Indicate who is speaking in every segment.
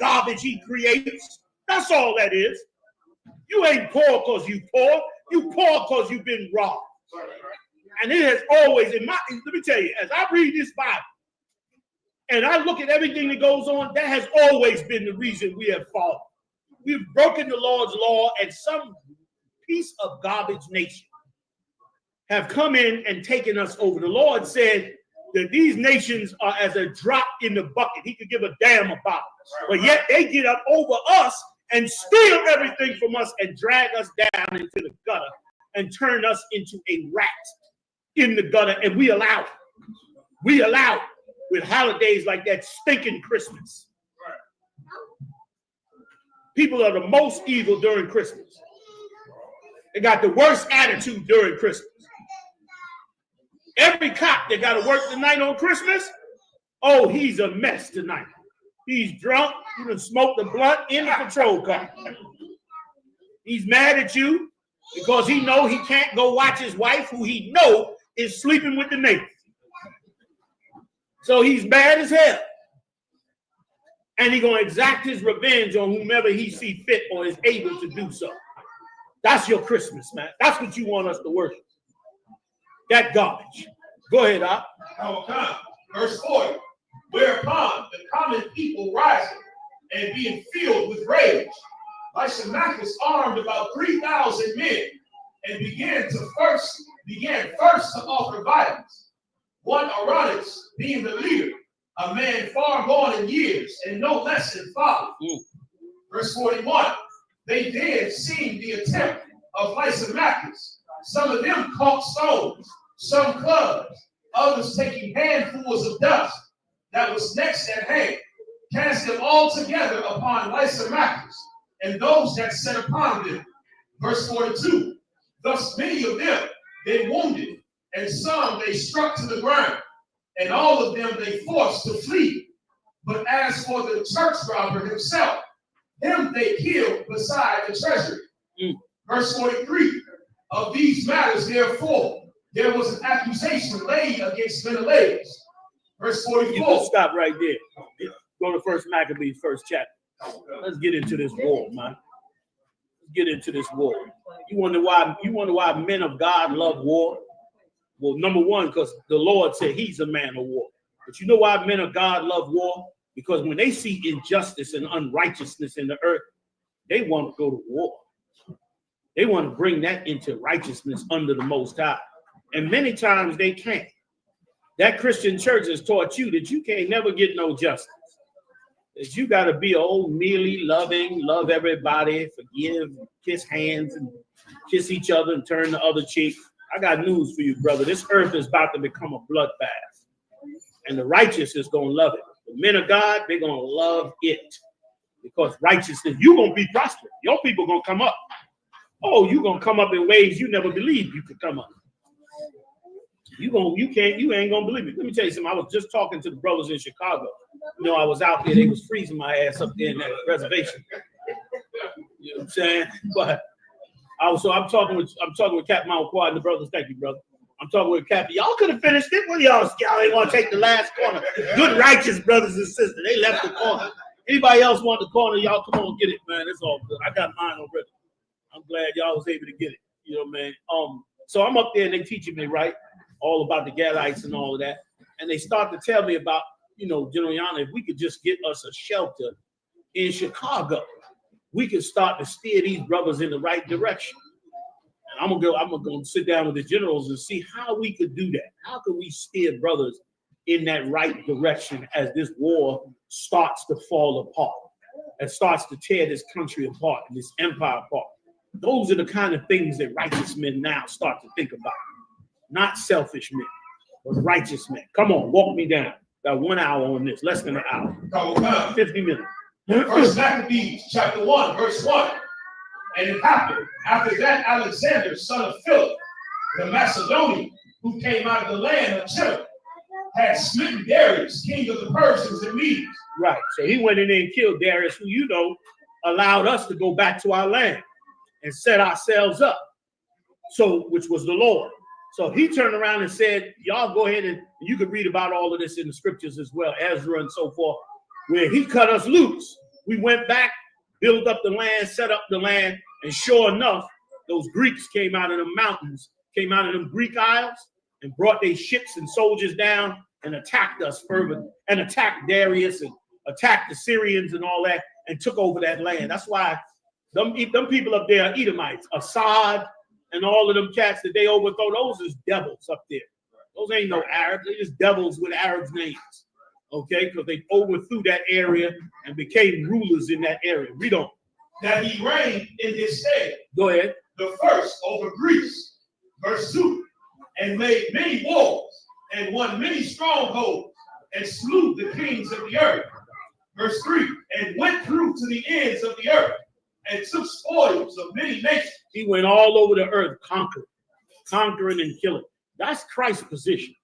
Speaker 1: garbage he creates. That's all that is. You ain't poor because you poor. You poor because you've been robbed. And it has always, let me tell you, as I read this Bible, and I look at everything that goes on, that has always been the reason we have fallen. We've broken the Lord's law, and some piece of garbage nation have come in and taken us over. The Lord said that these nations are as a drop in the bucket. He could give a damn about us. But yet they get up over us and steal everything from us and drag us down into the gutter and turn us into a rat in the gutter. And we allow it. We allow it with holidays like that stinking Christmas. People are the most evil during Christmas. They got the worst attitude during Christmas. Every cop that got to work tonight on Christmas, oh, he's a mess tonight. He's drunk. He done smoked a blunt in the patrol car. He's mad at you because he know he can't go watch his wife, who he know is sleeping with the neighbor. So he's mad as hell. And he's going to exact his revenge on whomever he see fit or is able to do so. That's your Christmas, man. That's what you want us to worship. That garbage. Go ahead, Op.
Speaker 2: Verse 40. Whereupon the common people rising and being filled with rage, Lysimachus armed about 3,000 men and began first to offer violence. One Aronix being the leader, a man far gone in years and no less in folly. Verse 41. They then, seeing the attempt of Lysimachus, some of them caught stones, some clubs, others taking handfuls of dust that was next at hand, cast them all together upon Lysimachus and those that sat upon them. Verse 42. Thus many of them they wounded, and some they struck to the ground, and all of them they forced to flee. But as for the church robber himself, him they killed beside the treasury. Verse 43. Of these matters, therefore, there was an accusation laid against Menelaus. Verse 44.
Speaker 1: You can stop right there. Go to First Maccabees, first chapter. Let's get into this war, man. Let's get into this war. You wonder why men of God love war? Well, number one, because the Lord said he's a man of war. But you know why men of God love war? Because when they see injustice and unrighteousness in the earth, they want to go to war. They want to bring that into righteousness under the Most High. And many times they can't. That Christian church has taught you that you can't never get no justice. That you got to be old, mealy, loving, love everybody, forgive, kiss hands, and kiss each other and turn the other cheek. I got news for you, brother. This earth is about to become a bloodbath. And the righteous is going to love it. The men of God, they're going to love it. Because righteousness, you're going to be prosperous. Your people going to come up. Oh, you're going to come up in ways you never believed you could come up. You ain't gonna believe it. Let me tell you something. I was just talking to the brothers in Chicago. You know, I was out there, they was freezing my ass up there in that reservation. You know what I'm saying? But I'm talking with Captain Mountquad and the brothers. Thank you, brother. I'm talking with Captain. Y'all could have finished it. What y'all ain't want to take the last corner. Good righteous brothers and sisters. They left the corner. Anybody else want the corner? Y'all come on, get it, man. It's all good. I got mine already. I'm glad y'all was able to get it. You know, man. So I'm up there and they teaching me, right? All about the Gadites and all of that. And they start to tell me about, General Yana, if we could just get us a shelter in Chicago, we could start to steer these brothers in the right direction. And I'm gonna go sit down with the generals and see how we could do that. How can we steer brothers in that right direction as this war starts to fall apart and starts to tear this country apart and this empire apart? Those are the kind of things that righteous men now start to think about. Not selfish men, but righteous men. Come on, walk me down. Got 1 hour on this, less than an hour. 50 minutes.
Speaker 2: First Maccabees, chapter 1, verse 1. And it happened after that Alexander, son of Philip, the Macedonian, who came out of the land of Chile, had smitten Darius, king of the Persians and Medes.
Speaker 1: Right. So he went in there and killed Darius, who allowed us to go back to our land and set ourselves up. So, which was the Lord. So he turned around and said, y'all go ahead and you can read about all of this in the scriptures as well, Ezra and so forth, where he cut us loose. We went back, built up the land, set up the land, and sure enough, those Greeks came out of the mountains, came out of them Greek Isles, and brought their ships and soldiers down and attacked us further, and attacked Darius and attacked the Syrians and all that, and took over that land. That's why them people up there are Edomites, Assad, and all of them cats that they overthrow. Those is devils up there. Those ain't no Arabs. They just devils with Arabs' names. Okay, because they overthrew that area and became rulers in that area. Read on.
Speaker 2: That he reigned in his stead.
Speaker 1: Go ahead.
Speaker 2: The first over Greece, verse 2, and made many wars, and won many strongholds, and slew the kings of the earth. Verse 3, and went through to the ends of the earth, and took spoils of many nations. He
Speaker 1: went all over the earth, conquering and killing. That's Christ's position.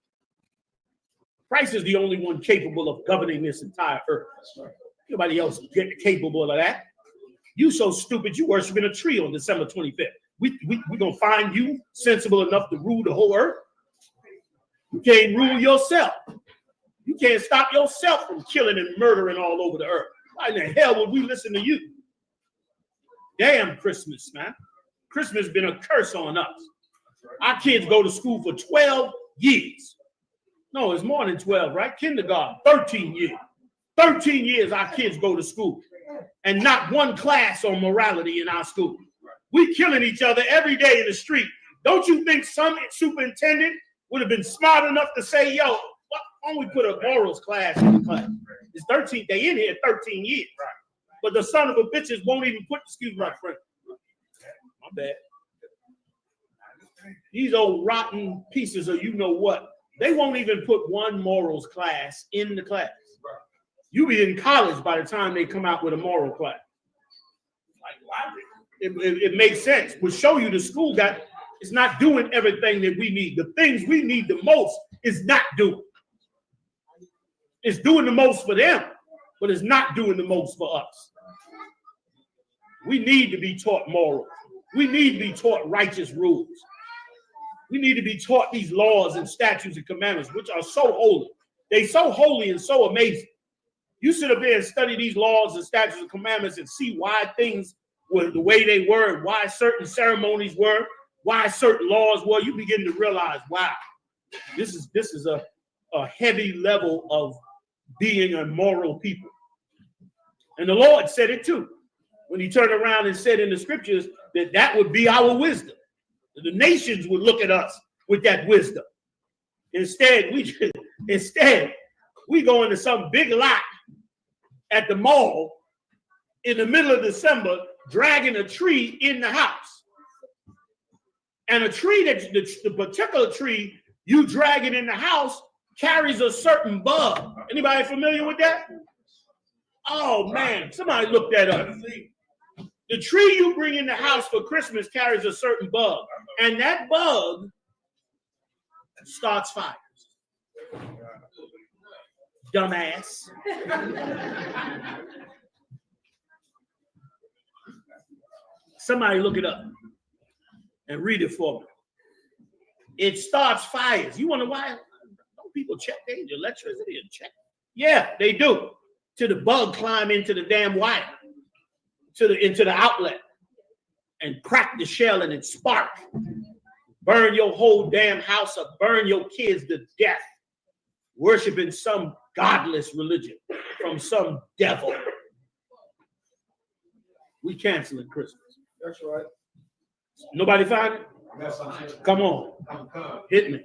Speaker 1: Christ is the only one capable of governing this entire earth. Nobody else get capable of that. You so stupid, you worshiping a tree on December 25th. We gonna find you sensible enough to rule the whole earth? You can't rule yourself. You can't stop yourself from killing and murdering all over the earth. Why in the hell would we listen to you? Damn Christmas, man. Christmas been a curse on us. Our kids go to school for 12 years. No, it's more than 12, right? Kindergarten, 13 years. 13 years our kids go to school. And not one class on morality in our school. We killing each other every day in the street. Don't you think some superintendent would have been smart enough to say, yo, why don't we put a morals class in the class? It's 13, they in here 13 years. But the son of a bitches won't even put, excuse my friend. My bad. These old rotten pieces of you know what, they won't even put one morals class in the class. You be in college by the time they come out with a moral class. It makes sense. We'll show you the school it's not doing everything that we need. The things we need the most is not doing. It's doing the most for them, but it's not doing the most for us. We need to be taught morals. We need to be taught righteous rules. We need to be taught these laws and statutes and commandments, which are so holy. They're so holy and so amazing. You sit up there and study these laws and statutes and commandments and see why things were the way they were, why certain ceremonies were, why certain laws were. You begin to realize, wow, this is a heavy level of being a moral people. And the Lord said it too, when he turned around and said in the scriptures that would be our wisdom. The nations would look at us with that wisdom. Instead, we go into some big lot at the mall in the middle of December, dragging a tree in the house. And a tree the particular tree you drag it in the house carries a certain bug. Anybody familiar with that? Oh man, somebody look that up. The tree you bring in the house for Christmas carries a certain bug, and that bug starts fires. Dumbass. Somebody look it up and read it for me. It starts fires. You wonder why? Don't people check their electricity and check? Yeah, they do. Till the bug climb into the damn wire, into the outlet, and crack the shell and it spark. Burn your whole damn house up. Burn your kids to death. Worshiping some godless religion from some devil. We canceling Christmas.
Speaker 2: That's right.
Speaker 1: Nobody find it? Come on. Hit me.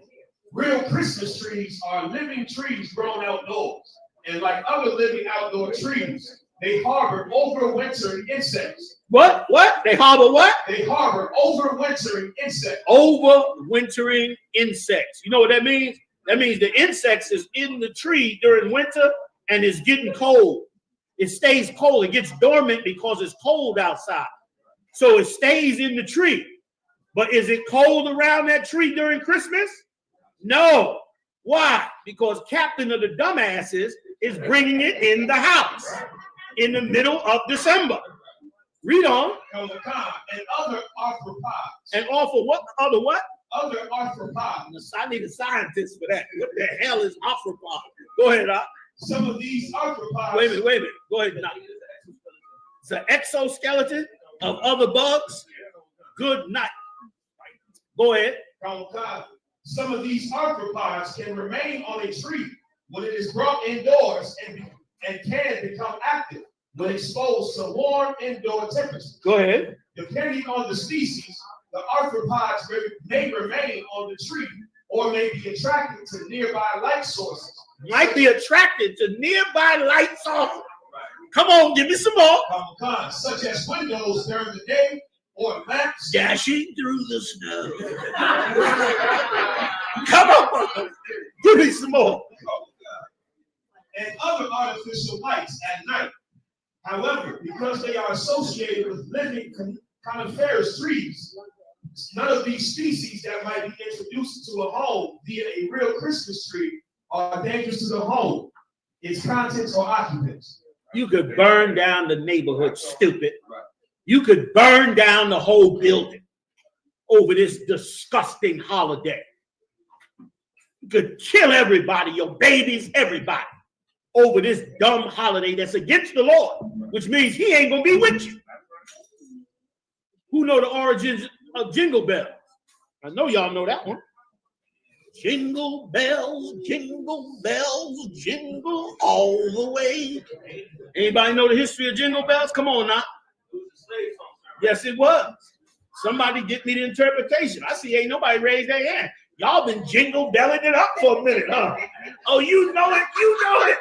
Speaker 2: Real Christmas trees are living trees grown outdoors. And like other living outdoor trees, they harbor overwintering insects.
Speaker 1: What? They harbor what?
Speaker 2: They harbor overwintering insects.
Speaker 1: Overwintering insects. You know what that means? That means the insects is in the tree during winter and it's getting cold. It stays cold. It gets dormant because it's cold outside. So it stays in the tree. But is it cold around that tree during Christmas? No. Why? Because Captain of the Dumbasses is bringing it in the house in the middle of December. Read on.
Speaker 2: And other arthropods.
Speaker 1: And offer what? Other what?
Speaker 2: Other arthropods.
Speaker 1: I need a scientist for that. What the hell is arthropod? Go ahead, Op.
Speaker 2: Some of these arthropods.
Speaker 1: Wait a minute. Go ahead, now. It's an exoskeleton of other bugs. Good night. Go ahead.
Speaker 2: Some of these arthropods can remain on a tree when it is brought indoors and can become active when exposed to warm indoor temperatures.
Speaker 1: Go ahead.
Speaker 2: Depending on the species, the arthropods may remain on the tree or may be attracted to nearby light sources.
Speaker 1: Might be attracted to nearby light sources. Come on, give me some more.
Speaker 2: Such as windows during the day or lamps
Speaker 1: dashing through the snow. Come on, give me some more.
Speaker 2: And other artificial lights at night. However, because they are associated with living coniferous trees, none of these species that might be introduced to a home via a real Christmas tree are dangerous to the home, its contents, or occupants.
Speaker 1: You could burn down the neighborhood, stupid. You could burn down the whole building over this disgusting holiday. You could kill everybody, your babies, everybody, over this dumb holiday that's against the Lord, which means he ain't gonna be with you. Who know the origins of Jingle Bells? I know y'all know that one. Jingle bells, jingle all the way. Anybody know the history of Jingle Bells? Come on now. Yes, it was. Somebody get me the interpretation. I see ain't nobody raised their hand. Y'all been jingle belling it up for a minute, huh? Oh, you know it, you know it.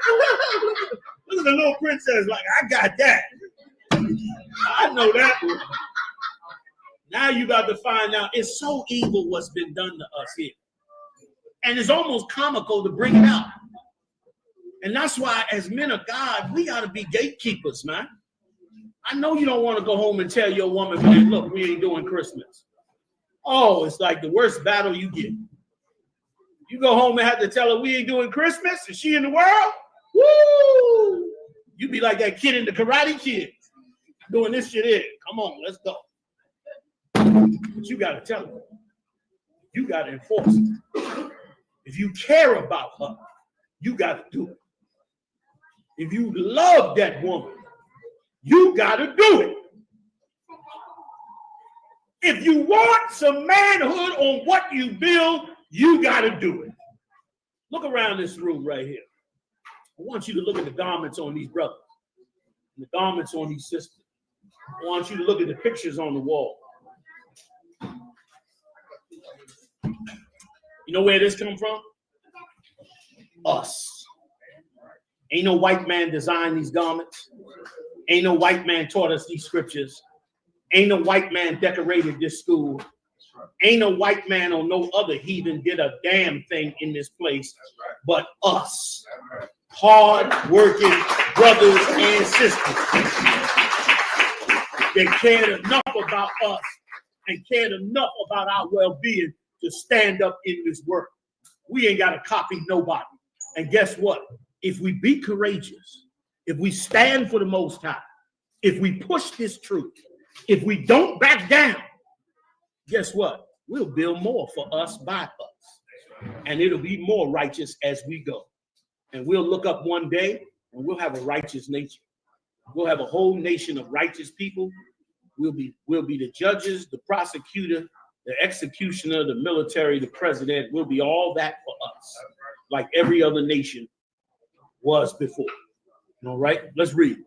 Speaker 1: Look at the little princess like, I got that. I know that one. Now you got to find out it's so evil what's been done to us here. And it's almost comical to bring it out. And that's why as men of God, we got to be gatekeepers, man. I know you don't want to go home and tell your woman, hey, look, we ain't doing Christmas. Oh, it's like the worst battle you get. You go home and have to tell her we ain't doing Christmas and she in the world? Woo! You be like that kid in the Karate Kid doing this shit here. Come on, let's go. But you got to tell her. You got to enforce it. If you care about her, you got to do it. If you love that woman, you got to do it. If you want some manhood on what you build, you got to do it. Look around this room right here. I want you to look at the garments on these brothers, and the garments on these sisters. I want you to look at the pictures on the wall. You know where this come from? Us. Ain't no white man designed these garments. Ain't no white man taught us these scriptures. Ain't no white man decorated this school. Ain't no white man or no other heathen did a damn thing in this place but us. Hard-working brothers and sisters. They cared enough about us and cared enough about our well-being to stand up in this work. We ain't got to copy nobody. And guess what? If we be courageous, if we stand for the Most High, if we push this truth, if we don't back down, guess what? We'll build more for us by us. And it'll be more righteous as we go. And we'll look up one day and we'll have a righteous nation. We'll have a whole nation of righteous people. We'll be the judges, the prosecutor, the executioner, the military, the president. We'll be all that for us, like every other nation was before. All right, let's read.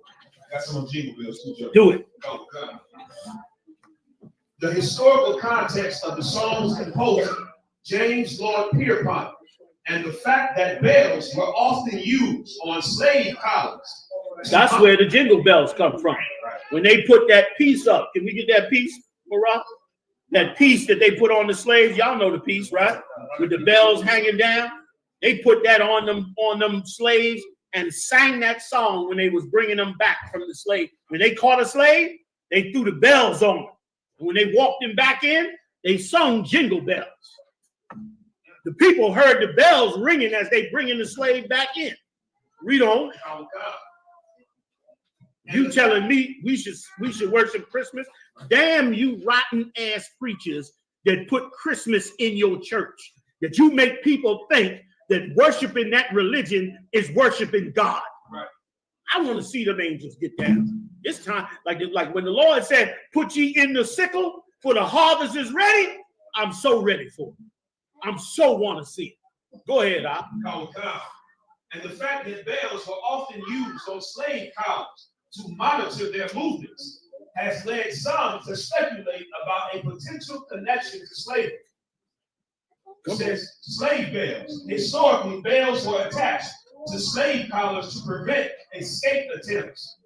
Speaker 2: Got some Jingle Bells too, Joe.
Speaker 1: Do it.
Speaker 2: Oh, God. The historical context of the song's composer, James Lord Pierpont, and the fact that bells were often used on slave collars.
Speaker 1: That's where the Jingle Bells come from. When they put that piece up, can we get that piece, Marah? That piece that they put on the slaves, y'all know the piece, right? With the bells hanging down. They put that on them slaves and sang that song when they was bringing them back from the slave. When they caught a slave, they threw the bells on them. And when they walked them back in, they sung Jingle Bells. The people heard the bells ringing as they bringing the slave back in. Read on. You telling me we should worship Christmas? Damn you rotten ass preachers that put Christmas in your church. That you make people think that worshiping that religion is worshiping God. Right. I want to see them angels get down. It's time. Like when the Lord said, put ye in the sickle, for the harvest is ready. I'm so ready for it. I'm so want to see it. Go ahead, Al.
Speaker 2: And the fact that bells were often used on slave collars to monitor their movements has led some to speculate about a potential connection to slavery. It says slave bells. Historically, bells were attached to slave collars to prevent escape attempts,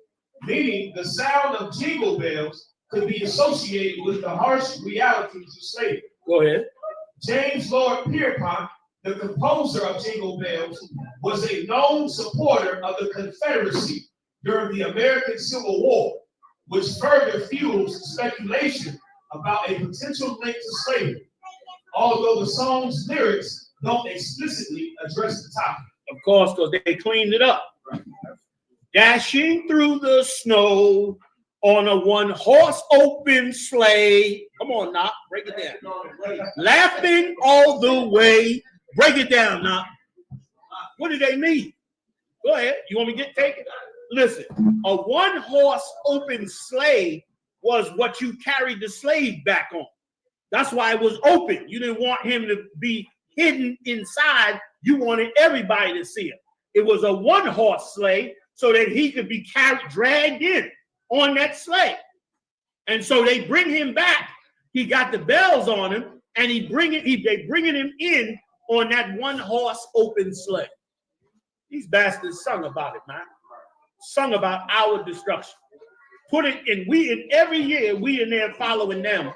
Speaker 2: meaning the sound of jingle bells could be associated with the harsh realities of slavery.
Speaker 1: Go ahead.
Speaker 2: James Lord Pierpont, the composer of Jingle Bells, was a known supporter of the Confederacy during the American Civil War, which further fuels speculation about a potential link to slavery, although the song's lyrics don't explicitly address the topic.
Speaker 1: Of course, because they cleaned it up. Dashing through the snow on a one-horse open sleigh. Come on, now, break it down. Laughing all the way. Break it down, now. What do they mean? Go ahead. You want me to take it? Listen, a one-horse open sleigh was what you carried the slave back on. That's why it was open. You didn't want him to be hidden inside. You wanted everybody to see it. It was a one-horse sleigh so that he could be dragged in on that sleigh. And so they bring him back. He got the bells on him, and they bringing him in on that one-horse open sleigh. These bastards sung about it, man. Sung about our destruction. Put it in, every year, we in there following them,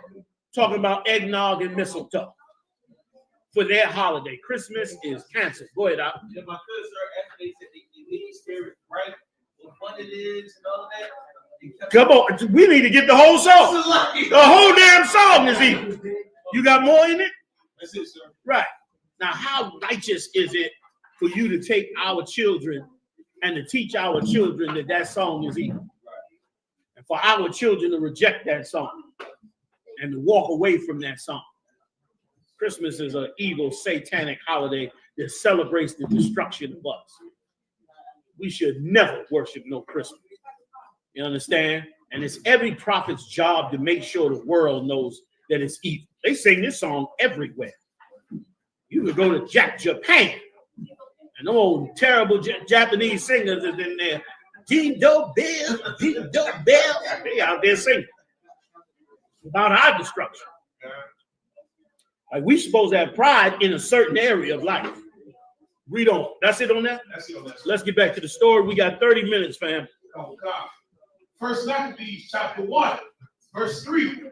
Speaker 1: talking about eggnog and mistletoe for their holiday. Christmas is canceled. Go ahead, Al.
Speaker 3: Yeah, my cousin, after they said they need spirit, right? What fun it is and all that.
Speaker 1: Come on, we need to get the whole song. The whole damn song is evil. You got more in it?
Speaker 3: That's it, sir.
Speaker 1: Right. Now, how righteous is it for you to take our children and to teach our children that that song is evil? And for our children to reject that song and to walk away from that song. Christmas is an evil, satanic holiday that celebrates the destruction of us. We should never worship no Christmas. You understand? And it's every prophet's job to make sure the world knows that it's evil. They sing this song everywhere. You could go to Japan, and them old terrible Japanese singers is in there. Jingle bell, jingle bell. They out there singing about our destruction. Like we supposed to have pride in a certain area of life. We don't. That's it on that?
Speaker 2: That's it on that.
Speaker 1: Let's get back to the story. We got 30 minutes, fam.
Speaker 2: Oh, God. First Maccabees chapter 1, verse 3.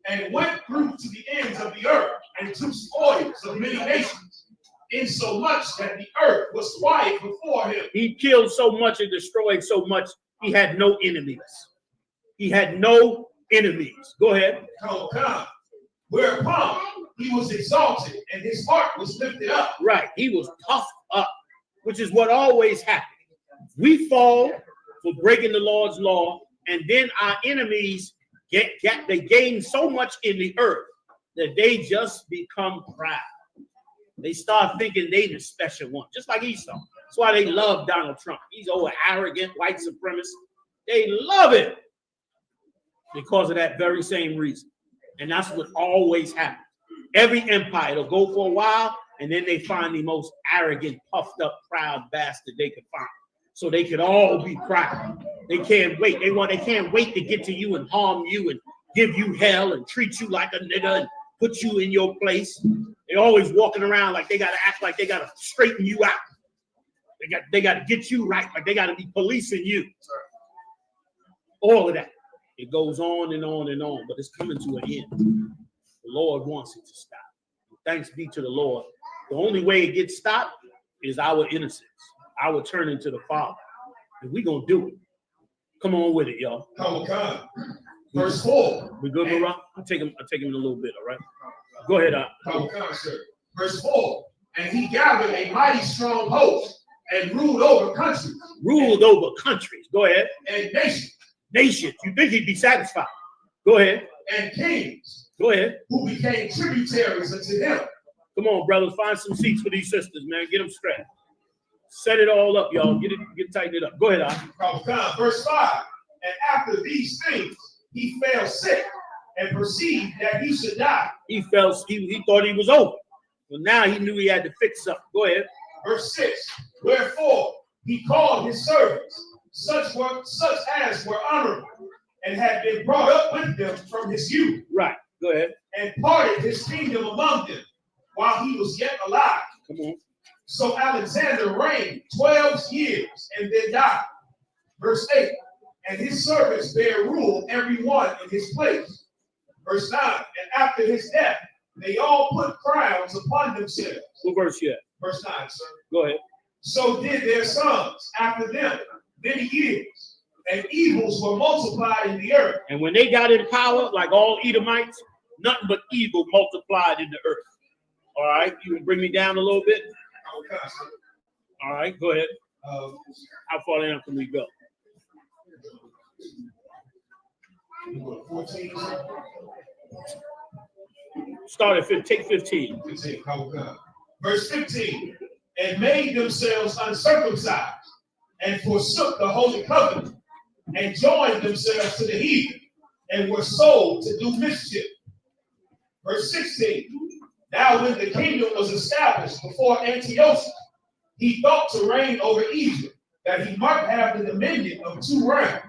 Speaker 2: And went through to the ends of the earth and took spoils of many nations, insomuch that the earth was quiet before him.
Speaker 1: He killed so much and destroyed so much, he had no enemies. He had no enemies. Go ahead.
Speaker 2: Oh, God. Whereupon he was exalted and his heart was lifted up.
Speaker 1: Right. He was puffed up, which is what always happens. We fall for breaking the Lord's law, and then our enemies they gain so much in the earth that they just become proud. They start thinking they the special one, just like Esau. That's why they love Donald Trump. He's over arrogant white supremacist. They love it because of that very same reason. And that's what always happens. Every empire, it'll go for a while, and then they find the most arrogant, puffed up, proud bastard they could find. So they could all be proud. They can't wait. They can't wait to get to you and harm you and give you hell and treat you like a nigga and put you in your place. They're always walking around like they gotta act like they gotta straighten you out. They gotta get you right, like they gotta be policing you. All of that. It goes on and on and on, but it's coming to an end. The Lord wants it to stop. Thanks be to the Lord. The only way it gets stopped is our innocence, our turning to the Father. And we're gonna do it. Come on with it, y'all.
Speaker 2: Oh, God. Verse 4.
Speaker 1: We good, Marah? I'll take him in a little bit, all right? Go ahead,
Speaker 2: Oh, God, sir. Verse 4. And he gathered a mighty strong host and ruled over countries.
Speaker 1: Ruled over countries. Go ahead.
Speaker 2: And nations.
Speaker 1: Nations. You think he'd be satisfied? Go ahead.
Speaker 2: And kings.
Speaker 1: Go ahead.
Speaker 2: Who became tributaries unto him.
Speaker 1: Come on, brothers. Find some seats for these sisters, man. Get them strapped. Set it all up, y'all. Get tighten it up. Go ahead, Al.
Speaker 2: Oh, God. Verse 5. And after these things, he fell sick and perceived that he should die.
Speaker 1: He thought he was over. But now he knew he had to fix something. Go ahead.
Speaker 2: Verse 6, wherefore he called his servants, such as were honorable, and had been brought up with them from his youth.
Speaker 1: Right. Go ahead.
Speaker 2: And parted his kingdom among them while he was yet alive.
Speaker 1: Come on.
Speaker 2: So Alexander reigned 12 years and then died. Verse 8, and his servants bare rule every one in his place. Verse 9, and after his death, they all put crowns upon themselves.
Speaker 1: What verse you at?
Speaker 2: Verse 9, sir.
Speaker 1: Go ahead.
Speaker 2: So did their sons after them many years, and evils were multiplied in the earth.
Speaker 1: And when they got in power, like all Edomites, nothing but evil multiplied in the earth. All right, you can bring me down a little bit?
Speaker 2: Okay, sir.
Speaker 1: All right, go ahead. How far down can we go?
Speaker 2: 14, sir.
Speaker 1: Start at 15. Take 15.
Speaker 2: 15, okay. Verse 15, and made themselves uncircumcised, and forsook the holy covenant, and joined themselves to the heathen, and were sold to do mischief. Verse 16, now when the kingdom was established before Antiochus, he thought to reign over Egypt, that he might have the dominion of 2 realms.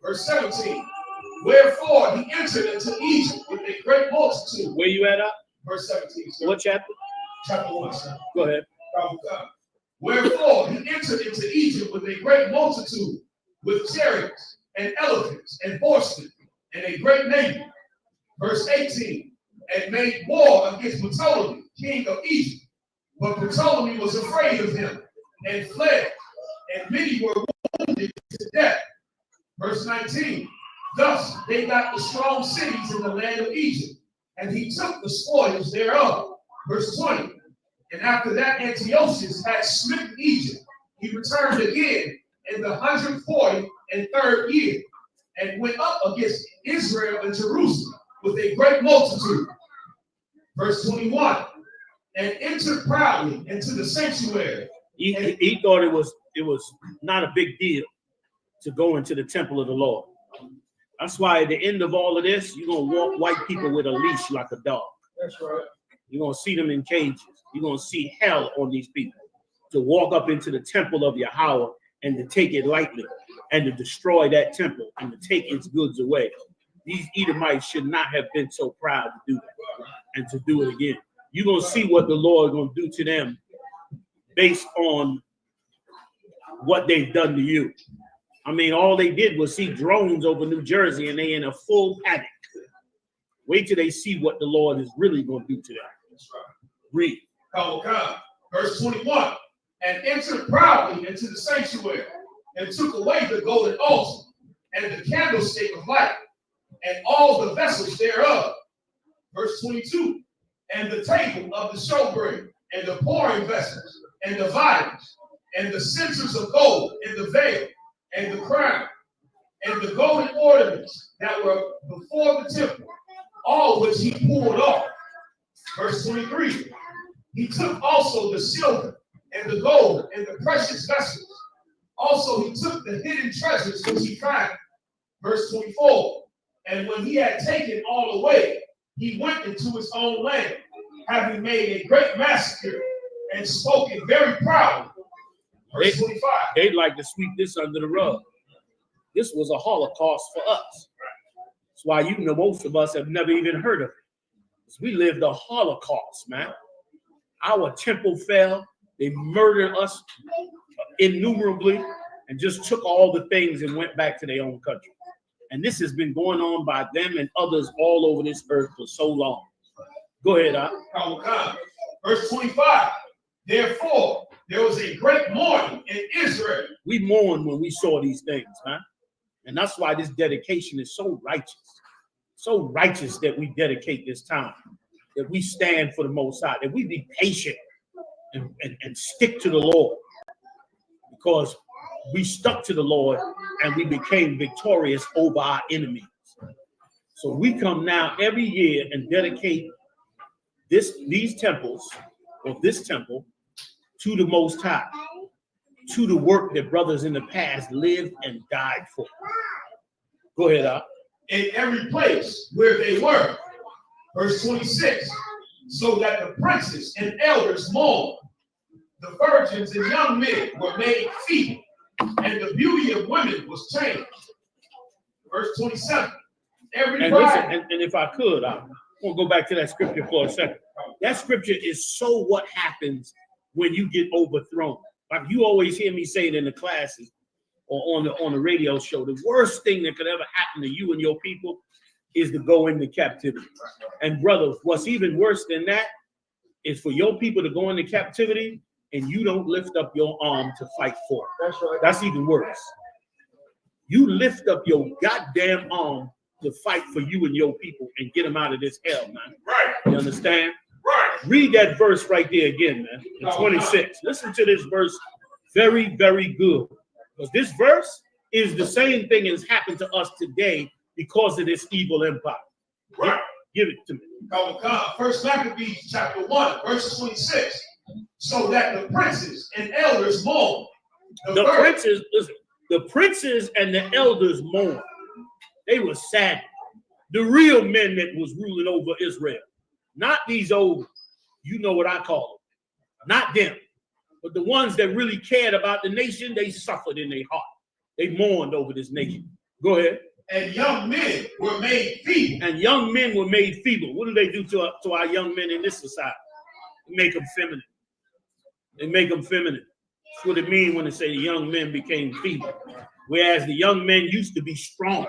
Speaker 2: Verse 17, wherefore he entered into Egypt with a great multitude.
Speaker 1: Where you at?
Speaker 2: Verse 17, sir.
Speaker 1: What chapter?
Speaker 2: Chapter 1, sir.
Speaker 1: Go ahead.
Speaker 2: Wherefore he entered into Egypt with a great multitude, with chariots and elephants and horsemen, and a great navy. Verse 18, and made war against Ptolemy, king of Egypt. But Ptolemy was afraid of him and fled, and many were wounded to death. Verse 19, thus they got the strong cities in the land of Egypt, and he took the spoils thereof. Verse 20, and after that Antiochus had smitten Egypt, he returned again in the 143rd year, and went up against Israel and Jerusalem with a great multitude. Verse 21, and entered proudly into the sanctuary.
Speaker 1: He thought it was not a big deal to go into the temple of the Lord. That's why at the end of all of this, you're going to walk white people with a leash like a dog.
Speaker 2: That's right.
Speaker 1: You're going to see them in cages. You're going to see hell on these people to walk up into the temple of Yahweh and to take it lightly and to destroy that temple and to take its goods away. These Edomites should not have been so proud to do that and to do it again. You're going to see what the Lord is going to do to them based on what they've done to you. I mean, all they did was see drones over New Jersey and they in a full panic. Wait till they see what the Lord is really going to do to them.
Speaker 2: That's right.
Speaker 1: Read.
Speaker 2: Verse 21, and entered proudly into the sanctuary, and took away the golden altar, and the candlestick of light, and all the vessels thereof. Verse 22, and the table of the showbread, and the pouring vessels, and the vials, and the censers of gold, and the veil, and the crown, and the golden ornaments that were before the temple, all which he pulled off. Verse 23, he took also the silver, and the gold, and the precious vessels. Also he took the hidden treasures which he found. Verse 24, and when he had taken all away, he went into his own land, having made a great massacre, and spoken very proudly. Verse 25.
Speaker 1: They'd like to sweep this under the rug. This was a Holocaust for us. That's why you know most of us have never even heard of it. Because we lived a Holocaust, man. Our temple fell. They murdered us innumerably and just took all the things and went back to their own country. And this has been going on by them and others all over this earth for so long. Go ahead,
Speaker 2: Verse 25. Therefore, there was a great mourning in Israel.
Speaker 1: We mourned when we saw these things, man. And that's why this dedication is so righteous. So righteous that we dedicate this time, that we stand for the Most High, that we be patient and stick to the Lord, because we stuck to the Lord and we became victorious over our enemies. So we come now every year and dedicate these temples, or this temple, to the Most High, to the work that brothers in the past lived and died for. Go ahead, Al.
Speaker 2: In every place where they were. Verse 26. So that the princes and elders mourned. The virgins and young men were made feeble, and the beauty of women was changed. Verse 27. Every bride.
Speaker 1: And if I could, I want to go back to that scripture for a second. That scripture is so what happens when you get overthrown. Like you always hear me say it in the classes or on the radio show. The worst thing that could ever happen to you and your people is to go into captivity. And brother, what's even worse than that is for your people to go into captivity and you don't lift up your arm to fight for it.
Speaker 3: That's right.
Speaker 1: That's even worse. You lift up your goddamn arm to fight for you and your people and get them out of this hell, man.
Speaker 2: Right.
Speaker 1: You understand?
Speaker 2: Right.
Speaker 1: Read that verse right there again, man. In 26. Listen to this verse very, very good. Because this verse is the same thing as happened to us today because of this evil empire.
Speaker 2: Right.
Speaker 1: Give it to me.
Speaker 2: First Maccabees chapter 1, verse 26. So that the princes and elders mourn.
Speaker 1: The princes, listen, the princes and the elders mourn. They were sad. The real men that was ruling over Israel. Not these old, you know what I call them. Not them. But the ones that really cared about the nation, they suffered in their heart. They mourned over this nation. Go ahead.
Speaker 2: And young men were made feeble.
Speaker 1: And young men were made feeble. What do they do to our young men in this society? They make them feminine. They make them feminine. That's what it means when they say the young men became feeble. Whereas the young men used to be strong.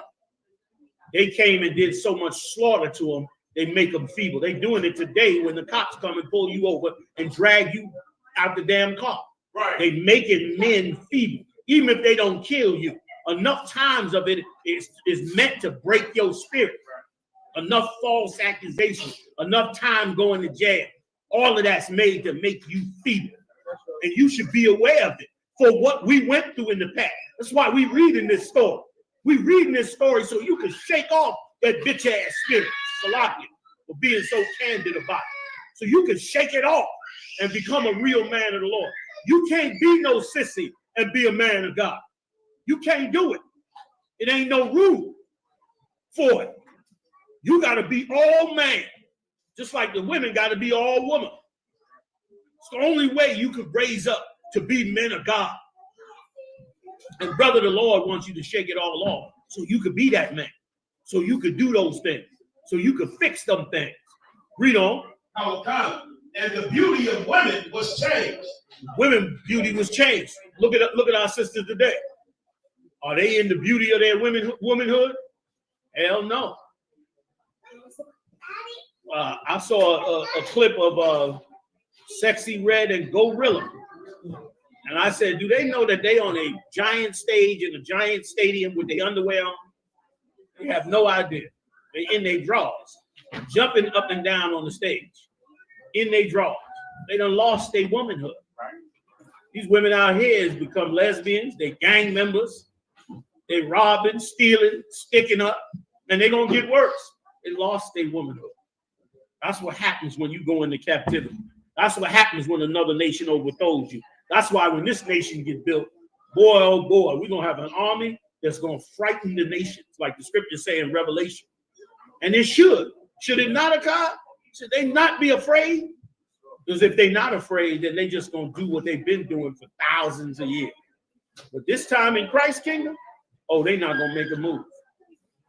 Speaker 1: They came and did so much slaughter to them, they make them feeble. They doing it today when the cops come and pull you over and drag you out the damn car.
Speaker 2: Right.
Speaker 1: They making men feeble. Even if they don't kill you, enough times of it is meant to break your spirit. Enough false accusations, enough time going to jail. All of that's made to make you feeble. And you should be aware of it for what we went through in the past. That's why we reading this story. We reading this story so you can shake off that bitch ass spirit, Salakia, for being so candid about it. So you can shake it off and become a real man of the Lord. You can't be no sissy and be a man of God. You can't do it. It ain't no room for it. You got to be all man, just like the women got to be all woman. It's the only way you could raise up to be men of God. And brother, the Lord wants you to shake it all off so you could be that man, so you could do those things, so you could fix them things. Read on.
Speaker 2: And the beauty of women was changed.
Speaker 1: Women beauty was changed. Look at our sisters today. Are they in the beauty of their womanhood? Hell no. I saw a clip of Sexy Red and Gorilla. And I said, do they know that they on a giant stage in a giant stadium with their underwear on? They have no idea. They in their drawers, jumping up and down on the stage, in their drawers. They done lost their womanhood. These women out here has become lesbians. They gang members. They robbing, stealing, sticking up, and they're gonna get worse. They lost their womanhood. That's what happens when you go into captivity. That's what happens when another nation overthrows you. That's why when this nation gets built, boy, oh boy, we're going to have an army that's going to frighten the nations, like the scriptures say in Revelation. And it should. Should it not occur? Should they not be afraid? Because if they're not afraid, then they just going to do what they've been doing for thousands of years. But this time in Christ's kingdom, oh, they're not going to make a move.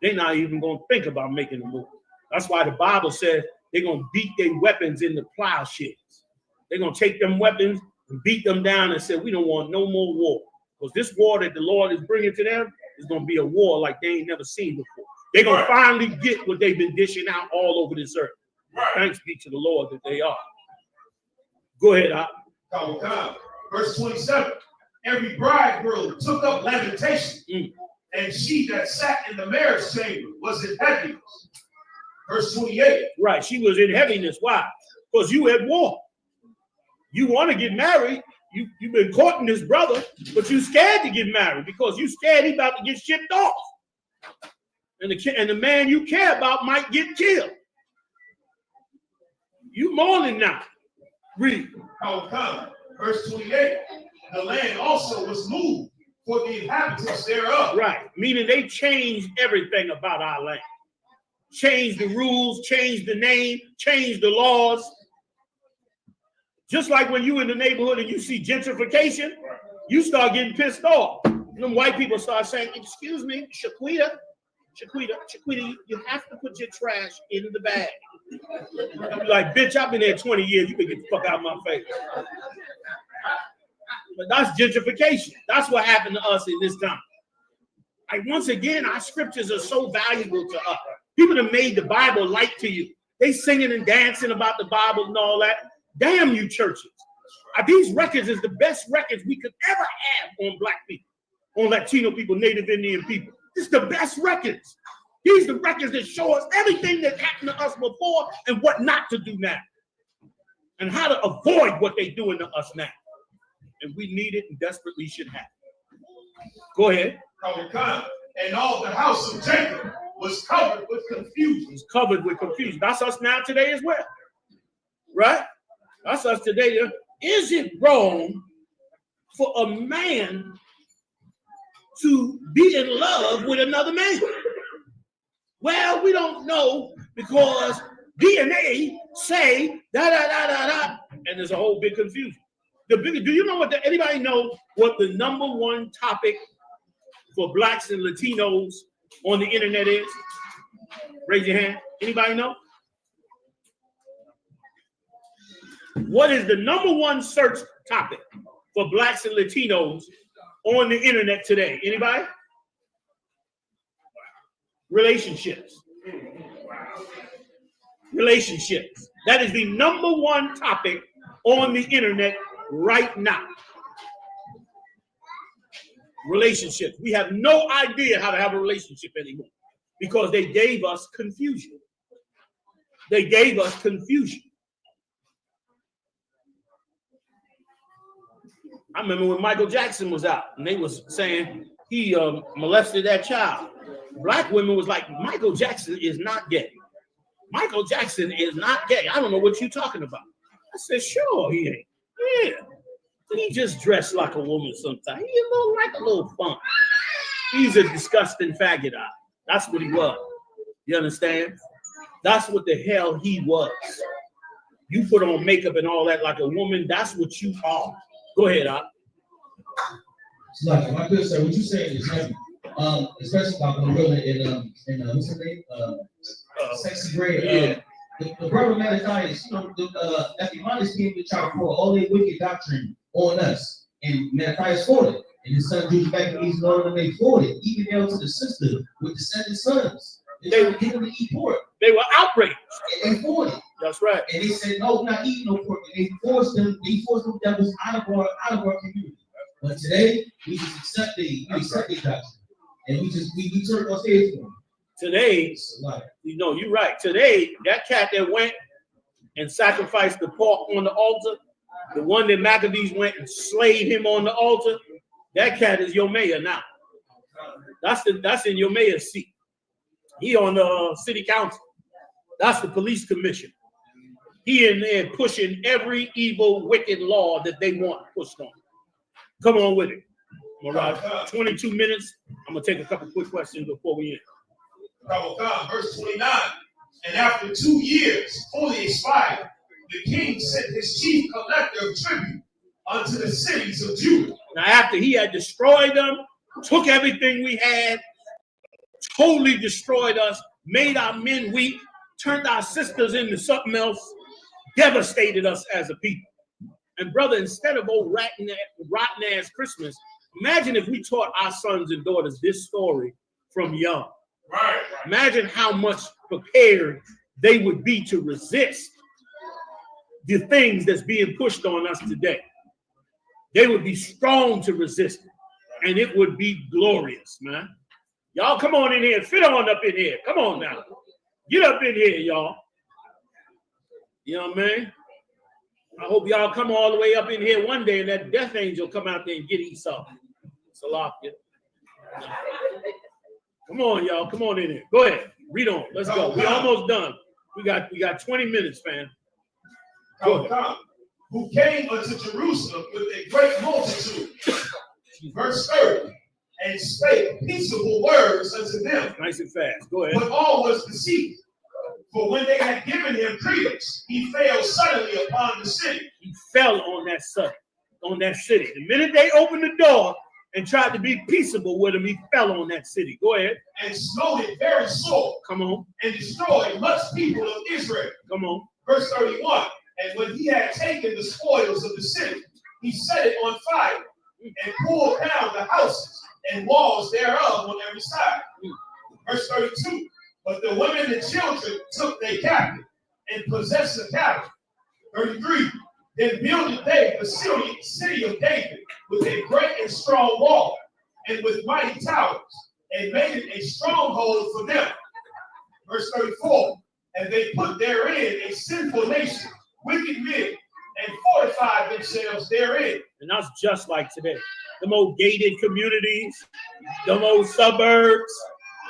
Speaker 1: They're not even going to think about making a move. That's why the Bible says they're going to beat their weapons in the plowshares. They're going to take them weapons and beat them down and say, we don't want no more war. Because this war that the Lord is bringing to them is going to be a war like they ain't never seen before. They're going to finally get what they've been dishing out all over this earth. Thanks be to the Lord that they are. Go ahead,
Speaker 2: Verse 27. Every bridegroom took up lamentation, and she that sat in the marriage chamber was in heaviness. Verse 28.
Speaker 1: Right, she was in heaviness. Why? Because you at war. You want to get married. You've been courting this brother, but you scared to get married because you scared he's about to get shipped off. And the man you care about might get killed. You mourning now. Read.
Speaker 2: Verse 28. The land also was moved for the inhabitants thereof.
Speaker 1: Right. Meaning they changed everything about our land. Changed the rules, changed the name, changed the laws. Just like when you in the neighborhood and you see gentrification, you start getting pissed off. And them white people start saying, excuse me, Shaquita, you have to put your trash in the bag. I'm like, bitch, I've been there 20 years. You can get the fuck out of my face. But that's gentrification. That's what happened to us in this time. Like, once again, our scriptures are so valuable to us. People that made the Bible light to you. They singing and dancing about the Bible and all that. Damn you churches. These records is the best records we could ever have on black people, on Latino people, Native Indian people. This is the best records. These are the records that show us everything that happened to us before and what not to do now. And how to avoid what they're doing to us now. And we need it and desperately should have it. Go ahead.
Speaker 2: And all the house of Jacob was covered with confusion.
Speaker 1: It's covered with confusion. That's us now today as well. Right? That's us today. Is it wrong for a man to be in love with another man? Well, we don't know because DNA say da. And there's a whole big confusion. Do you know anybody know what the number one topic for blacks and Latinos on the internet is? Raise your hand. Anybody know? What is the number one search topic for blacks and Latinos on the internet today? Anybody? Relationships. Relationships. That is the number one topic on the internet right now. Relationships. We have no idea how to have a relationship anymore because they gave us confusion. They gave us confusion. I remember when Michael Jackson was out and they was saying he molested that child. Black women was like, Michael Jackson is not gay. Michael Jackson is not gay. I don't know what you're talking about. I said, sure he ain't. Yeah. He just dressed like a woman sometimes. He a little fun. He's a disgusting faggot. That's what he was. You understand? That's what the hell he was. You put on makeup and all that like a woman, that's what you are. Go ahead, Op.
Speaker 4: Like, my good sir, what you saying is heavy. Especially about Gorilla in what's her name? Sexy Gray.
Speaker 1: Yeah.
Speaker 4: The problem is, that the Imanis came to try to pour all their wicked doctrine on us. And Malachi's fought it. And his son Judas back in these Lord and they fought it. Even down to the sister with the 7 sons. They were getting to eat pork.
Speaker 1: They were outraged.
Speaker 4: And they fought it.
Speaker 1: That's right.
Speaker 4: And they said, no, we're not eating no pork. And they forced them devils out of our community. But today, we just accept the doctrine. And we turn our face for them.
Speaker 1: Today, you're right. Today, that cat that went and sacrificed the pork on the altar, the one that Maccabees went and slayed him on the altar, that cat is your mayor now. That's in your mayor's seat. He on the city council. That's the police commission. He in there pushing every evil, wicked law that they want pushed on. Come on with it. All right, 22 minutes. I'm going to take a couple quick questions before we end.
Speaker 2: Verse 29. And after 2 years fully expired, the king sent his chief collector of tribute unto the cities of Judah.
Speaker 1: Now, after he had destroyed them, took everything we had, totally destroyed us, made our men weak, turned our sisters into something else, devastated us as a people. And brother, instead of old rotten ass Christmas, imagine if we taught our sons and daughters this story from young.
Speaker 2: Right.
Speaker 1: Imagine how much prepared they would be to resist the things that's being pushed on us today. They would be strong to resist it, and it would be glorious, man. Y'all come on in here, fit on up in here. Come on now. Get up in here, y'all. You know what I mean? I hope y'all come all the way up in here one day and that death angel come out there and get Esau. Salakia. Come on, y'all. Come on in here. Go ahead. Read on. Let's go. We're almost done. We got 20 minutes, fam.
Speaker 2: Who came unto Jerusalem with a great multitude. Verse 30. and spake peaceable words unto them.
Speaker 1: Nice and fast. Go ahead.
Speaker 2: But all was deceit. For when they had given him credence, he fell suddenly upon the city.
Speaker 1: He fell on that city. The minute they opened the door and tried to be peaceable with him, he fell on that city. Go ahead.
Speaker 2: And smote it very sore.
Speaker 1: Come on.
Speaker 2: And destroyed much people of Israel.
Speaker 1: Come on.
Speaker 2: Verse 31. And when he had taken the spoils of the city, he set it on fire and pulled down the houses and walls thereof on every side. Verse 32. But the women and children took they captive and possessed the cattle. 33. Then builded they the city of David with a great and strong wall and with mighty towers, and made it a stronghold for them. Verse 34. And they put therein a sinful nation, wicked men, and fortified themselves therein.
Speaker 1: And that's just like today. Them old gated communities, them old suburbs,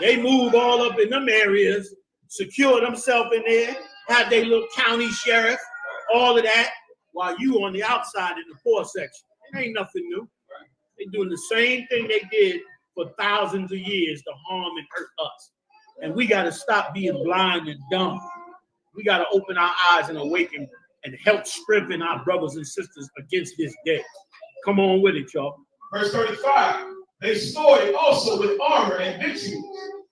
Speaker 1: they move all up in them areas, secure themselves in there, have their little county sheriff, all of that, while you on the outside in the poor section. It ain't nothing new. They're doing the same thing they did for thousands of years to harm and hurt us. And we got to stop being blind and dumb. We got to open our eyes and awaken and help strengthen our brothers and sisters against this day. Come on with it, y'all.
Speaker 2: Verse 35. They stored it also with armor and victuals.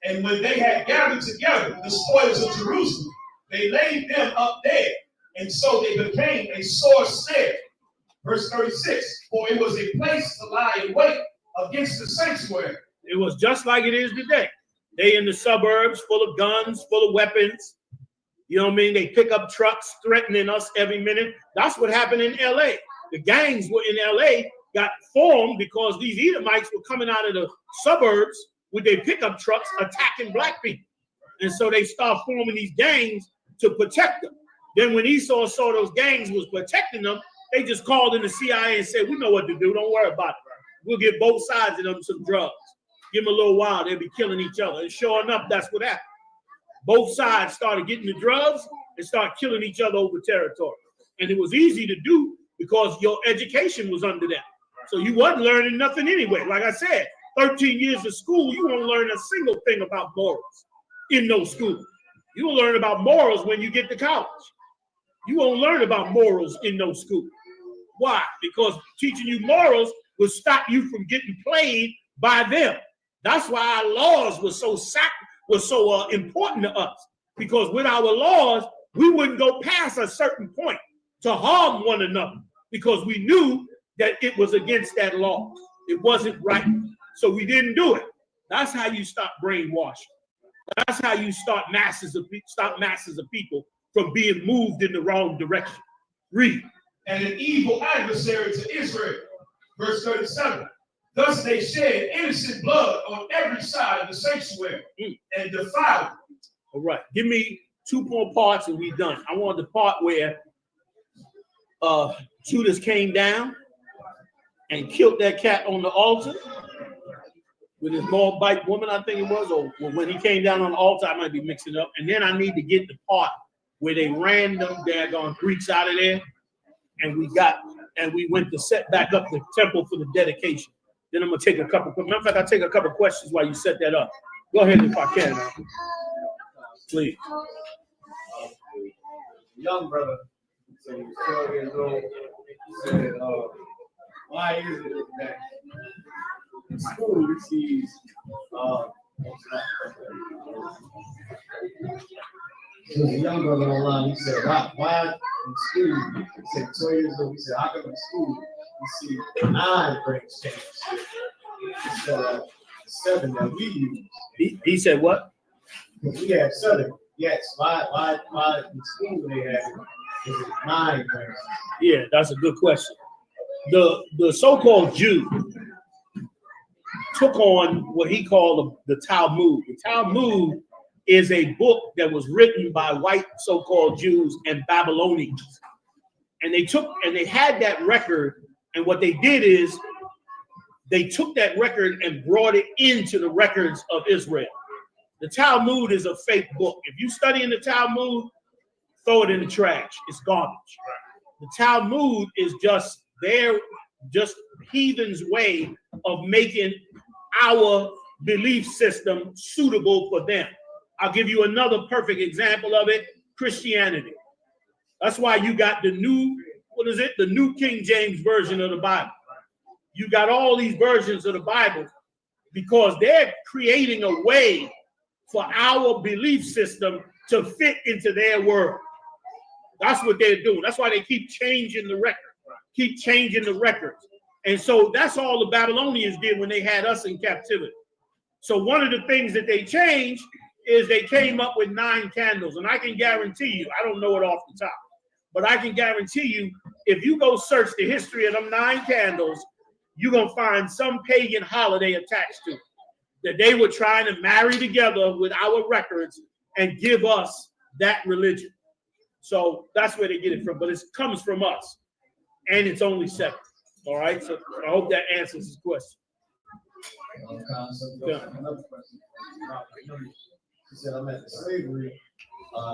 Speaker 2: And when they had gathered together the spoils of Jerusalem, they laid them up there. And so they became a sore snare. Verse 36. For it was a place to lie in wait against the sanctuary.
Speaker 1: It was just like it is today. They in the suburbs, full of guns, full of weapons. You know what I mean? They pick up trucks threatening us every minute. That's what happened in LA. The gangs were in LA, got formed because these Edomites were coming out of the suburbs with their pickup trucks attacking black people. And so they start forming these gangs to protect them. Then when Esau saw those gangs was protecting them, they just called in the CIA and said, we know what to do. Don't worry about it. We'll give both sides of them some drugs. Give them a little while, they'll be killing each other. And sure enough, that's what happened. Both sides started getting the drugs and started killing each other over territory. And it was easy to do because your education was under them. So you wasn't learning nothing anyway. Like I said, 13 years of school, you won't learn a single thing about morals in no school. You will learn about morals when you get to college. You won't learn about morals in no school. Why? Because teaching you morals will stop you from getting played by them. That's why our laws were so important to us. Because with our laws, we wouldn't go past a certain point to harm one another because we knew that it was against that law. It wasn't right. So we didn't do it. That's how you stop brainwashing. That's how you stop masses of people from being moved in the wrong direction. Read.
Speaker 2: And an evil adversary to Israel. Verse 37. Thus they shed innocent blood on every side of the sanctuary and defiled it.
Speaker 1: All right. Give me 2 more parts and we're done. I want the part where Judas came down and killed that cat on the altar with his Moabite woman, I think it was, or when he came down on the altar, I might be mixing it up. And then I need to get the part where they ran them daggone Greeks out of there, and we went to set back up the temple for the dedication. Then I'm gonna take a couple. Matter of fact, I'll take a couple questions while you set that up. Go ahead if I can, please.
Speaker 3: Young brother, so he's 12 years old. He said, why is it that in school he sees so the young brother online, he said, why in school, he said 12 years old, he said, how come in school you see 9 grades change instead of 7 that we use?
Speaker 1: He said what?
Speaker 3: We have 7. Yes. Why in school they have is it 9 grades?
Speaker 1: Yeah, that's a good question. The so-called Jew took on what he called the Talmud. The Talmud is a book that was written by white so-called Jews and Babylonians. And they had that record, and what they did is they took that record and brought it into the records of Israel. The Talmud is a fake book. If you study in the Talmud, throw it in the trash. It's garbage. The Talmud is just heathens' way of making our belief system suitable for them. I'll give you another perfect example of it, Christianity. That's why you got the new, the New King James Version of the Bible. You got all these versions of the Bible because they're creating a way for our belief system to fit into their world. That's what they're doing. That's why they keep changing the records. And so that's all the Babylonians did when they had us in captivity. So one of the things that they changed is they came up with 9 candles. And I can guarantee you, I don't know it off the top, but I can guarantee you, if you go search the history of them 9 candles, you're going to find some pagan holiday attached to it, that they were trying to marry together with our records and give us that religion. So that's where they get it from, but it comes from us, and it's only 7. All right, so I hope that answers his question.
Speaker 3: Another question. She said, I'm at the slavery.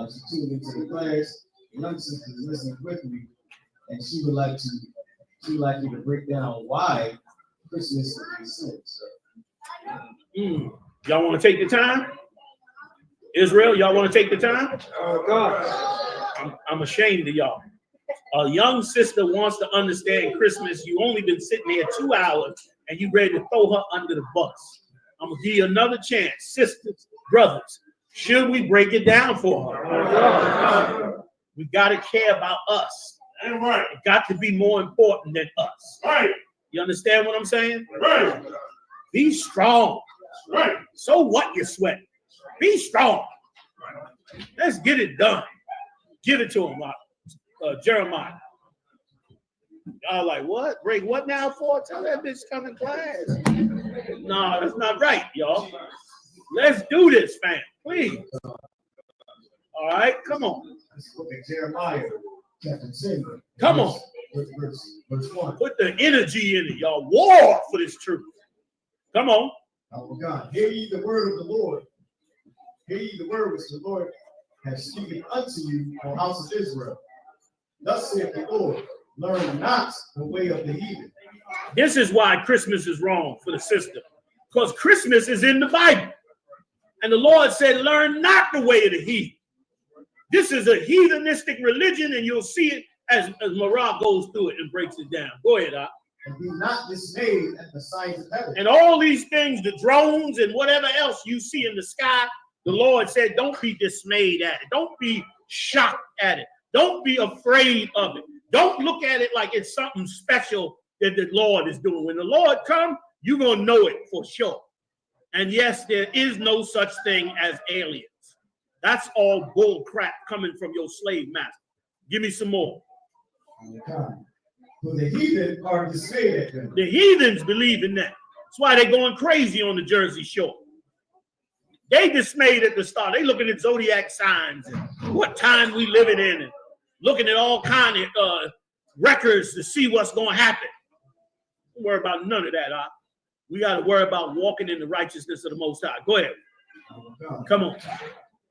Speaker 3: She tuned into the class. The young sister is listening with me, and she would like you to break down why Christmas is a sin. So.
Speaker 1: Y'all want to take the time? Israel, y'all want to take the time?
Speaker 3: Oh, God.
Speaker 1: I'm ashamed of y'all. A young sister wants to understand Christmas. You only been sitting there 2 hours and you ready to throw her under the bus. I'm going to give you another chance. Sisters, brothers, should we break it down for her? We got to care about us.
Speaker 2: That's right.
Speaker 1: It got to be more important than us.
Speaker 2: Right.
Speaker 1: You understand what I'm saying?
Speaker 2: Right.
Speaker 1: Be strong.
Speaker 2: Right.
Speaker 1: So what you sweat? Be strong. Let's get it done. Give it to him, Jeremiah. Y'all like, what? Break what now for? Tell that bitch come in class. No, that's not right, y'all. Let's do this, fam. Please. All right, come on.
Speaker 3: Let's look at Jeremiah chapter 10.
Speaker 1: Come on.
Speaker 3: Verse 1.
Speaker 1: Put the energy in it, y'all. War for this truth. Come on.
Speaker 3: Oh God, hear ye the word of the Lord. Hear ye the word which the Lord has spoken unto you, O house of Israel. Thus saith the Lord, learn not the way of the heathen.
Speaker 1: This is why Christmas is wrong for the system. Because Christmas is in the Bible. And the Lord said, learn not the way of the heathen. This is a heathenistic religion, and you'll see it as Marah goes through it and breaks it down. Go ahead, Ak.
Speaker 3: And be not dismayed at the signs of heaven.
Speaker 1: And all these things, the drones and whatever else you see in the sky, the Lord said, don't be dismayed at it. Don't be shocked at it. Don't be afraid of it. Don't look at it like it's something special that the Lord is doing. When the Lord comes, you're going to know it for sure. And yes, there is no such thing as aliens. That's all bull crap coming from your slave master. Give me some more.
Speaker 3: For the heathen are dismayed at them.
Speaker 1: The heathens believe in that. That's why they're going crazy on the Jersey Shore. They dismayed at the start. They looking at zodiac signs and what time we living in and looking at all kind of records to see what's going to happen. Don't worry about none of that, Ak. We got to worry about walking in the righteousness of the Most High. Go ahead. Come on.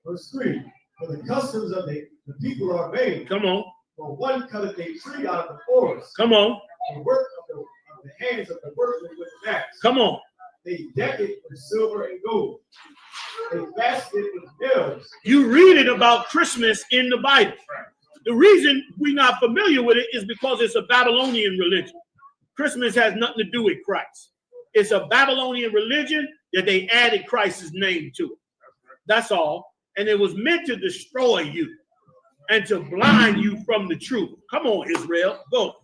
Speaker 3: Verse 3. For the customs of the people are vain.
Speaker 1: Come on.
Speaker 3: For one cutteth a tree out of the forest.
Speaker 1: Come on.
Speaker 3: The work of the hands of the workmen with an axe.
Speaker 1: Come on.
Speaker 3: They deck it with silver and gold. They fasten it with bells.
Speaker 1: You read it about Christmas in the Bible. The reason we're not familiar with it is because it's a Babylonian religion. Christmas has nothing to do with Christ. It's a Babylonian religion that they added Christ's name to it. That's all. And it was meant to destroy you and to blind you from the truth. Come on, Israel. Go.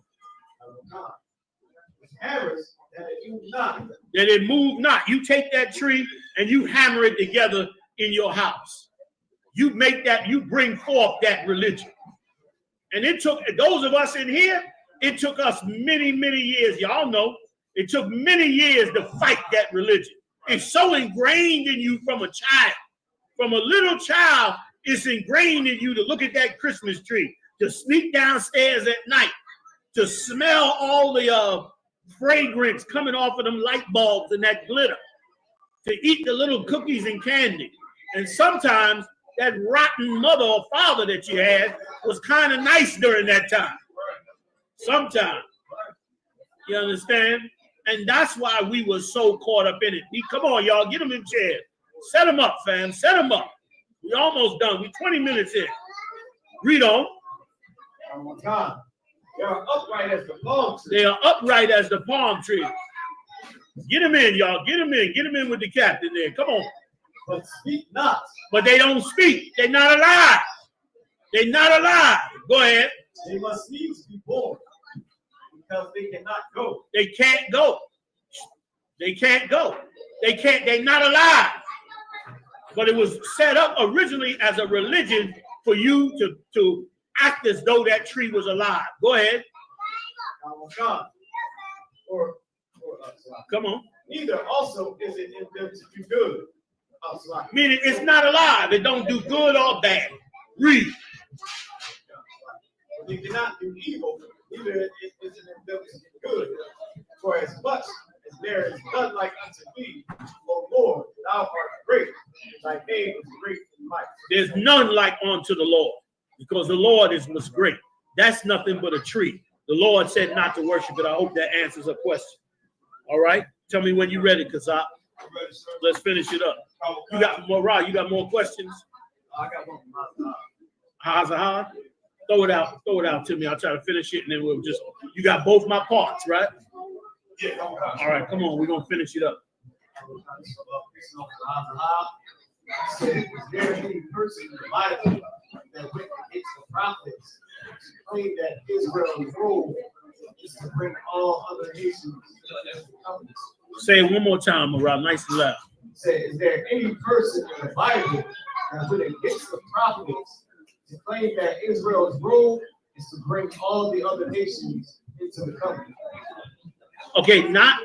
Speaker 3: Hammers that it move not.
Speaker 1: That it move not. You take that tree and you hammer it together in your house. You make that, you bring forth that religion. And it took those of us in here, it took us many, many years. Y'all know it took many years to fight that religion. It's so ingrained in you from a child. From a little child, it's ingrained in you to look at that Christmas tree, to sneak downstairs at night, to smell all the fragrance coming off of them light bulbs and that glitter, to eat the little cookies and candy. And sometimes that rotten mother or father that you had was kind of nice during that time. Sometimes. You understand? And that's why we were so caught up in it. Come on, y'all, get them in chairs. Set them up, fam. Set them up. We almost done. We 20 minutes in. Read on.
Speaker 3: Oh my God. They are upright as the palm tree.
Speaker 1: They are upright as the palm tree. Get them in, y'all. Get them in. Get them in with the captain there. Come on.
Speaker 3: But speak not.
Speaker 1: But they don't speak. They're not alive. They're not alive. Go ahead.
Speaker 3: They must needs be born because they cannot go.
Speaker 1: They can't go. They can't go. They can't. They're not alive. But it was set up originally as a religion for you to act as though that tree was alive. Go ahead.
Speaker 3: Oh my God.
Speaker 1: Come on.
Speaker 3: Neither also is it in them to do good.
Speaker 1: Meaning it's not alive. It don't do good or bad. Read.
Speaker 3: They cannot do evil, neither is it in them to do good. For as much as there is none like unto thee, O Lord, thou art great, and thy name is great in might.
Speaker 1: There's none like unto the Lord, because the Lord was great. That's nothing but a tree. The Lord said not to worship it. I hope that answers a question. All right? Tell me when you're ready, Kazak. Let's finish it up. You got more, Rod? You got more questions?
Speaker 3: I got one from
Speaker 1: Hazahad? Throw it out to me. I'll try to finish it, and then we'll just. You got both my parts, right?
Speaker 2: Yeah.
Speaker 1: All right, come on. We're gonna finish it up.
Speaker 3: Is there any person in the Bible that went against the prophets to claim that Israel's role is to bring all other nations to the covenant?
Speaker 1: Say it one more time, Marab. Nice and loud.
Speaker 3: Say, is there any person in the Bible that went against the prophets to claim that Israel's role is to bring all the other nations into the covenant?
Speaker 1: Okay, not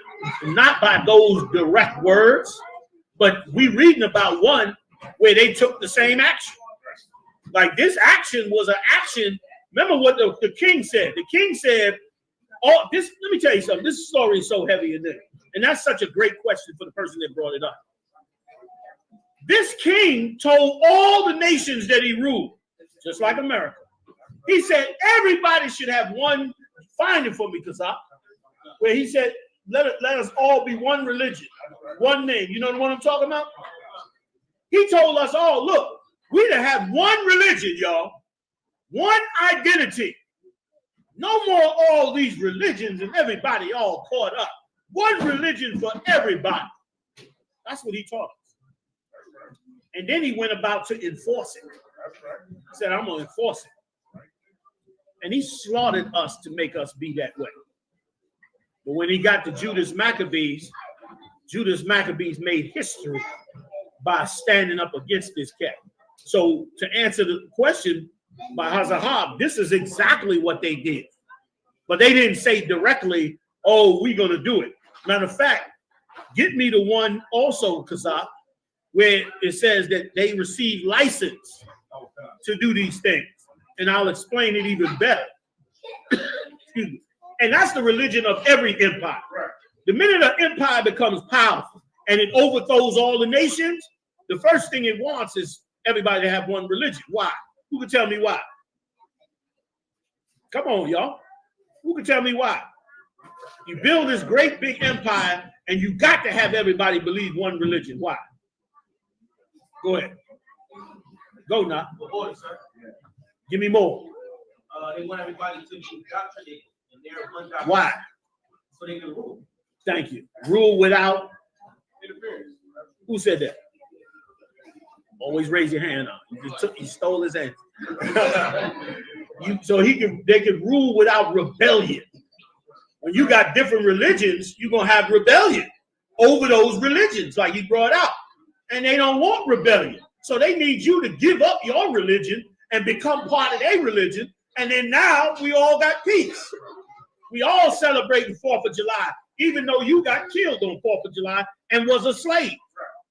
Speaker 1: by those direct words, but we reading about one where they took the same action. Like this action was an action. Remember what the king said. The king said, "Oh, this." Let me tell you something. This story is so heavy in there, and that's such a great question for the person that brought it up. This king told all the nations that he ruled, just like America. He said everybody should have one. Find it for me, Kazak. Where he said, let us all be one religion, one name. You know the one I'm talking about? He told us all, look, we to have one religion, y'all, one identity. No more all these religions and everybody all caught up. One religion for everybody. That's what he taught us. And then he went about to enforce it. He said, I'm going to enforce it. And he slaughtered us to make us be that way. But when he got to Judas Maccabees made history by standing up against this cat. So to answer the question by Hazahab, this is exactly what they did. But they didn't say directly, oh, we're going to do it. Matter of fact, get me the one also, Kazak, where it says that they received license to do these things. And I'll explain it even better. Excuse me. And that's the religion of every empire. The minute an empire becomes powerful and it overthrows all the nations, the first thing it wants is everybody to have one religion. Why? Who can tell me why? Come on, y'all. Who can tell me why? You build this great big empire and you got to have everybody believe one religion. Why? Go ahead. Go now. Give me more.
Speaker 4: They want everybody to be indoctrinated.
Speaker 1: Why?
Speaker 4: So they can rule.
Speaker 1: Thank you. Rule without
Speaker 4: Interference.
Speaker 1: Who said that? Always raise your hand up. You stole his answer. They can rule without rebellion. When you got different religions, you're gonna have rebellion over those religions, like you brought out. And they don't want rebellion. So they need you to give up your religion and become part of their religion. And then now we all got peace. We all celebrating 4th of July, even though you got killed on 4th of July and was a slave.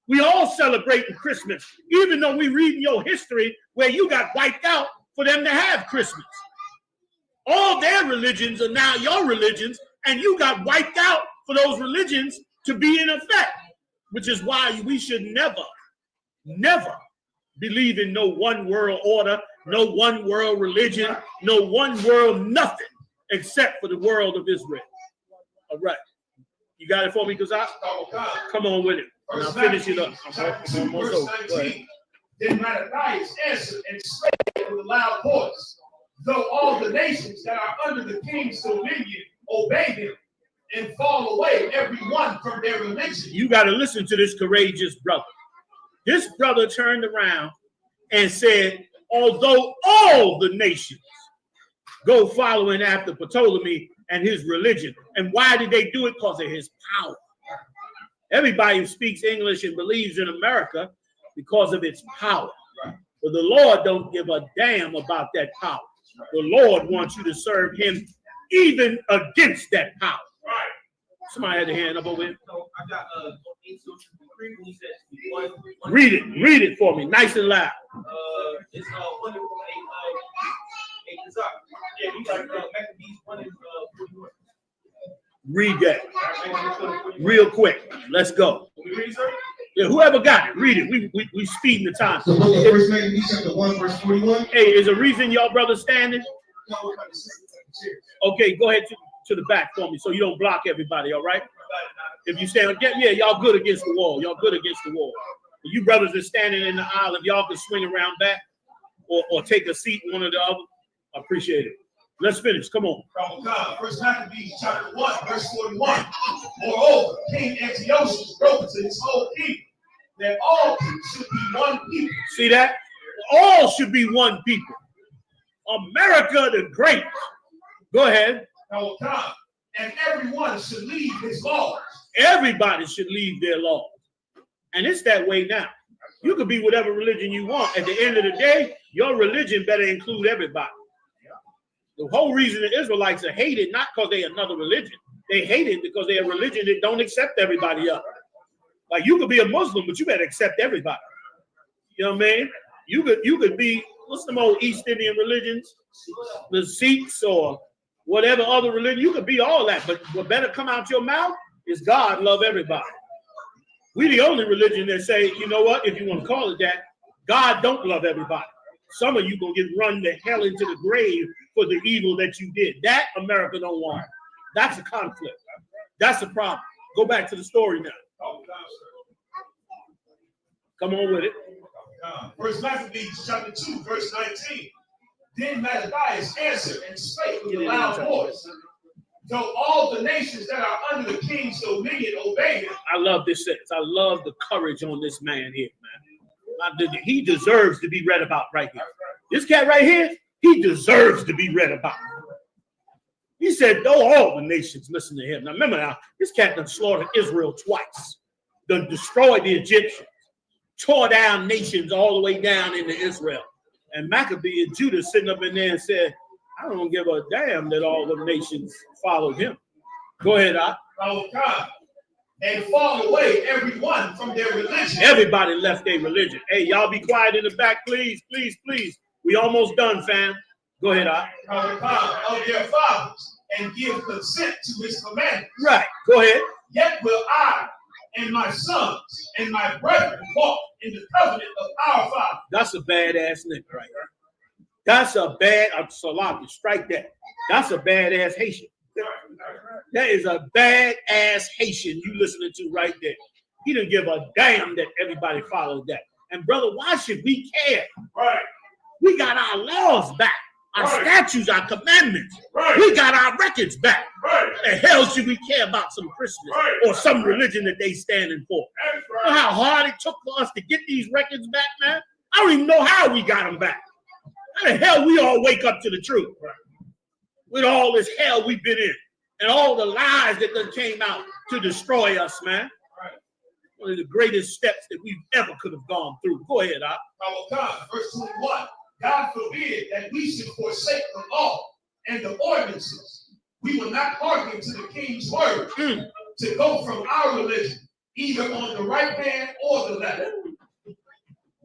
Speaker 1: We all celebrating Christmas, even though we reading your history where you got wiped out for them to have Christmas. All their religions are now your religions, and you got wiped out for those religions to be in effect, which is why we should never believe in no one world order, no one world religion, no one world nothing, except for the world of Israel. All right. You got it for me, Kazak? Come on with it. And I'll finish it up. I'm almost over. Go ahead.
Speaker 2: Then Mattathias answered and spake with a loud voice, though all the nations that are under the king's dominion obey him and fall away, every one from their religion.
Speaker 1: You got to listen to this courageous brother. This brother turned around and said, although all the nations go following after Ptolemy and his religion. And why did they do it? Because of his power. Everybody who speaks English and believes in America because of its power. But the Lord don't give a damn about that power. The Lord wants you to serve him even against that power.
Speaker 2: Right.
Speaker 1: Somebody had a hand up over here.
Speaker 5: So I got
Speaker 1: Read it for me, nice and loud.
Speaker 5: It's one yeah, you got Maccabees 1 and 41.
Speaker 1: Read that real quick. Let's go.
Speaker 5: We read, sir?
Speaker 1: Yeah, whoever got it, read it. We speeding the time.
Speaker 4: So book of First Maccabees chapter 1, verse 41.
Speaker 1: Hey, is a reason y'all brothers standing? Okay, go ahead to the back for me so you don't block everybody, all right? If you stand, yeah, y'all good against the wall. Y'all good against the wall. You brothers are standing in the aisle. If y'all can swing around back or take a seat, one or the other, I appreciate it. Let's finish. Come on.
Speaker 2: First Maccabees chapter 1, verse 41. Moreover, King Antiochus wrote to his whole kingdom that all people should be one people.
Speaker 1: See that? All should be one people. America the Great. Go ahead.
Speaker 2: And everyone should leave his laws.
Speaker 1: Everybody should leave their laws. And it's that way now. You could be whatever religion you want. At the end of the day, your religion better include everybody. The whole reason the Israelites are hated, not because they're another religion. They hate it because they're a religion that don't accept everybody else. Like you could be a Muslim, but you better accept everybody. You know what I mean? You could be, what's the old East Indian religions? The Sikhs or whatever other religion. You could be all that, but what better come out your mouth is God love everybody. We the only religion that say, you know what, if you want to call it that, God don't love everybody. Some of you gonna get run to hell into the grave for the evil that you did. That America don't want. That's a conflict. That's a problem. Go back to the story now. Come on with it.
Speaker 2: First Maccabees chapter 2, verse 19. Then Mattathias answered and spake with a loud voice, though all the nations that are under the king's dominion obey him.
Speaker 1: I love this sentence. I love the courage on this man here, man. He deserves to be read about right here. This cat right here, he deserves to be read about. He said, though all the nations listen to him. Now remember now, this cat done slaughtered Israel twice. Done destroyed the Egyptians. Tore down nations all the way down into Israel. And Maccabee and Judah sitting up in there and said, I don't give a damn that all the nations followed him. Go ahead,
Speaker 2: And fall away everyone from their religion.
Speaker 1: Everybody left their religion. Hey, y'all be quiet in the back, please, please, please. We almost done, fam. Go ahead,
Speaker 2: Of their fathers and give consent to his commandments.
Speaker 1: Right, go ahead.
Speaker 2: Yet will I and my sons and my brethren walk in the covenant of our father.
Speaker 1: That's a badass nigga right there. That's a bad, Salaki, strike that. That's a badass Haitian. That is a badass Haitian you listening to right there. He didn't give a damn that everybody followed that. And brother, why should we care?
Speaker 2: Right.
Speaker 1: We got our laws back, our statutes, our commandments.
Speaker 2: Right.
Speaker 1: We got our records back.
Speaker 2: Right.
Speaker 1: What the hell should we care about some Christmas or some religion that they standing for?
Speaker 2: That's right.
Speaker 1: You know how hard it took for us to get these records back, man? I don't even know how we got them back. How the hell we all wake up to the truth? With all this hell we've been in and all the lies that done came out to destroy us, man. One of the greatest steps that we've ever could have gone through. Go ahead,
Speaker 2: Verse 21. God forbid that we should forsake the law and the ordinances. We will not hearken to the king's word to go from our religion, either on the right hand or the left.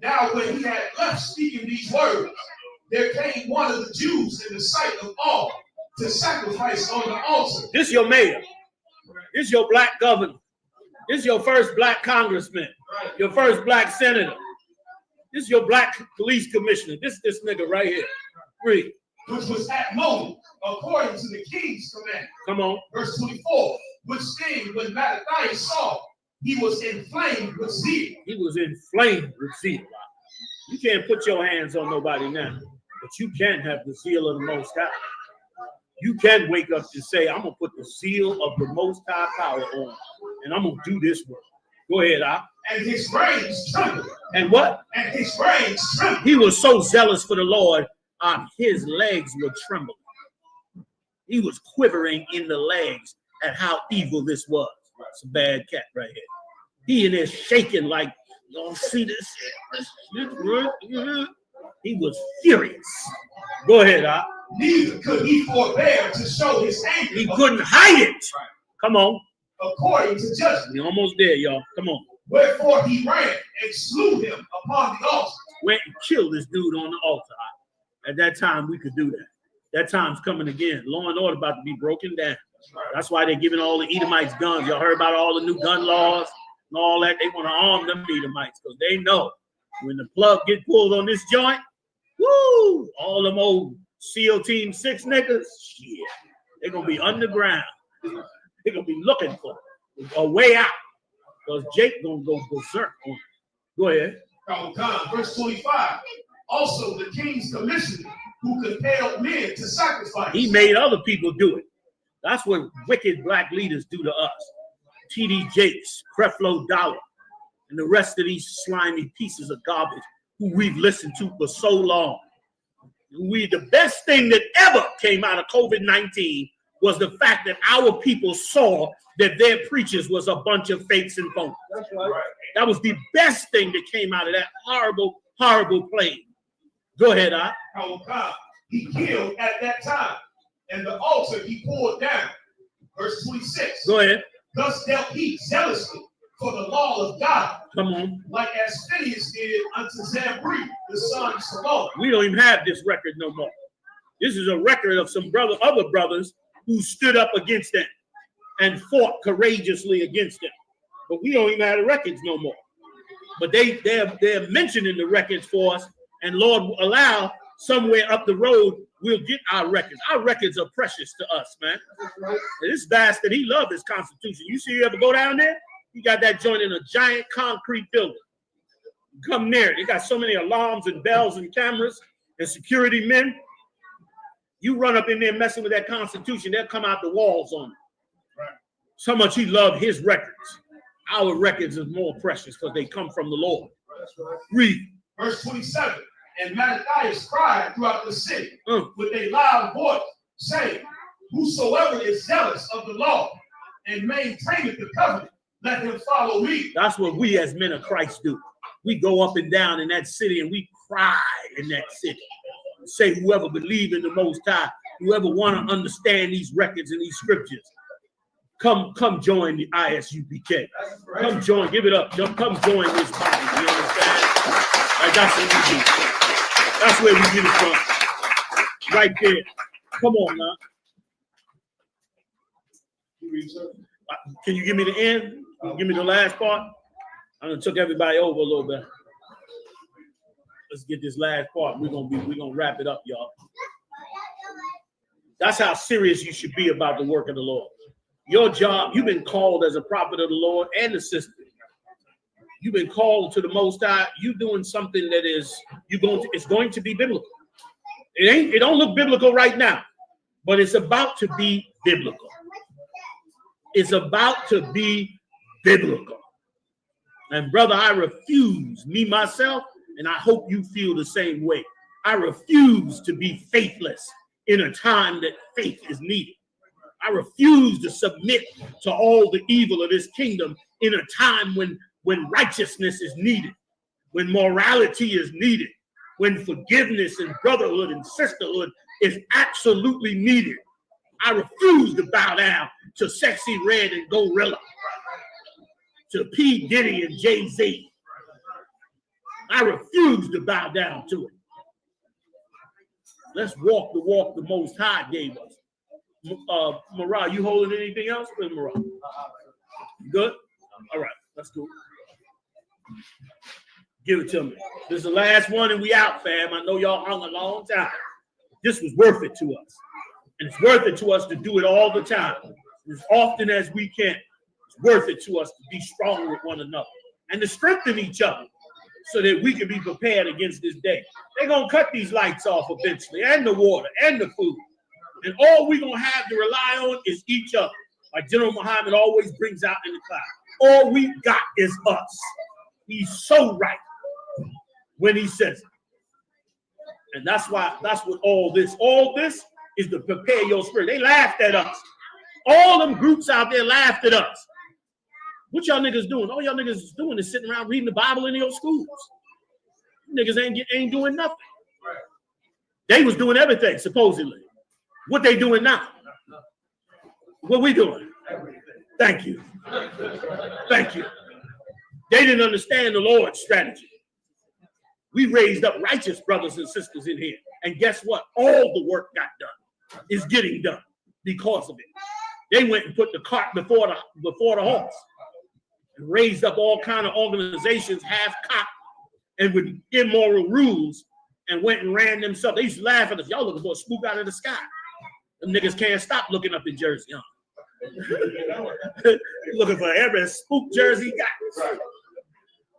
Speaker 2: Now, when he had left speaking these words, there came one of the Jews in the sight of all to sacrifice on the altar.
Speaker 1: This your mayor. This your black governor. This your first black congressman. Your first black senator. This is your black police commissioner. This nigga right here. Read.
Speaker 2: Which was at Moses, according to the king's command.
Speaker 1: Come on.
Speaker 2: Verse 24. which thing when Matthias saw, he was inflamed with zeal.
Speaker 1: He was inflamed with zeal. You can't put your hands on nobody now, but you can have the zeal of the Most High. You can wake up and say, I'm going to put the zeal of the Most High power on, and I'm going to do this work. Go ahead, Al.
Speaker 2: And his reins trembled.
Speaker 1: And what?
Speaker 2: And his reins trembled.
Speaker 1: He was so zealous for the Lord, his legs were trembling. He was quivering in the legs at how evil this was. It's a bad cat right here. He in there shaking like, you don't see this shit. He was furious. Go ahead, Al.
Speaker 2: Neither could he forbear to show his anger.
Speaker 1: He couldn't hide it. Come on.
Speaker 2: According to judgment.
Speaker 1: We're almost there, y'all. Come on.
Speaker 2: Wherefore he ran and slew him upon the altar.
Speaker 1: Went and killed this dude on the altar. At that time, we could do that. That time's coming again. Law and order about to be broken down. That's why they're giving all the Edomites guns. Y'all heard about all the new gun laws and all that. They want to arm them Edomites because they know when the plug get pulled on this joint, woo, all them old SEAL Team 6 niggas, shit, they're going to be underground. They're going to be looking for a way out because Jake going to go berserk on it. Go ahead.
Speaker 2: Verse 25. Also the king's commissioner who compelled men to sacrifice.
Speaker 1: He made other people do it. That's what wicked black leaders do to us. T.D. Jakes, Creflo Dollar, and the rest of these slimy pieces of garbage who we've listened to for so long. The best thing that ever came out of COVID-19 was the fact that our people saw that their preachers was a bunch of fakes and phonies.
Speaker 3: That's right.
Speaker 1: That was the best thing that came out of that horrible, horrible plague. Go ahead, Al.
Speaker 2: He killed at that time, and the altar he pulled down. Verse 26.
Speaker 1: Go ahead.
Speaker 2: Thus dealt he zealously for the law of God.
Speaker 1: Come on.
Speaker 2: Like as Phineas did unto Zambri, the son of Salome.
Speaker 1: We don't even have this record no more. This is a record of some other brothers who stood up against them and fought courageously against them. But we don't even have the records no more. But they're mentioning the records for us, and Lord will allow somewhere up the road we'll get our records. Our records are precious to us, man. And this bastard, he loved his Constitution. You see, you ever go down there? He got that joint in a giant concrete building. Come near it. They got so many alarms and bells and cameras and security men. You run up in there messing with that Constitution, they'll come out the walls on it. So much he loved his records. Our records is more precious because they come from the Lord. Read.
Speaker 2: Verse 27. And Matthias cried throughout the city with a loud voice, saying, whosoever is zealous of the law and maintaineth the covenant, let him follow me.
Speaker 1: That's what we as men of Christ do. We go up and down in that city and we cry in that city. Say whoever believe in the Most High, whoever want to understand these records and these scriptures, come join the ISUPK. Come join, give it up. Come join this body. You understand? Like that's what we do. That's where we get it from. Right there. Come on now. Can you give me the end? Give me the last part. I done took everybody over a little bit. Let's get this last part. We're gonna wrap it up, y'all. That's how serious you should be about the work of the Lord. Your job, you've been called as a prophet of the Lord and the sister. You've been called to the Most High. You're doing something that it's going to be biblical. It don't look biblical right now, but it's about to be biblical. It's about to be biblical. And brother, I refuse, me myself, and I hope you feel the same way. I refuse to be faithless in a time that faith is needed. I refuse to submit to all the evil of this kingdom in a time when righteousness is needed, when morality is needed, when forgiveness and brotherhood and sisterhood is absolutely needed. I refuse to bow down to Sexy Red and Gorilla, to P. Diddy and Jay-Z. I refuse to bow down to it. Let's walk the walk the Most High gave us. Mariah, you holding anything else? Where's Mariah? You good? All right, let's go. Give it to me. This is the last one and we out, fam. I know y'all hung a long time. This was worth it to us. And it's worth it to us to do it all the time. as often as we can. It's worth it to us to be strong with one another and to strengthen each other so that we can be prepared against this day. They're going to cut these lights off eventually, and the water, and the food. And all we're going to have to rely on is each other. Like General Muhammad always brings out in the class. All we got is us. He's so right when he says it. And that's what all this is to prepare your spirit. They laughed at us. All them groups out there laughed at us. What y'all niggas doing? All y'all niggas is doing is sitting around reading the Bible in your schools. Niggas ain't doing nothing. They was doing everything, supposedly. What they doing now? What we doing? Thank you. Thank you. They didn't understand the Lord's strategy. We raised up righteous brothers and sisters in here. And guess what? All the work got done, is getting done because of it. They went and put the cart before the horse and raised up all kind of organizations, half-cocked and with immoral rules, and went and ran themselves. They used to laugh at us. Y'all looking for a spook out of the sky. Them niggas can't stop looking up in Jersey, huh? Looking for every spook Jersey got.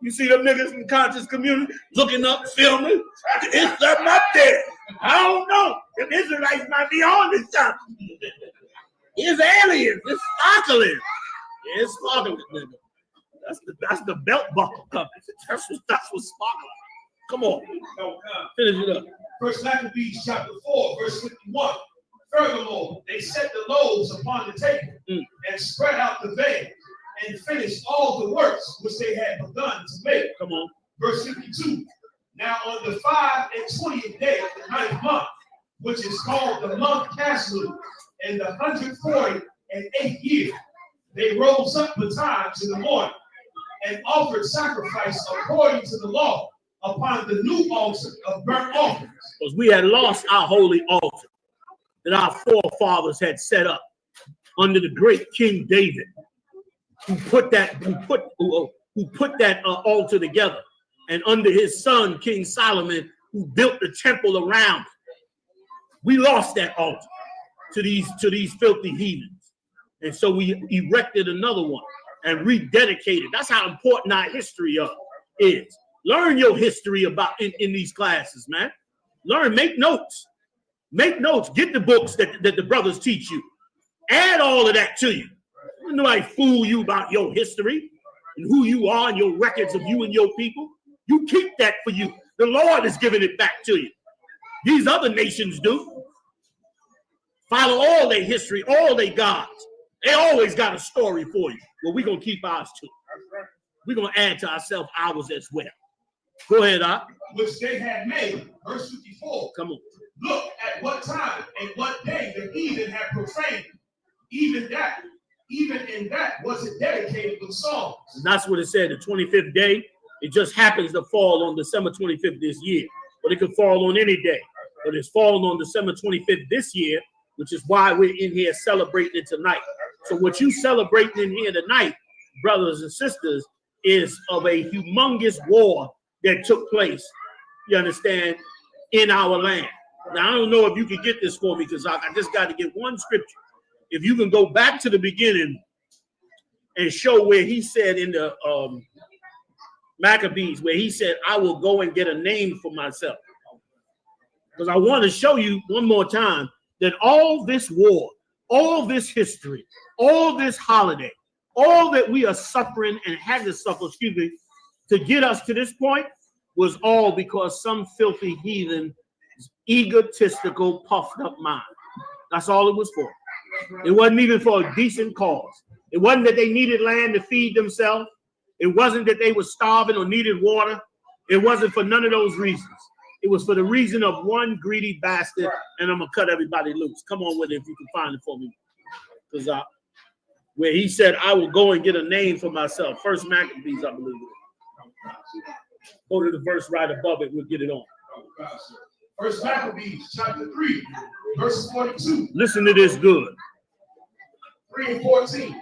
Speaker 1: You see them niggas in the conscious community looking up, filming. It's something up there. I don't know. The Israelites might be on this something. It's aliens. It's sparkling. Yeah, it's sparkling, nigga. That's the belt buckle coming. That's what's sparkling. Come on. Finish it up.
Speaker 2: First Maccabees chapter 4, verse 51. Furthermore, they set the loaves upon the table and spread out the veil and finished all the works which they had begun to make.
Speaker 1: Come on.
Speaker 2: Verse 52. Now on the 25th day of the 9th month, which is called the month Caslu, in the 148th year, they rose up betimes in the morning and offered sacrifice according to the law upon the new altar of burnt offerings.
Speaker 1: Because we had lost our holy altar that our forefathers had set up under the great King David, who put that altar together, and under his son King Solomon, who built the temple around it. We lost that altar to these filthy heathens, and so we erected another one and rededicated. That's how important our history is. Learn your history about in these classes, man. Learn, make notes. Make notes. Get the books that the brothers teach you. Add all of that to you. Nobody fool you about your history and who you are and your records of you and your people. You keep that for you. The Lord is giving it back to you. These other nations do. Follow all their history, all their gods. They always got a story for you. Well, we're going to keep ours too. We're going to add to ourselves ours as well. Go ahead, Doc.
Speaker 2: Which they had made. Verse 54.
Speaker 1: Come on.
Speaker 2: Look at what time and what day the heathen had profaned. Even in that was it dedicated with songs.
Speaker 1: And that's what it said, the 25th day. It just happens to fall on December 25th this year. But it could fall on any day. But it's fallen on December 25th this year, which is why we're in here celebrating it tonight. So what you celebrating in here tonight, brothers and sisters, is of a humongous war that took place, you understand, in our land. Now, I don't know if you can get this for me, because I just got to get one scripture. If you can go back to the beginning and show where he said in the Maccabees, where he said, I will go and get a name for myself. Because I want to show you one more time that all this war, all this history, all this holiday, all that we are suffering and had to suffer, to get us to this point was all because some filthy heathen, egotistical, puffed up mind. That's all it was for. It wasn't even for a decent cause. It wasn't that they needed land to feed themselves. It wasn't that they were starving or needed water. It wasn't for none of those reasons. It was for the reason of one greedy bastard, and I'm going to cut everybody loose. Come on with it if you can find it for me. Because where he said, I will go and get a name for myself. First Maccabees, I believe it. Go to the verse right above it. We'll get it on.
Speaker 2: First Maccabees, chapter 3, verse 42.
Speaker 1: Listen to this good.
Speaker 2: 3 and 14.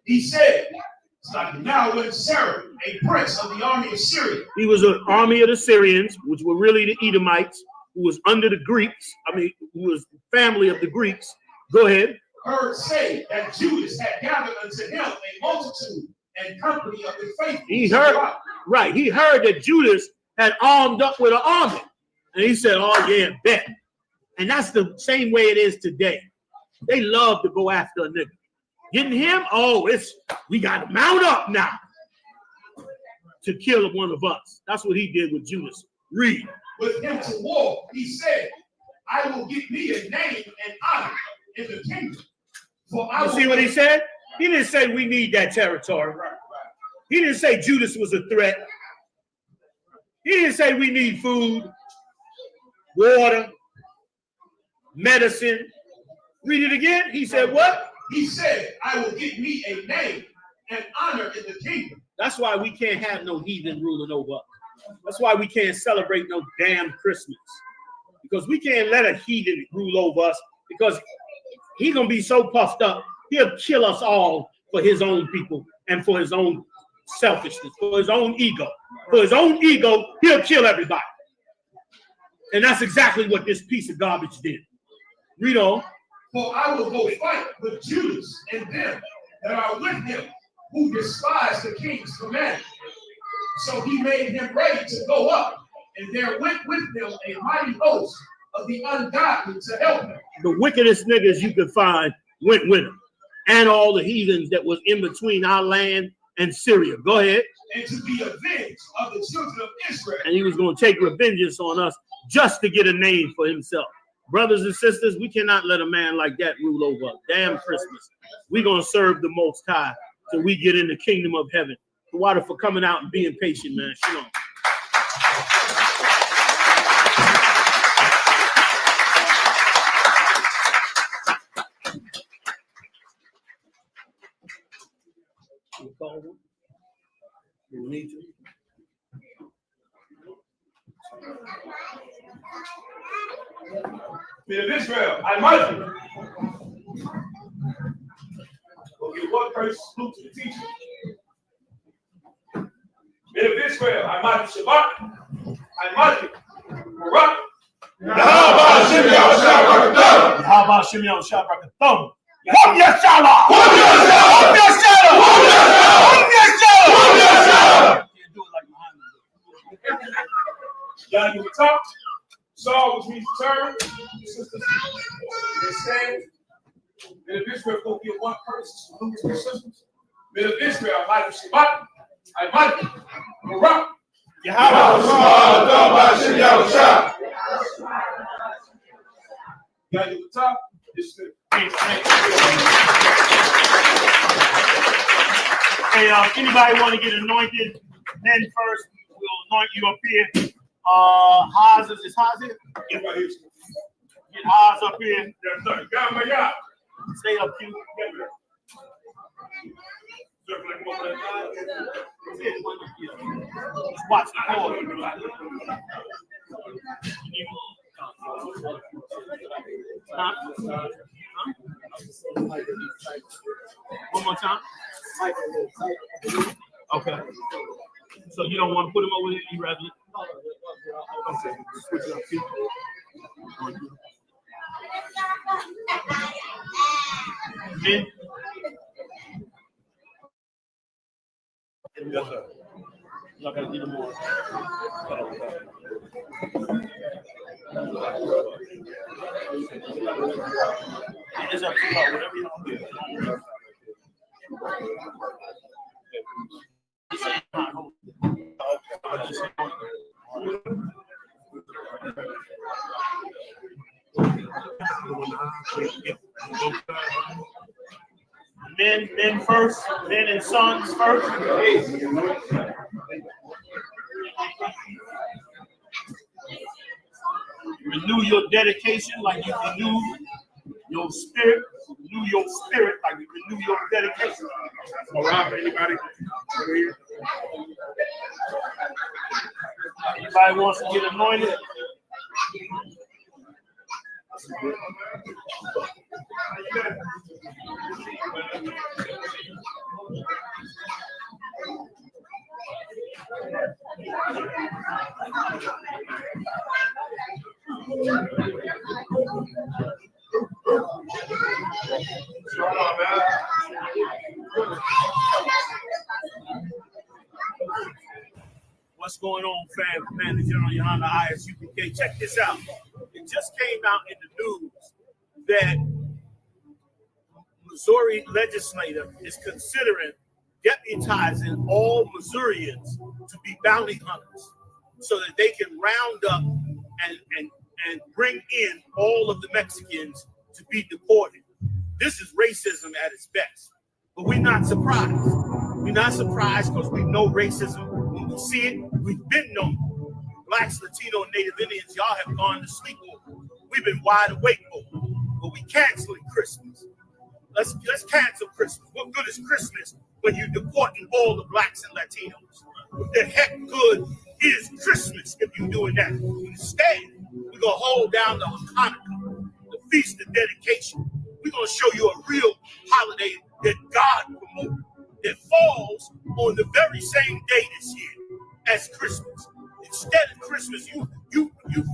Speaker 2: He said, now when Sarah, a prince of the army of Syria.
Speaker 1: He was an army of the Syrians, which were really the Edomites, who was under the Greeks. Who was family of the Greeks. Go ahead.
Speaker 2: heard say that Judas had gathered unto him a multitude and company of the faithful.
Speaker 1: He heard, right, he heard that Judas had armed up with an army. And he said, oh yeah, bet. And that's the same way it is today. They love to go after a nigga. Getting him, oh, we got to mount up now to kill one of us. That's what he did with Judas. Read.
Speaker 2: With him to war, he said, I will get me a name and honor in the kingdom. For I
Speaker 1: you see what he said? He didn't say we need that territory. He didn't say Judas was a threat. He didn't say we need food, water, medicine. Read it again. He said what?
Speaker 2: He said, I will get me a name and honor in the kingdom.
Speaker 1: That's why we can't have no heathen ruling over us. That's why we can't celebrate no damn Christmas. Because we can't let a heathen rule over us, because he's going to be so puffed up, he'll kill us all for his own people and for his own selfishness, for his own ego. For his own ego, he'll kill everybody. And that's exactly what this piece of garbage did. Read on.
Speaker 2: For I will go fight with Judas and them that are with him, who despise the king's command. So he made him ready to go up, and there went with him a mighty host of the ungodly to help him.
Speaker 1: The wickedest niggas you could find went with him, and all the heathens that was in between our land and Syria. Go ahead.
Speaker 2: And to be avenged of the children of Israel.
Speaker 1: And he was going to take revengeance on us just to get a name for himself. Brothers and sisters, we cannot let a man like that rule over us. Damn Christmas. We're going to serve the Most High till we get in the kingdom of heaven. Water for coming out and being patient, man. Shalom. You need to.
Speaker 2: Men of Israel, I might you. We'll give one person salute to the teacher. Men of Israel, I might you Shabbat. I might you Barak.
Speaker 1: How about Shimon Shabbat? Whoop your shalom! Whoop your shalom! Whoop your shalom! Whoop your shalom! Whoop your shalom! Can't do it like Muhammad.
Speaker 2: Y'all give a talk. Saul, which means turn. Sisters, they stand. Men of Israel, go give one person salute to the sisters. Men of Israel, I might you Shabbat. I might you Barak. Y'all give a talk. This is
Speaker 1: Hey, anybody want to get anointed? Men first, we'll anoint you up here. Haas is Haas here? Get Haas up here. Stay up here. Just watch the ball. Huh? One more time. Okay. So you don't want to put him over here? You rather? Okay. Switch it up here. Men. Yes, sir. Y'all gotta get them more. It's up to y'all, whatever you want to do. Men first, men and sons first. Renew your dedication like you renew your spirit. Renew your spirit like you renew your dedication. All right, anybody? Anybody wants to get anointed? going on, fam? Commander General Yohana, ISUPK. Check this out. It just came out in the news that Missouri legislator is considering deputizing all Missourians to be bounty hunters so that they can round up and bring in all of the Mexicans to be deported. This is racism at its best. But we're not surprised. We're not surprised because we know racism. When we see it, we've been known. Blacks, Latino, and Native Indians, y'all have gone to sleep over. We've been wide awake over. But we canceling Christmas. Let's cancel Christmas. What good is Christmas when you're deporting all the Blacks and Latinos? What the heck good is Christmas if you're doing that? Instead, we're going to hold down the Hanukkah, the Feast of Dedication. We're going to show you a real holiday that God promoted, that falls on the very same day this year as Christmas. Instead of Christmas, you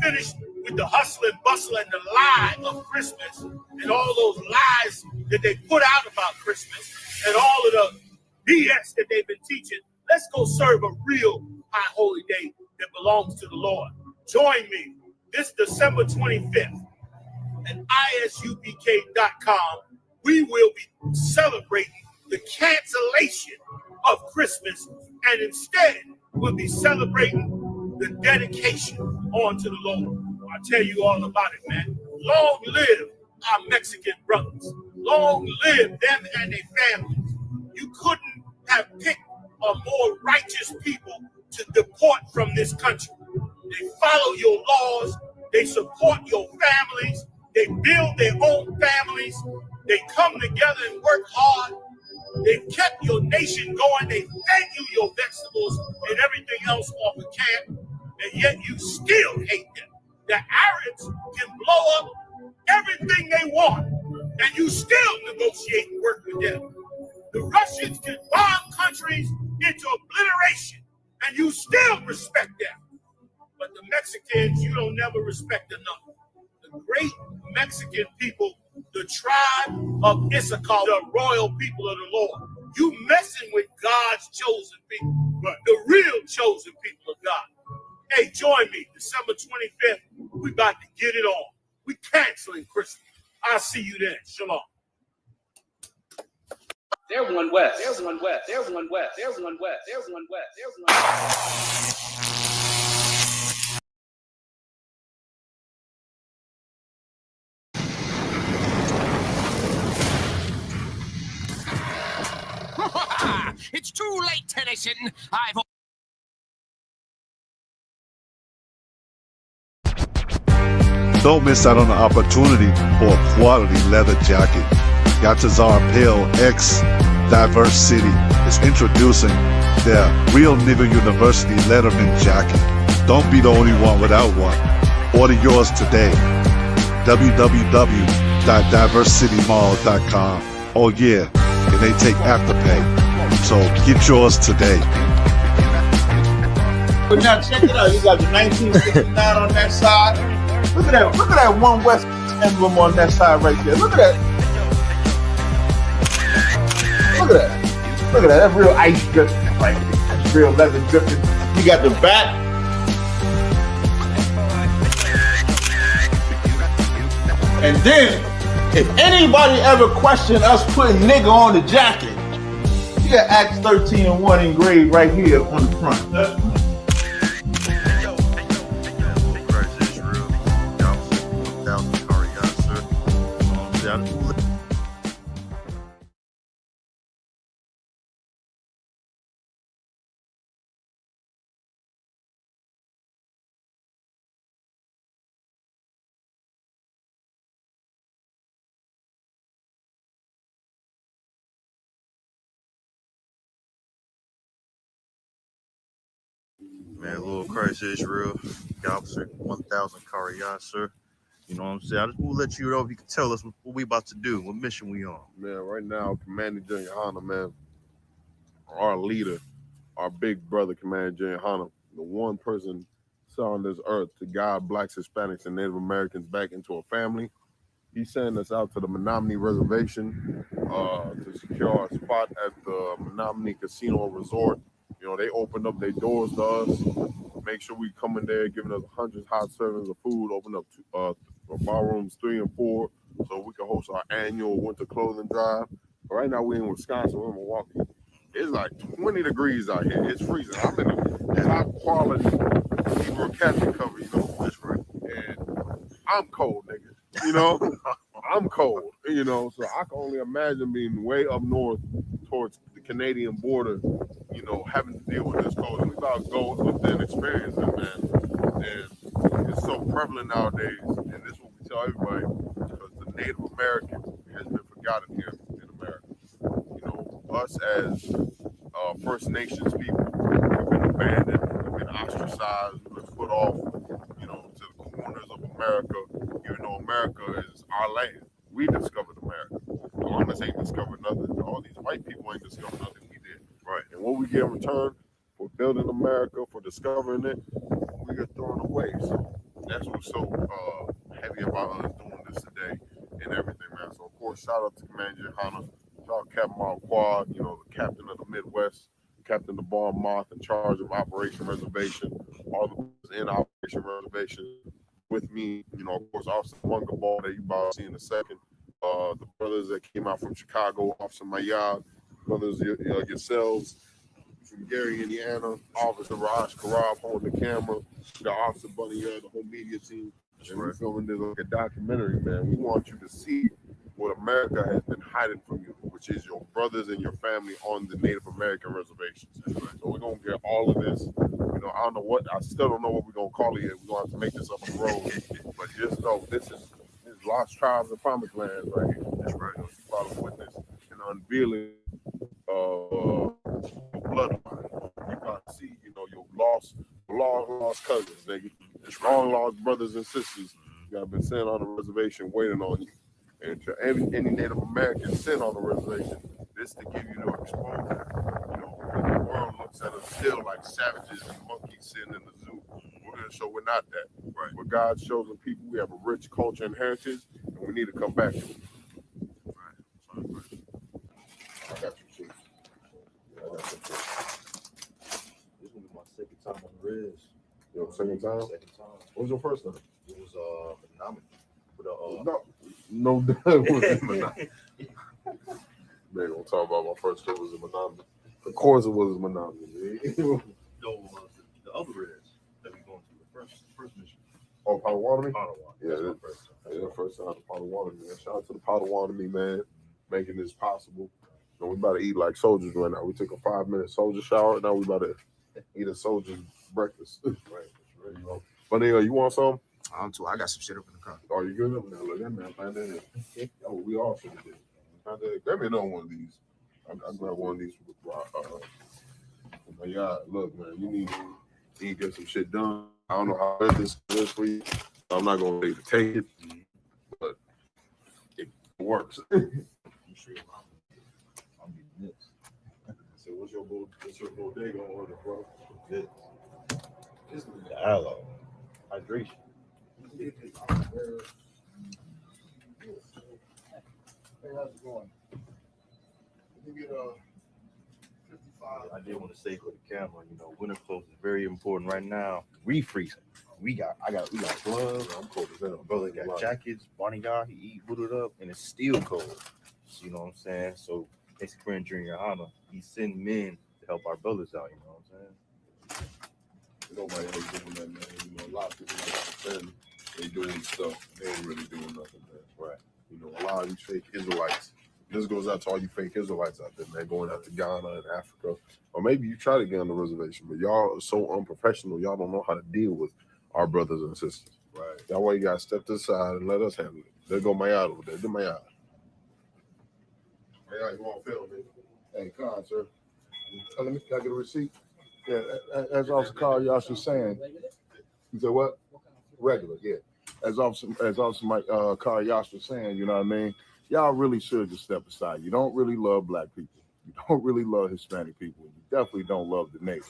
Speaker 1: finish with the hustle and bustle and the lie of Christmas and all those lies that they put out about Christmas and all of the BS that they've been teaching. Let's go serve a real high holy day that belongs to the Lord. Join me this December 25th at ISUPK.com. We will be celebrating the cancellation of Christmas, and instead we'll be celebrating the dedication onto the Lord. I'll tell you all about it, man. Long live our Mexican brothers. Long live them and their families. You couldn't have picked a more righteous people to deport from this country. They follow your laws. They support your families. They build their own families. They come together and work hard. They've kept your nation going. They fed you your vegetables and everything else off the camp, and yet you still hate them. The Arabs can blow up everything they want, and you still negotiate and work with them. The Russians can bomb countries into obliteration, and you still respect them. But the Mexicans, you don't never respect enough. The great Mexican people, the tribe of Issachar, the royal people of the Lord. You messing with God's chosen people, but the real chosen people of God. Hey, join me December 25th. We about to get it on. We canceling Christmas. I'll see you then. Shalom.
Speaker 6: They're one west. They're one west. They're one west. They're one west. They're one west. They're one west.
Speaker 7: It's too late, Tennyson. I've
Speaker 8: Don't miss out on the opportunity for a quality leather jacket. Yatazar Pale X Diverse City is introducing their Real Nigga University Letterman jacket. Don't be the only one without one. Order yours today. www.diversitymall.com. Oh yeah, and they take Afterpay. So get yours today.
Speaker 9: But now check it out. You got the 1969 on that side. Look at that One West emblem on that side right there. Look at that. Look at that. Look at that. That's real ice drip. Like that's real leather dripping. You got the back. And then, if anybody ever question us putting nigga on the jacket, you got Acts 13:1 engraved right here on the front.
Speaker 10: Man, Lord Christ Israel, Officer 1000 Karayat, sir. You know what I'm saying? I just want to let you know if you can tell us what we about to do, what mission we on.
Speaker 11: Man, right now, Commander General Yohana, man, our leader, our big brother, Commander General Yohana, the one person on this earth to guide blacks, Hispanics, and Native Americans back into a family. He's sending us out to the Menominee Reservation to secure our spot at the Menominee Casino Resort. You know, they opened up their doors to us. Make sure we come in there, giving us 100 hot servings of food. Open up ballrooms 3 and 4, so we can host our annual winter clothing drive. Right now we're in Wisconsin, we're in Milwaukee. It's like 20 degrees out here. It's freezing. I'm in a top quality Negro captain cover, you know. That's right. And I'm cold, nigga. You know, I'm cold. You know, so I can only imagine being way up north towards the Canadian border. You know, having to deal with this cold. And we about to go within experience it, man. And it's so prevalent nowadays. And this is what we tell everybody, because the Native American has been forgotten here in America. You know, us as First Nations people, we've been abandoned, we've been ostracized, we've been put off, you know, to the corners of America, even though America is our land. We discovered America. Columbus ain't discovered nothing. All these white people ain't discovered nothing we did. Right. And what we get in return for building America, for discovering it, we get thrown away. So that's what's so heavy about us doing this today and everything, man. So of course, shout out to Commander Hannah, shout out Captain Mark Quad, you know, the captain of the Midwest, Captain the Bar Moth in charge of Operation Reservation, all the in Operation Reservation with me, you know, of course, Officer Bunga Ball that you about to see in a second. The brothers that came out from Chicago, Officer Mayad, brothers yourselves from Gary, Indiana, Officer Raj Karab holding the camera, the Officer Bunny, the whole media team. And we're filming this like a documentary, man. We want you to see what America has been hiding from you, which is your brothers and your family on the Native American reservations. So we're gonna get all of this. You know, I don't know what, I still don't know what we're gonna call it yet. We're gonna have to make this up on the road. But just know this is Lost Tribes of Promised Land right here. That's right. You know, you follow witness and unveiling bloodline. You got to see, you know, your lost cousins, nigga. Long lost brothers and sisters that have been sent on the reservation waiting on you. And to any Native American sent on the reservation, this to give you no exposure. You know, when the world looks at us still like savages and monkeys sitting in the zoo, we're going to show we're not that. Right. We're God's chosen people. We have a rich culture and heritage, and we need to come back to it. Right. I got you, Chief. Yeah, I got you, Chief.
Speaker 12: This will be my second time on the Reds.
Speaker 11: Your second time?
Speaker 12: Second time.
Speaker 11: What was your first time?
Speaker 12: It was phenomenal.
Speaker 11: No doubt. Man, don't talk about my first trip was a Menominee. Of course it was a Menominee.
Speaker 12: No, the other Reds that we going to the first mission.
Speaker 11: Oh, Potawatomi?
Speaker 12: Potawatomi.
Speaker 11: Yeah, that's my first time. Yeah, first time to Potawatomi, man. Shout out to the Potawatomi, man, making this possible. You know, we about to eat like soldiers right now. We took a 5-minute soldier shower. Now we about to eat a soldier's breakfast. Right. You know. But anyway, you want some?
Speaker 12: I got some shit up in the car.
Speaker 11: Oh, you good up now? Look, that man find that. Oh, we all should have did. Grab me another one of these. I grab one of these. Yeah, look, man, you need to get some shit done. I don't know how this is for you. I'm not gonna be able to take it, but it works.
Speaker 12: I'm sure I'll be next. So what's your bodega order, bro? This is the aloe. Hydration.
Speaker 3: Hey, how's it going? Let me get 55.
Speaker 12: I did want to say for the camera, you know, winter clothes is very important right now. Refreezing. We got gloves.
Speaker 11: I'm cold as hell.
Speaker 12: Brother got jackets. Barney got he booted up and it's still cold. You know what I'm saying? So his friend Junior Honor, he send men to help our brothers out. You know what I'm saying?
Speaker 11: Nobody ain't doing that, man. You know, a lot of people like to defend. They doing stuff. They ain't really doing nothing, man. Right. You know, a lot of these fake Israelites. This goes out to all you fake Israelites out there, man, going out to Ghana and Africa. Or maybe you try to get on the reservation, but y'all are so unprofessional, y'all don't know how to deal with our brothers and sisters. Right. That's why you gotta step to the side and let us handle it. There go Mayad over there. Do Mayad. Mayad, you want to film it?
Speaker 13: Hey, come on, sir. Can I get a receipt? Yeah, as Officer Carl Yash was saying. He said what? Regular, yeah. As Officer Mike Carl Yash was saying, you know what I mean? Y'all really should just step aside. You don't really love black people. You don't really love Hispanic people. You definitely don't love the neighbors.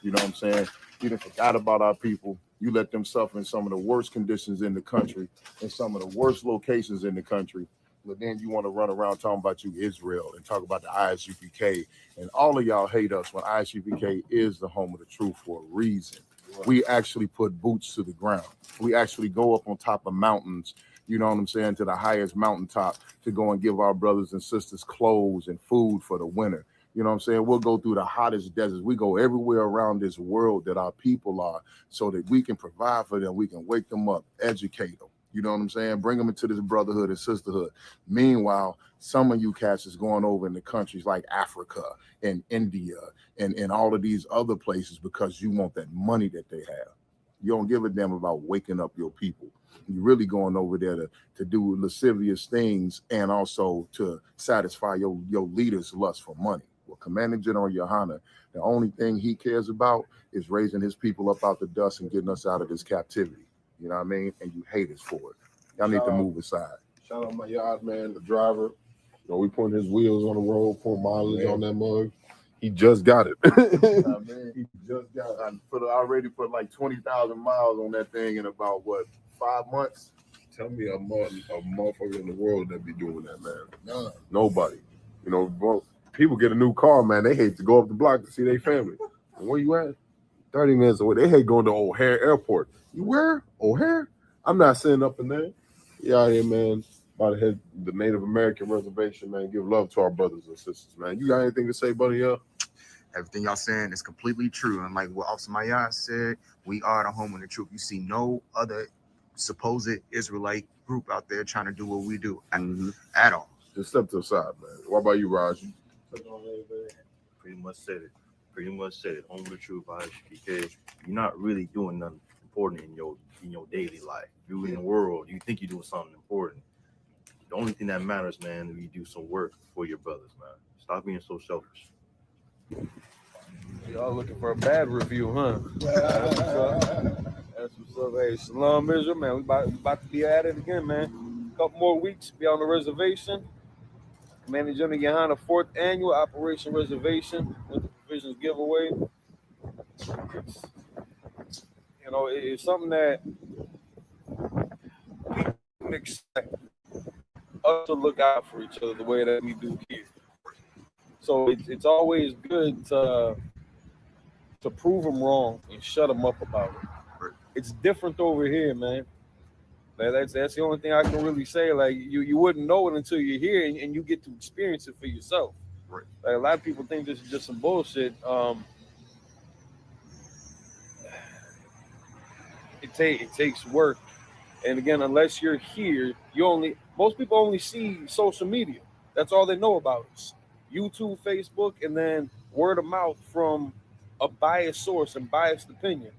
Speaker 13: You know what I'm saying? You done forgot about our people. You let them suffer in some of the worst conditions in the country, in some of the worst locations in the country. But then you want to run around talking about you Israel and talk about the ISUPK. And all of y'all hate us when ISUPK is the home of the truth for a reason. We actually put boots to the ground. We actually go up on top of mountains, you know what I'm saying, to the highest mountaintop to go and give our brothers and sisters clothes and food for the winter. You know what I'm saying? We'll go through the hottest deserts. We go everywhere around this world that our people are so that we can provide for them. We can wake them up, educate them. You know what I'm saying? Bring them into this brotherhood and sisterhood. Meanwhile, some of you cats is going over in the countries like Africa and India and all of these other places because you want that money that they have. You don't give a damn about waking up your people. You're really going over there to do lascivious things and also to satisfy your leader's lust for money. Well, Commanding General Yohana, the only thing he cares about is raising his people up out the dust and getting us out of this captivity. You know what I mean? And you hate us for it. Y'all need to move aside.
Speaker 11: Shout out my yard man, the driver. You know, we putting his wheels on the road, put mileage on that mug. He just got it.
Speaker 13: He just got it. I already put like 20,000 miles on that thing in about, 5 months?
Speaker 11: Tell me a motherfucker in the world that be doing that, man.
Speaker 13: None.
Speaker 11: Nobody. You know, bro, people get a new car, man. They hate to go up the block to see their family. And where you at? 30 minutes away. They hate going to O'Hare Airport. You where? O'Hare? I'm not sitting up in there. You out here, man. About to hit the Native American reservation, man. Give love to our brothers and sisters, man. You got anything to say, buddy?
Speaker 14: Everything y'all saying is completely true. And like what Officer Mayad said, we are the home of the truth. You see no other supposed Israelite group out there trying to do what we do at all.
Speaker 11: Just step to the side, man. What about you, Raj?
Speaker 12: Pretty much said it. Home of the truth, ISUPK. You're not really doing nothing important in your daily life. You in the world, you think you're doing something important. The only thing that matters, man, is you do some work for your brothers, man. Stop being so selfish.
Speaker 15: Y'all looking for a bad review, huh? That's what's up. Hey, Shalom Israel, man. We about to be at it again, man. A couple more weeks, be on the reservation. Commanding General Yohana 4th Annual Operation Reservation with the provisions giveaway. It's something that we can expect us to look out for each other the way that we do here. So it's always good to prove them wrong and shut them up about it. It's different over here, man. That's the only thing I can really say. Like you wouldn't know it until you're here and you get to experience it for yourself.
Speaker 14: Right.
Speaker 15: Like a lot of people think this is just some bullshit. It takes work, and again, unless you're here, most people only see social media. That's all they know about us. YouTube, Facebook, and then word of mouth from a biased source and biased opinion.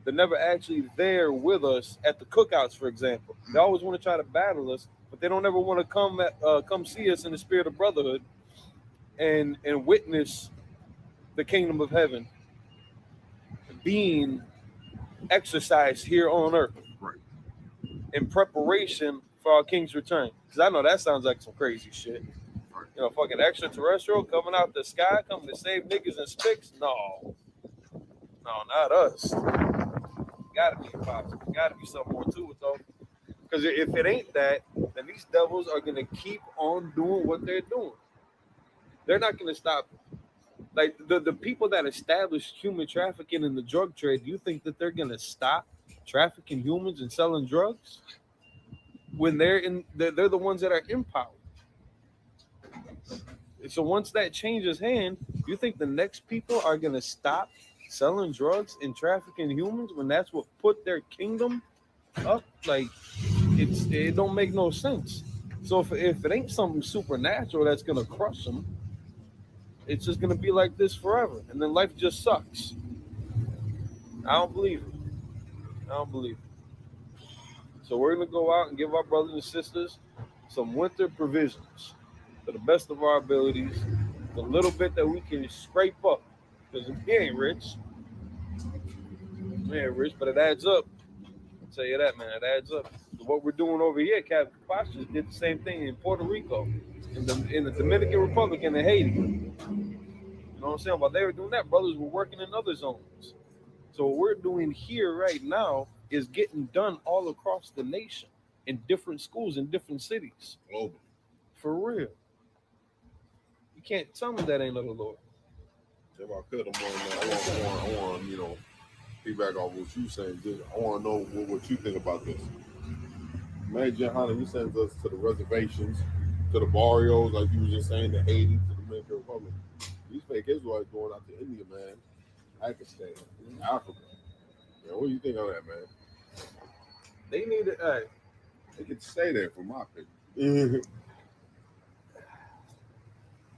Speaker 15: They're never actually there with us at the cookouts, for example. They always want to try to battle us, but they don't ever want to come see us in the spirit of brotherhood and witness the kingdom of heaven being exercised here on earth,
Speaker 14: right,
Speaker 15: in preparation for our King's return. Because I know that sounds like some crazy shit. Fucking extraterrestrial coming out the sky, coming to save niggas and sticks? No, not us. Gotta be impossible. Gotta be something more to it, though. Because if it ain't that, then these devils are gonna keep on doing what they're doing. They're not gonna stop. Like the people that established human trafficking in the drug trade, do you think that they're gonna stop trafficking humans and selling drugs when they're the ones that are in power? So once that changes hand, you think the next people are gonna stop selling drugs and trafficking humans when that's what put their kingdom up? Like it don't make no sense. So if it ain't something supernatural that's gonna crush them, it's just gonna be like this forever, and then life just sucks. I don't believe it. So we're gonna go out and give our brothers and sisters some winter provisions to the best of our abilities, the little bit that we can scrape up, because we ain't rich. We ain't rich, but it adds up. I'll tell you that, man. It adds up. So what we're doing over here, Captain Pastures did the same thing in Puerto Rico, in the Dominican Republic, and in Haiti. You know what I'm saying? While they were doing that, brothers were working in other zones. So what we're doing here right now is getting done all across the nation in different schools in different cities.
Speaker 11: Global.
Speaker 15: For real. You can't tell me that ain't of the Lord.
Speaker 11: If I could, I want, feedback on what you saying. Just I want to know what you think about this. Man, Johanna, he sends us to the reservations, to the barrios, like you were just saying, to Haiti, to the Dominican Republic. These fake Israelites going out to India, man, Pakistan, Africa. Yeah, what do you think of that, man?
Speaker 15: They need to.
Speaker 11: They could stay there, for my opinion.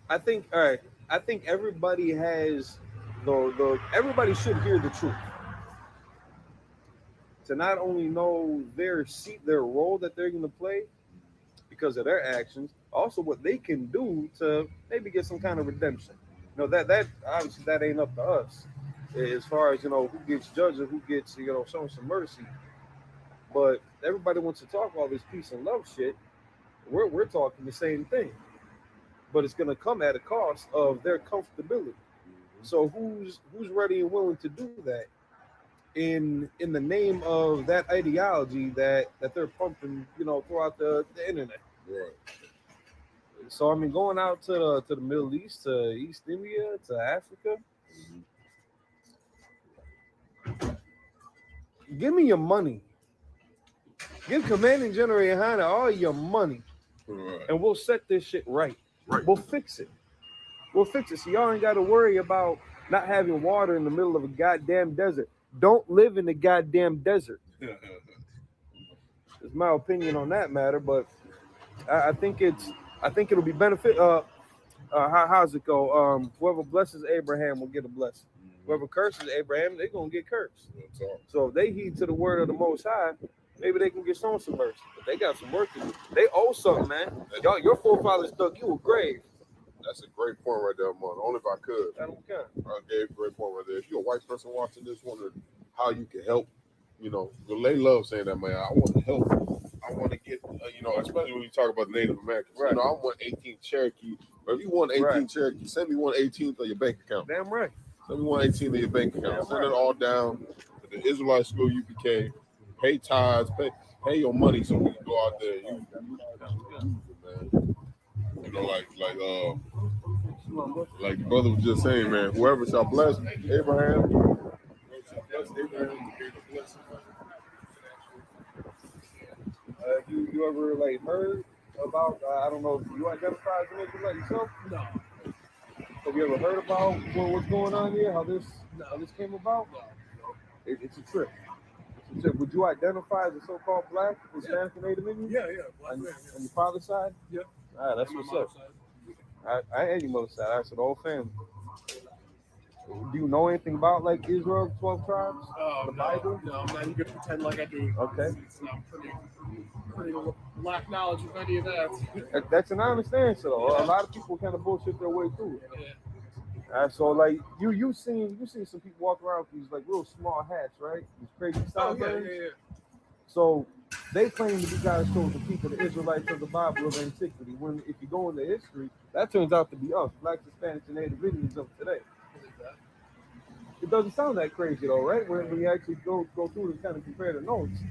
Speaker 15: I think. All right. I think everybody has everybody should hear the truth. To not only know their seat, their role that they're going to play because of their actions, also what they can do to maybe get some kind of redemption. You know, that obviously that ain't up to us as far as, who gets judged or who gets, shown some mercy. But everybody wants to talk all this peace and love shit. We're talking the same thing, but it's going to come at a cost of their comfortability. So who's ready and willing to do that in the name of that ideology that they're pumping, throughout the internet?
Speaker 11: Right.
Speaker 15: So I mean, going out to the Middle East, to East India, to Africa, give me your money. Give Commanding General Yohana all your money, and we'll set this shit right. We'll fix it. So y'all ain't got to worry about not having water in the middle of a goddamn desert. Don't live in the goddamn desert. It's my opinion on that matter, but I think it'll be benefit. How's it go? Whoever blesses Abraham will get a blessing. Whoever curses Abraham, they're gonna get cursed. So if they heed to the word of the Most High, maybe they can get shown some mercy. But they got some work to do. They owe something, man. Your forefathers dug you a grave.
Speaker 11: That's a great point right there, man. Only if I could.
Speaker 15: I don't care.
Speaker 11: I gave a great point right there. If you're a white person watching this, wondering how you can help, they love saying that, man. I want to help. I want to get, especially when you talk about the Native Americans.
Speaker 15: Right.
Speaker 11: I want 18 Cherokee. But if you want 18 Cherokee, send me 1/18 of your bank account.
Speaker 15: Damn right.
Speaker 11: Send me 1/18 of your bank account. Send it all down to the Israelite School UPK. Pay tithes. Pay your money so we can go out there and use it, man. Like the brother was just saying, man, whoever shall bless Abraham,
Speaker 15: You ever heard about? I don't know if you identify as an Israelite yourself.
Speaker 5: No.
Speaker 15: Have you ever heard about what's going on here? How this came about? It's a trip. Would you identify as a so-called black, Hispanic, and Native Indian?
Speaker 5: Yeah.
Speaker 15: On your father's side?
Speaker 5: Yeah.
Speaker 15: All right, that's what's up. I ain't your mother's side. I said the whole family. Do you know anything about Israel, 12 tribes? The Bible?
Speaker 5: No, I'm not even gonna pretend like I do.
Speaker 15: Okay.
Speaker 5: I'm pretty lack knowledge of any of that.
Speaker 15: That's an honest answer though. A lot of people kind of bullshit their way through it.
Speaker 5: Yeah.
Speaker 15: So you seen some people walk around with these real small hats, right? These crazy sideburns.
Speaker 5: Yeah.
Speaker 15: So they claim to be God's chosen people, the Israelites of the Bible of antiquity. When if you go into history, that turns out to be us, blacks, Hispanics, and Native Indians of today. It doesn't sound that crazy though, right? When you actually go through and kind of compare the notes.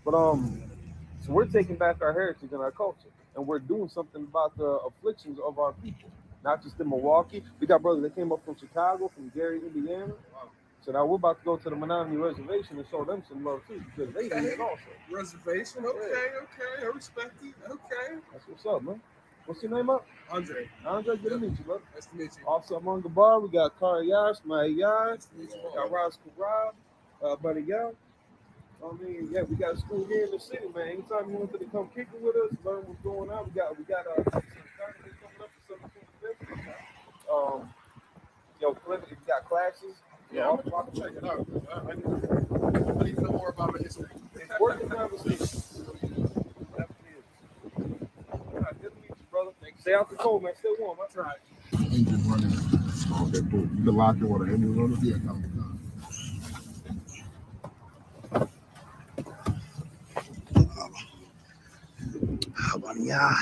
Speaker 15: But so we're taking back our heritage and our culture, and we're doing something about the afflictions of our people. Not just in Milwaukee. We got brothers that came up from Chicago, from Gary, Indiana. So now we're about to go to the Menominee Reservation and show them some love too, because they need it also.
Speaker 5: Reservation, okay, I respect it. Okay.
Speaker 15: That's what's up, man. What's your name up?
Speaker 5: Andre,
Speaker 15: good to meet you, brother.
Speaker 5: nice to meet you.
Speaker 15: Also among the bar, we got Kari Yash, Maya Yash, got Roscoe Rob, Buddy Young. We got a school here in the city, man. Anytime you wanted to come kick it with us, learn what's going on, we got some tournaments coming up for 17th. We got classes.
Speaker 5: Yeah, I'm about to check it out. I need to know more about my history.
Speaker 15: It's worth the conversation. Good to meet you, brother. Stay out the cold, man. Stay warm. That's right.
Speaker 13: Engine running. Okay, cool. You can lock it with an engine running? Yeah, come.
Speaker 10: How about y'all?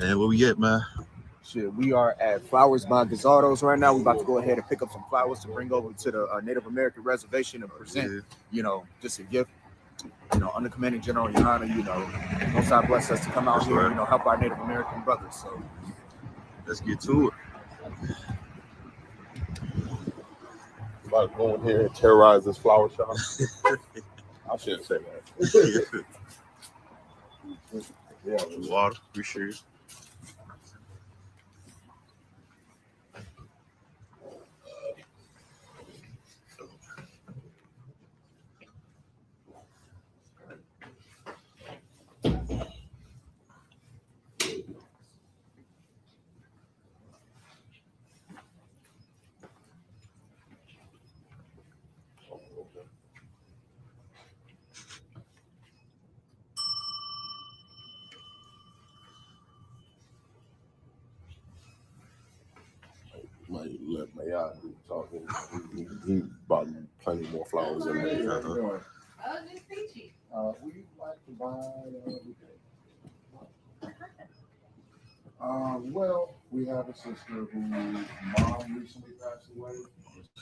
Speaker 10: And where we at, man?
Speaker 14: Shit, we are at Flowers by Gazzardo's right now. We're about to go ahead and pick up some flowers to bring over to the Native American reservation and present, just a gift. Under Commanding General Yohana, Most High bless us to come out here, help our Native American brothers. So
Speaker 10: let's get to it.
Speaker 11: about to go in here and terrorize this flower shop. I shouldn't say that.
Speaker 10: Yeah, water, appreciate it.
Speaker 11: Might let Mayan do talking. He bought plenty more flowers in there.
Speaker 3: Oh, just peachy. We like to buy everything. Well, we have a sister whose mom recently passed away.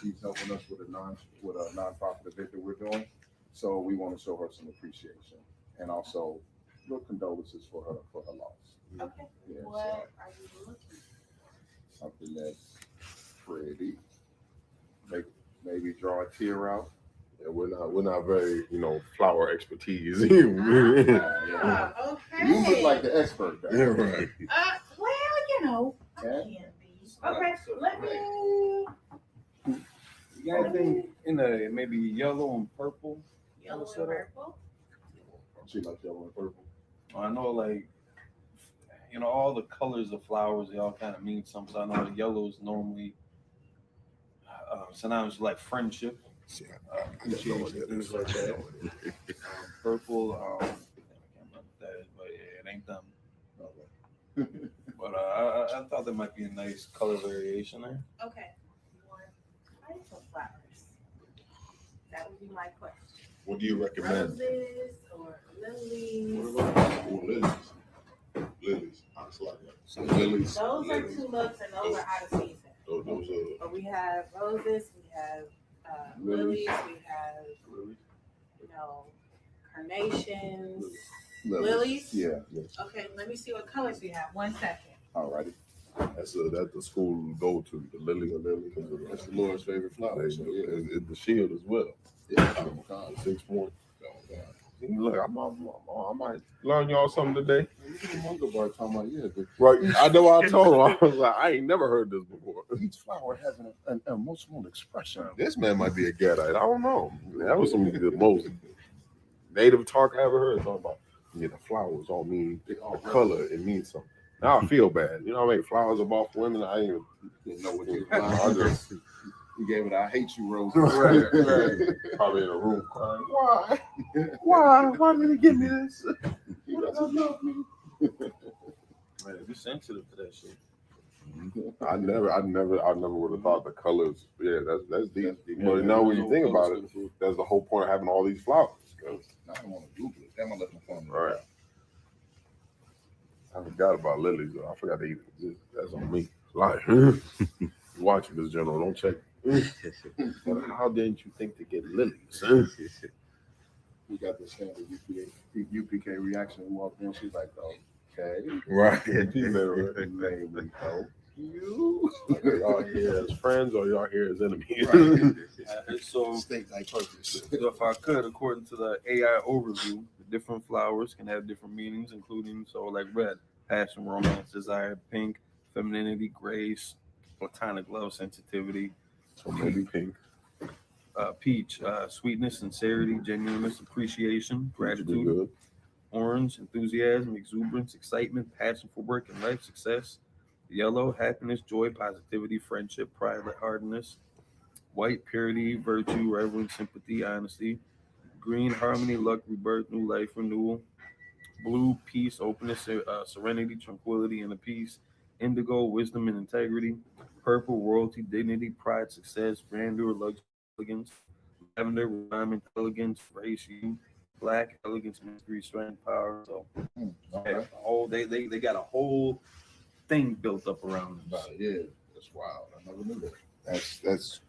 Speaker 3: She's helping us with a nonprofit event that we're doing. So we want to show her some appreciation and also little condolences for her loss.
Speaker 16: Okay.
Speaker 3: Yeah,
Speaker 16: What
Speaker 3: so
Speaker 16: are you looking?
Speaker 3: something that's pretty. Maybe draw a tear out.
Speaker 11: Yeah, we're not very, flower expertise.
Speaker 16: Okay.
Speaker 3: You look like the expert guy.
Speaker 11: Yeah, right.
Speaker 16: Well, I
Speaker 3: Yeah.
Speaker 16: can be. Okay, let me.
Speaker 15: You got anything in the maybe yellow and purple?
Speaker 16: Yellow and purple.
Speaker 3: She likes yellow and purple.
Speaker 15: I know, like, all the colors of flowers, they all kind of mean something. I know the yellow is normally sometimes like friendship, appreciation, things like that. Purple, I can't remember what that is, but yeah, it ain't them. But I thought there might be a nice color variation there.
Speaker 16: Okay. What type of flowers? That would be my question.
Speaker 11: What do you recommend?
Speaker 16: Roses or lilies?
Speaker 11: Lilies. Lilies. I just like that. Some lilies.
Speaker 16: Those are tulips and those are out of season.
Speaker 11: Those are.
Speaker 16: But we have roses, we have lilies, we have carnations, lilies.
Speaker 11: Yeah. Yes.
Speaker 16: Okay, let me see what colors we have. 1 second.
Speaker 11: Alrighty. That's the school go to the lily. That's the Lord's favorite flower. So it's the shield as well. Yeah. 6 points. Look, I might learn y'all something today. Right. I know I told him. I was like, I ain't never heard this before.
Speaker 3: Each flower has an emotional expression.
Speaker 11: This man might be a Gadite. I don't know. That was some of the most native talk I ever heard. Talking about, the flowers all mean, they all color. It means something. Now I feel bad. I make flowers about for women. I ain't even know what it was.
Speaker 3: You gave it I hate you rose.
Speaker 11: Right. Probably in a room crying. Why? Why did he give me this?
Speaker 15: Man, you're sensitive to that shit.
Speaker 11: I never would have thought the colors. Yeah, that's deep. But now when you think about it, that's the whole point of having all these flowers.
Speaker 3: I don't want to Google it. That might let me find it.
Speaker 11: Right. I forgot about lilies. Though. I forgot they even exist. That's on me. Like, watching this general, don't check. But how didn't you think to get lilies?
Speaker 3: We got the standard UPK reaction. We walked in, she's like, okay.
Speaker 11: Right.
Speaker 3: You.
Speaker 11: Y'all here as friends or y'all here as enemies?
Speaker 15: Right. So,
Speaker 3: state like purpose.
Speaker 15: So if I could, according to the AI overview, the different flowers can have different meanings, including like red, passion, romance, desire; pink, femininity; grace, platonic love, sensitivity;
Speaker 11: so maybe pink.
Speaker 15: Peach, sweetness, sincerity, genuineness, appreciation, gratitude; orange, enthusiasm, exuberance, excitement, passion for work and life, success; yellow, happiness, joy, positivity, friendship, pride, lightheartedness; white, purity, virtue, reverence, sympathy, honesty; green, harmony, luck, rebirth, new life, renewal; blue, peace, openness, serenity, tranquility, and peace; indigo, wisdom and integrity; purple, royalty, dignity, pride, success, grandeur, luxury, elegance; lavender, refinement, elegance, grace, youth; black, elegance, mystery, strength, power. So they got a whole thing built up around it.
Speaker 3: Yeah, that's wild. I never knew that.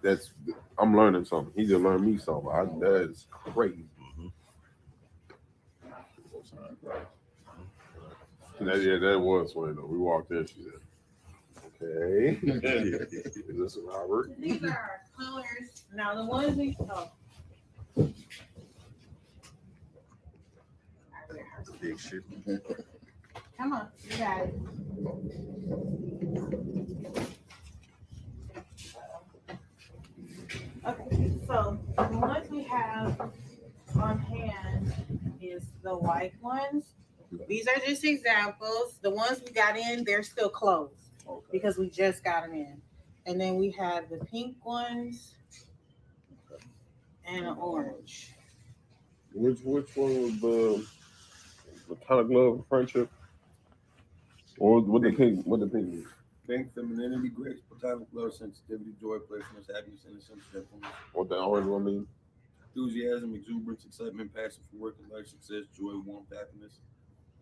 Speaker 11: That's I'm learning something. He just learned me something. That is crazy. That was funny though. We walked in, she said, Okay. Is this Robert?
Speaker 16: These are our colors. Now the ones we
Speaker 10: Big shit.
Speaker 16: come on, you got it. Okay, so the ones we have on hand is the white ones. These are just examples. The ones we got in, they're still closed because we just got them in. And then we have the pink ones and an orange.
Speaker 11: Which one was the platonic love and friendship? Or what the pink? What the pink is?
Speaker 17: Pink, femininity, grace, platonic love, sensitivity, joy, playfulness, happiness, innocence, gentleness.
Speaker 11: What the orange one mean?
Speaker 17: Enthusiasm, exuberance, excitement, passion for work and life, success, joy, warmth, happiness.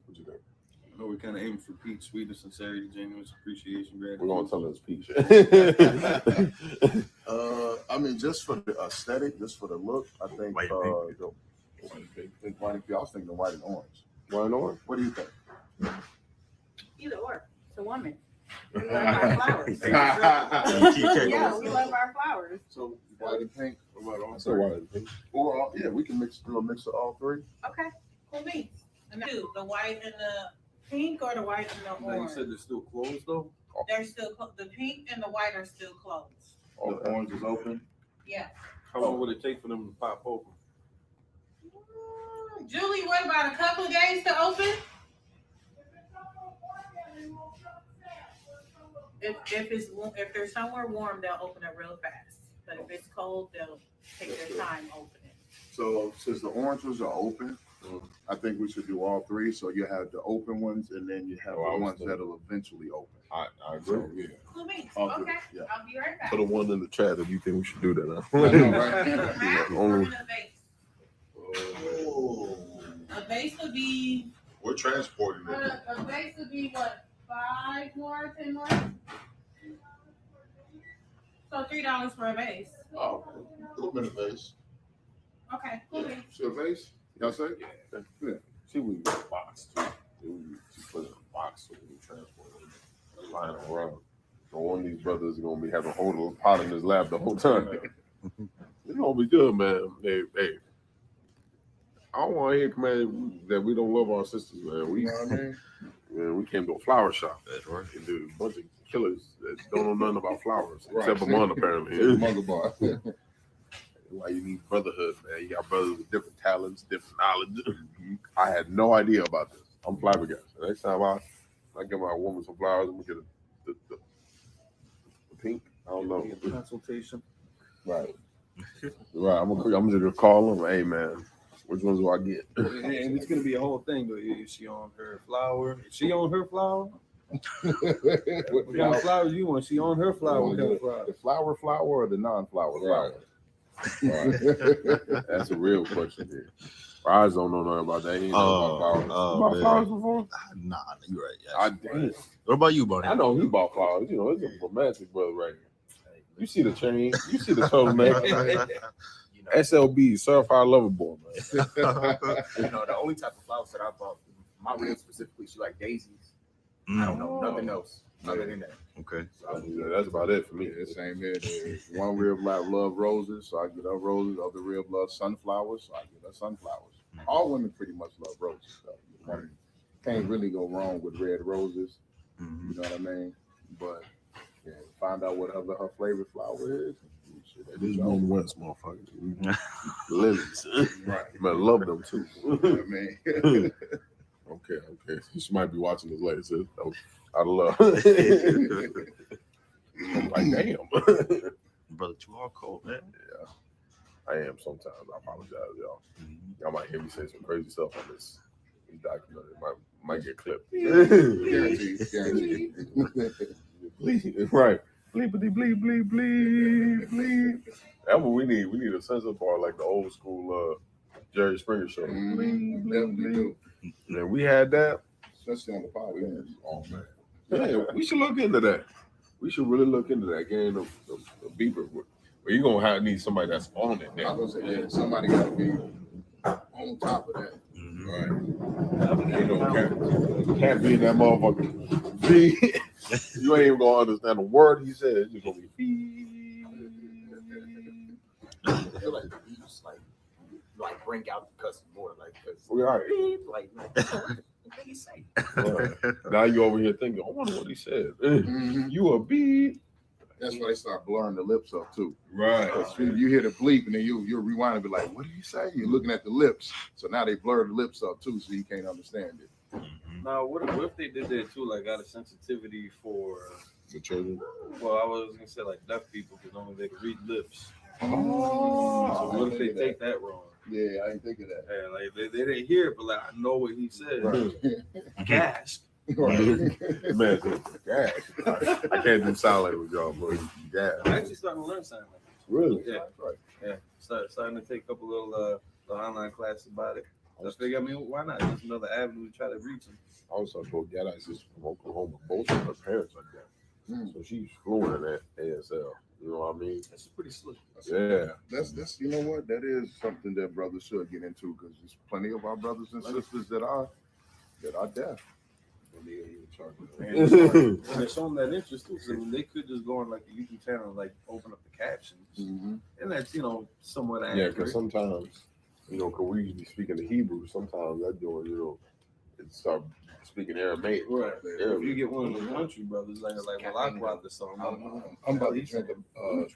Speaker 11: What you think?
Speaker 17: I know we're kind of aiming for peach, sweetness, sincerity, genuine appreciation, gratitude.
Speaker 11: We're gonna tell us peach.
Speaker 13: I mean, just for the aesthetic, just for the look, I think
Speaker 10: White and
Speaker 13: think white and pink. I was thinking white and orange.
Speaker 11: White and orange?
Speaker 13: What do you think?
Speaker 16: Either or. It's a woman. We love our flowers. Yeah, we love our flowers.
Speaker 13: So white and pink. What about all
Speaker 11: So white and pink.
Speaker 13: Or yeah, we can do a mix of all three.
Speaker 16: Okay, cool beans. And two, the white and the pink or the white and the
Speaker 17: Now, you
Speaker 16: orange?
Speaker 17: said they're still closed though?
Speaker 16: They're still, the pink and the white are still closed.
Speaker 17: The orange is open?
Speaker 16: Yeah.
Speaker 17: How long would it take for them to pop open?
Speaker 16: Julie, what about a couple of days to open? If they're somewhere warm, they'll open it real fast. But if it's cold, they'll take their time opening.
Speaker 13: So since the orange ones are open, I think we should do all three. So you have the open ones, and then you have the ones that'll eventually open.
Speaker 11: I agree.
Speaker 13: So, yeah.
Speaker 16: Cool beans.
Speaker 13: All three,
Speaker 16: Okay,
Speaker 13: yeah.
Speaker 16: I'll be right back.
Speaker 11: Put a one in the chat if you think we should do that.
Speaker 13: I know, right?
Speaker 16: Matt,
Speaker 11: Only-
Speaker 16: in a base would be,
Speaker 13: We're transporting it.
Speaker 16: a base would be what, 5 more, 10 more? So $3 for a base.
Speaker 13: Oh, a minute base.
Speaker 16: Okay, cool beans.
Speaker 13: So a base? Y'all say?
Speaker 11: Yeah. See, we got a box too. She put it in a box so we can transport it. Lying around. So one of these brothers is gonna be having a whole pot in his lap the whole time. It's gonna be good, man. Hey, I don't want to hear, man, that we don't love our sisters, man. We,
Speaker 13: You know what I mean?
Speaker 11: man, we came to a flower shop.
Speaker 10: That's right.
Speaker 11: And there's a bunch of killers that don't know nothing about flowers,
Speaker 13: Right.
Speaker 11: except for one apparently.
Speaker 13: Mother bar.
Speaker 11: Why you need brotherhood, man? You got brothers with different talents, different knowledge. I had no idea about this. I'm flabbergasted. Next time I get my woman some flowers, I'm gonna get the pink. I don't know.
Speaker 17: Consultation.
Speaker 11: Right. Right. I'm just gonna call them. Hey, man, which ones do I get?
Speaker 17: And it's gonna be a whole thing. But is she on her flower? Is she on her flower? What kind of flowers you want? She on her flower? What kind of flower?
Speaker 13: The flower or the non-flower flower?
Speaker 11: Right. That's a real question here. I don't know nothing about that. He ain't know about flowers. You bought flowers before?
Speaker 10: Nah, you're right. Yeah,
Speaker 11: I did.
Speaker 10: What about you, Barney?
Speaker 11: I know he bought flowers. You know, it's a romantic brother right here. You see the chain. You see the turtleneck. SLB, Certified Lover Boy, man.
Speaker 14: You know, the only type of flowers that I bought, my rib specifically, she like daisies. I don't know nothing else other than that.
Speaker 10: Okay.
Speaker 11: Yeah, that's about it for me.
Speaker 13: The same here. There's one rib love roses, so I get her roses. Other rib love sunflowers, so I get her sunflowers. All women pretty much love roses. So you can't really go wrong with red roses. You know what I mean? But yeah, find out what her favorite flower is.
Speaker 11: This one West, motherfucker. Lilies.
Speaker 13: Right.
Speaker 11: You better love them too.
Speaker 13: I mean,
Speaker 11: Okay. She might be watching this later, sis. Out of love. I'm like, damn.
Speaker 10: Brother, you all cold, man.
Speaker 11: Yeah. I am sometimes. I apologize, y'all. Y'all might hear me say some crazy stuff on this document. It might get clipped.
Speaker 13: guaranteed.
Speaker 11: Right. Bleepity bleep bleep bleep bleep. That's what we need. We need a censor part like the old school Jerry Springer show. Bleep bleep bleep. And we had that.
Speaker 13: Especially on the podcast. Oh man.
Speaker 11: Yeah, we should look into that. We should really look into that. Getting the beeper. Well, you're gonna need somebody that's on it.
Speaker 13: I was gonna say, yeah, somebody got to be on top of that.
Speaker 11: Right. You know, can't be in that motherfucker. You ain't even gonna understand a word he said. It's just gonna be.
Speaker 14: I feel like you just like bring out the cussing more, like
Speaker 11: Right.
Speaker 14: What you say?
Speaker 11: Now you over here thinking, I wonder what he said. You a beat.
Speaker 13: That's why they start blurring the lips up too.
Speaker 11: Right.
Speaker 13: Because you hear the bleep and then you'll rewind and be like, what did he say? You're looking at the lips. So now they blur the lips up too, so you can't understand it.
Speaker 17: Now, what if they did that too, like out of sensitivity for
Speaker 11: the children?
Speaker 17: Well, I was gonna say like deaf people because only they can read lips.
Speaker 13: Oh,
Speaker 17: So what if they take that wrong?
Speaker 13: Yeah, I didn't think of that.
Speaker 17: Yeah, like they didn't hear it, but like I know what he said.
Speaker 11: Right.
Speaker 17: Gasp.
Speaker 11: Man, gas. I can't do sign language, y'all, but gas.
Speaker 17: I'm actually starting to learn sign language.
Speaker 11: Really?
Speaker 17: Yeah.
Speaker 11: Right.
Speaker 17: Yeah. Starting to take a couple little online classes about it. I figure, I mean, why not? It's another avenue to try to reach them.
Speaker 11: I also told Gada is from Oklahoma. Both of her parents are deaf, so she's fluent in that ASL. You know what I mean?
Speaker 17: That's pretty slick.
Speaker 11: Yeah.
Speaker 13: That's you know what? That is something that brothers should get into because there's plenty of our brothers and sisters that are deaf.
Speaker 17: And there's some that interest too. 'Cause I mean, they could just go on like the YouTube channel and like open up the captions, and that's somewhat accurate.
Speaker 11: Yeah, because sometimes, because we be speaking the Hebrew, sometimes that doing, it start speaking Aramaic.
Speaker 17: Right. If you get one of the country brothers like well, I brought this song.
Speaker 13: I'm about to drink I'm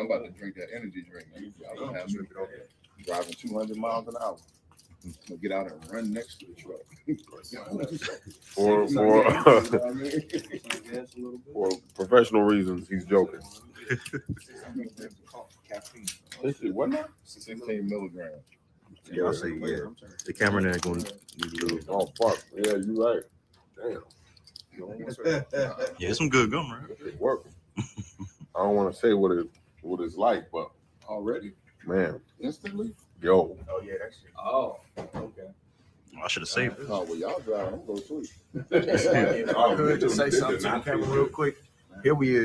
Speaker 13: about to drink that energy drink. I don't have me driving 200 miles an hour. I'll get out and run next to the truck.
Speaker 11: For professional reasons, he's joking. What now?
Speaker 13: 16 milligrams.
Speaker 12: Yeah, I'll say, yeah. The cameraman going to do.
Speaker 11: Oh, fuck. Yeah, you're right. Damn.
Speaker 12: Yeah, it's some good gum, right?
Speaker 11: It's working. I don't want to say what it's like, but
Speaker 13: already,
Speaker 11: man,
Speaker 13: instantly.
Speaker 11: Yo.
Speaker 13: Oh yeah, that's it.
Speaker 17: Oh, okay.
Speaker 12: I should have saved it.
Speaker 13: Oh well, y'all drive. I'm going to sleep.
Speaker 14: I could just say something to the camera real quick. Here we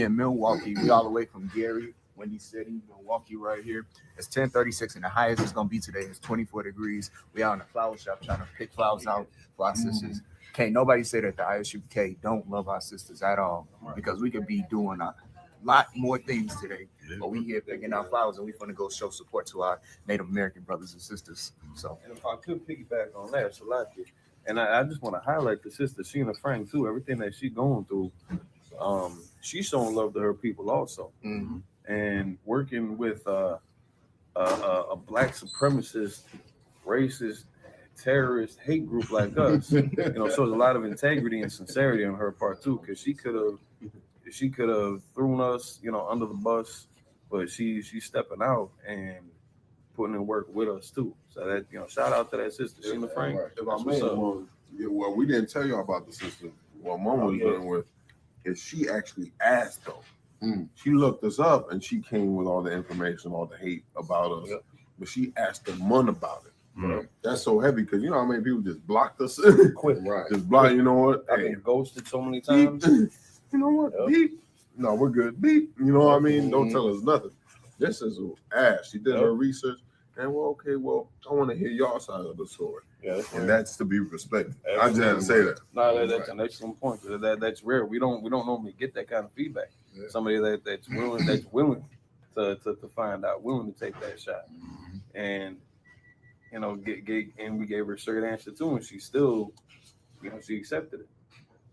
Speaker 14: in Milwaukee. We all the way from Gary, Windy City, Milwaukee, right here. It's 10:36, and the highest it's gonna be today is 24 degrees. We out in the flower shop trying to pick flowers out for our sisters. Can't nobody say that the ISUPK don't love our sisters at all, because we could be doing a lot more things today. But we here picking out flowers, and we want to go show support to our Native American brothers and sisters. So,
Speaker 17: and if I could piggyback on that, Salaki, and I just want to highlight the sister Sheena Frank too. Everything that she's going through, she's showing love to her people also, and working with a black supremacist, racist, terrorist, hate group like us. Shows a lot of integrity and sincerity on her part too, because she could have thrown us, under the bus. But she's stepping out and putting in work with us too. So that shout out to that sister, Sheena Frank.
Speaker 11: If I may, well, we didn't tell y'all about the sister. What Mom was dealing with is she actually asked though. She looked us up and she came with all the information, all the hate about us. But she asked the mun about it. That's so heavy because how many people just blocked us.
Speaker 17: Quick,
Speaker 11: right? Just block. You know what?
Speaker 17: I've been ghosted so many times.
Speaker 11: You know what? Beep. No, we're good. Beep. You know what I mean? Don't tell us nothing. This is Ash. She did her research, and I want to hear y'all side of the story.
Speaker 17: Yeah,
Speaker 11: and that's to be respected. I just had to say that.
Speaker 17: No, that's an excellent point. That's rare. We don't normally get that kind of feedback. Somebody that's willing to find out, willing to take that shot, and we gave her a straight answer too, and she still, she accepted it.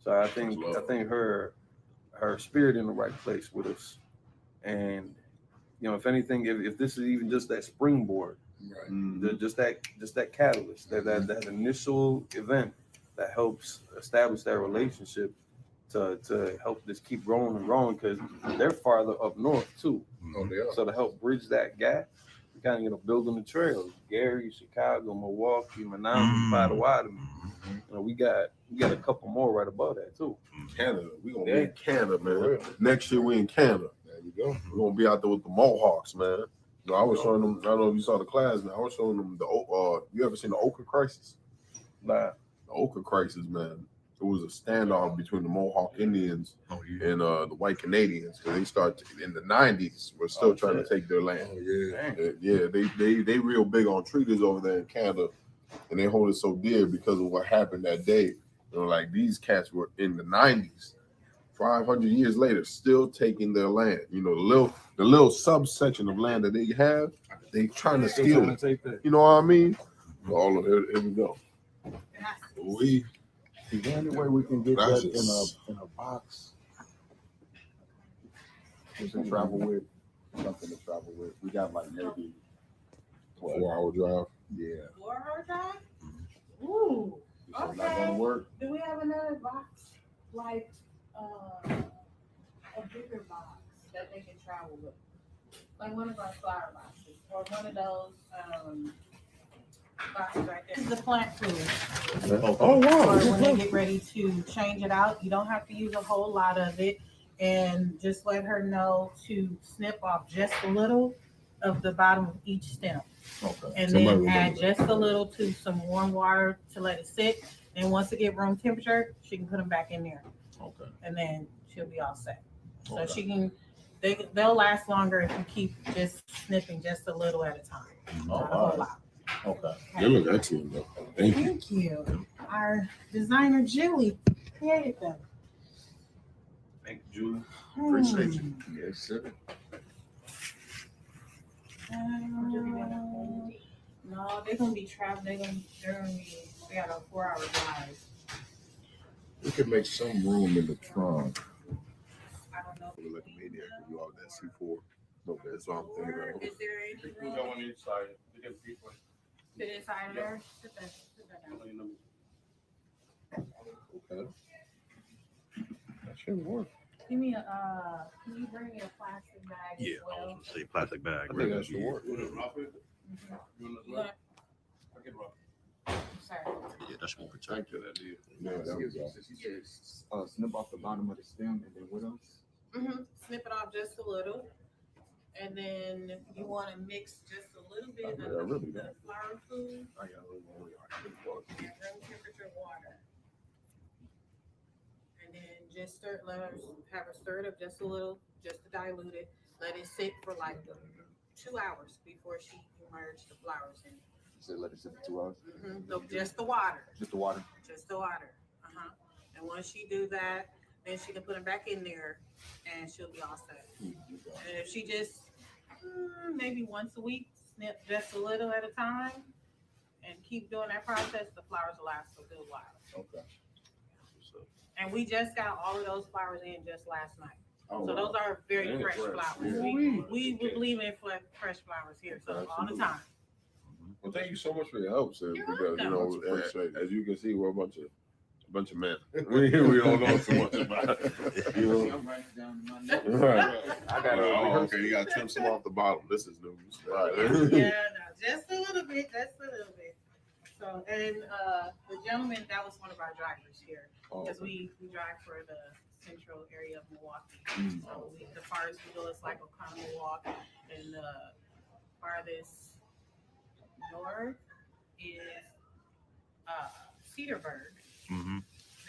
Speaker 17: So I think her spirit in the right place with us, and if anything, if this is even just that springboard, just that catalyst, that initial event that helps establish that relationship to help this keep growing and growing, because they're farther up north too.
Speaker 13: Oh, they are.
Speaker 17: So to help bridge that gap, we kind of building the trails. Gary, Chicago, Milwaukee, Manassas, Potawatomi. We got a couple more right above that too.
Speaker 11: Canada, we gonna be in Canada, man. Next year we in Canada. There you go. We're gonna be out there with the Mohawks, man. I was showing them. I don't know if you saw the class, man. I was showing them you ever seen the Oka crisis?
Speaker 17: Nah.
Speaker 11: The Oka crisis, man. It was a standoff between the Mohawk Indians and the white Canadians. Because they started in the 90s. We're still trying to take their land. They real big on treaties over there in Canada, and they hold it so dear because of what happened that day You know, like these cats were in the 90s, 500 years later, still taking their land. You know, the little subsection of land that they have, they trying to steal it. You know what I mean? All of it. Here we go.
Speaker 9: Is there any way we can get that in a box? Just to travel with, something to travel with. We got like maybe
Speaker 11: 4-hour drive.
Speaker 9: Yeah.
Speaker 16: 4-hour drive? Ooh.
Speaker 9: So
Speaker 16: Okay.
Speaker 9: not gonna work.
Speaker 16: Do we have another box, like a bigger box that they can travel with? Like one of our flower boxes, or one of those boxes right there. This is the plant food.
Speaker 11: Oh wow!
Speaker 16: Or when they get ready to change it out, you don't have to use a whole lot of it, and just let her know to snip off just a little of the bottom of each stem.
Speaker 11: Okay.
Speaker 16: And then add just a little to some warm water to let it sit. And once it get room temperature, she can put them back in there.
Speaker 11: Okay.
Speaker 16: And then she'll be all set. So
Speaker 11: Okay.
Speaker 16: she can, they'll last longer if you keep just snipping just a little at a time. Not a whole lot.
Speaker 11: Okay. They look excellent though. Thank you.
Speaker 16: Thank you. Our designer Julie created them.
Speaker 17: Thank you, Julie.
Speaker 11: Appreciate you. Yes, sir.
Speaker 16: No, they're gonna be traveling. They got a 4-hour drive.
Speaker 11: We could make some room in the trunk.
Speaker 16: I don't know.
Speaker 11: We're like a maniac when you all that C4. No, that's what I'm thinking about.
Speaker 16: Is there any
Speaker 17: We got one inside. We got people.
Speaker 16: fit inside of there? Sit that down.
Speaker 11: Okay. That should work.
Speaker 16: Give me a. Can you bring me a plastic bag
Speaker 10: Yeah,
Speaker 16: as
Speaker 10: I
Speaker 16: well?
Speaker 10: was gonna say plastic bag.
Speaker 11: I think that should work.
Speaker 16: You want- Sorry.
Speaker 10: Yeah, that should be protected.
Speaker 11: Thank you. That is. Yeah, that was
Speaker 14: She said, snip off the bottom of the stem, and then what else?
Speaker 16: Snip it off just a little, and then you want to mix just a little bit of
Speaker 11: really
Speaker 16: the
Speaker 11: don't.
Speaker 16: flour food,
Speaker 11: I got a little more.
Speaker 16: room temperature water, and then just stir. Have her stir it up just a little, just to dilute it. Let it sit for like 2 hours before she immerse the flowers in.
Speaker 14: She said, let it sit for 2 hours.
Speaker 16: No, just the water.
Speaker 14: Just the water.
Speaker 16: Just the water. And once she do that, then she can put them back in there, and she'll be all set. And if she just maybe once a week, snip just a little at a time, and keep doing that process, the flowers will last a good while.
Speaker 11: Okay.
Speaker 16: And we just got all of those flowers in just last night.
Speaker 11: Oh,
Speaker 16: So
Speaker 11: wow.
Speaker 16: those are very
Speaker 11: And
Speaker 16: fresh
Speaker 11: fresh,
Speaker 16: flowers.
Speaker 11: yeah.
Speaker 16: We believe in fresh flowers here, so all the time.
Speaker 11: Well, thank you so much for your help, sir.
Speaker 16: You're
Speaker 11: Because you
Speaker 16: welcome.
Speaker 11: know, as you can see, we're a bunch of men. we don't know too much about it. You know? Right.
Speaker 14: I got
Speaker 11: Oh, okay. You got to trim some off the bottom. This is news. Right.
Speaker 16: Yeah, no, just a little bit, So, and the gentleman, that was one of our drivers here, because we drive for the central area of Milwaukee. So the farthest we go is like O'Connell Walk, and the farthest north is Cedarburg.
Speaker 10: Mm-hmm.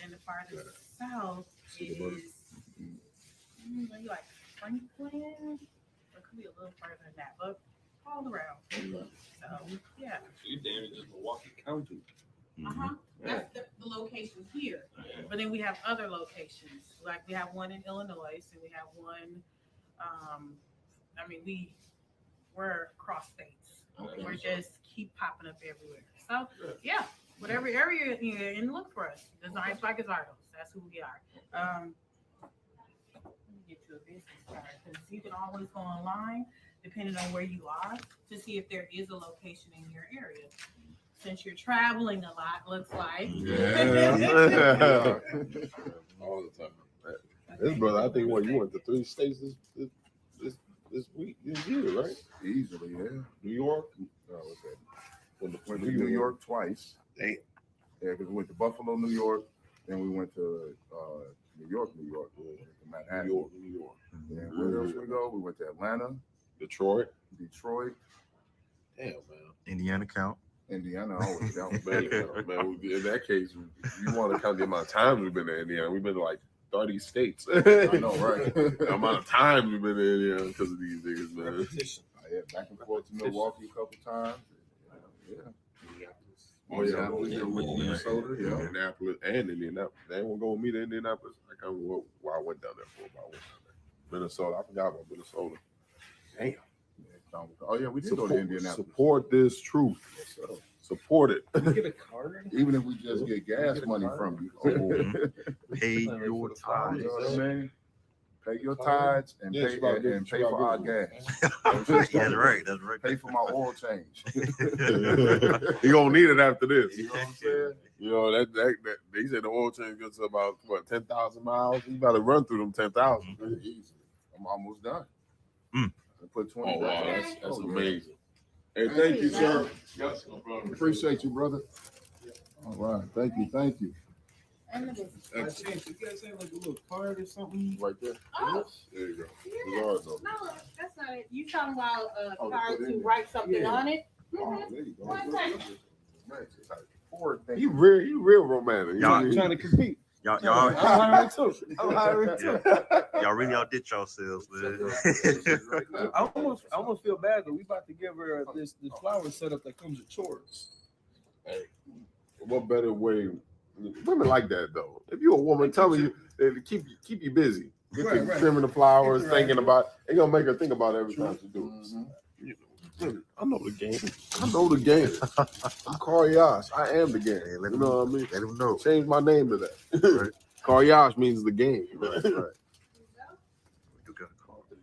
Speaker 16: And the farthest south is maybe like Franklin. It could be a little further than that, but all around. So yeah.
Speaker 17: So you damn it, just Milwaukee County.
Speaker 16: That's the location here. But then we have other locations. Like we have one in Illinois, and we have one. We're across states.
Speaker 11: Okay.
Speaker 16: We're just keep popping up everywhere. So yeah, whatever area you're in, look for us. Designs by Gazardos. That's who we are. Let me get you a business card, because you can always go online, depending on where you are, to see if there is a location in your area. Since you're traveling a lot, looks like.
Speaker 11: Yeah. All the time. This brother, I think you went to 3 states this week, this year, right?
Speaker 13: Easily, yeah.
Speaker 11: New York. Oh, okay.
Speaker 13: Went to New York twice. Yeah, because we went to Buffalo, New York, then we went to New York, We went to Manhattan.
Speaker 11: New York.
Speaker 13: And where else we go? We went to Atlanta,
Speaker 11: Detroit.
Speaker 13: Damn, man.
Speaker 10: Indiana count.
Speaker 13: Indiana always counts.
Speaker 11: Man, in that case, you want to count the amount of times we've been to Indiana. We've been to like 30 states.
Speaker 13: I know, right?
Speaker 11: The amount of times we've been to Indiana because of these niggas, man.
Speaker 13: Yeah, back and forth to Milwaukee a couple times. Yeah.
Speaker 11: Oh yeah, Minnesota, yeah, Indianapolis, and Indianapolis. They won't go with me to Indianapolis. I can't remember why I went down there for. But I went down there. Minnesota. I forgot about Minnesota. Damn.
Speaker 13: Oh yeah, we did go to Indianapolis.
Speaker 11: Support this truth. Support it.
Speaker 17: Get a card.
Speaker 13: Even if we just get gas money from you.
Speaker 10: Pay your tithes.
Speaker 13: Man. Pay your tithes and pay for our gas.
Speaker 10: That's right. That's right.
Speaker 13: Pay for my oil change.
Speaker 11: You gonna need it after this. You know what I'm saying? You know that they said the oil change gets to about 10,000 miles. You gotta run through them 10,000.
Speaker 13: Easy. I'm almost done.
Speaker 10: Mm.
Speaker 13: I put 20.
Speaker 11: Oh wow, that's amazing. Hey, thank you, sir.
Speaker 13: Yes, no problem. Appreciate you, brother. All right, thank you.
Speaker 11: Excellent.
Speaker 17: You guys have like a little card or something?
Speaker 11: Right there.
Speaker 16: Oh.
Speaker 11: There you go.
Speaker 16: Yeah. No, that's not it. You talking about a card to write something on it?
Speaker 11: Oh, there you go.
Speaker 16: One second.
Speaker 11: He real romantic.
Speaker 10: Y'all
Speaker 17: trying to compete.
Speaker 10: Y'all
Speaker 17: I'm hiring too.
Speaker 10: Y'all really outdid yourselves, man.
Speaker 17: I almost feel bad that we about to give her this flower setup that comes with chores.
Speaker 11: Hey, what better way? Women like that though. If you're a woman, tell me to keep you busy. Right. Trimming the flowers, thinking about it. Gonna make her think about it every time she do it. You know, I know the game. I'm Carl Yash. I am the game.
Speaker 10: Hey,
Speaker 11: you know what I mean?
Speaker 10: Let him know.
Speaker 11: Change my name to that. Right. Carl Yash means the game.
Speaker 10: Right.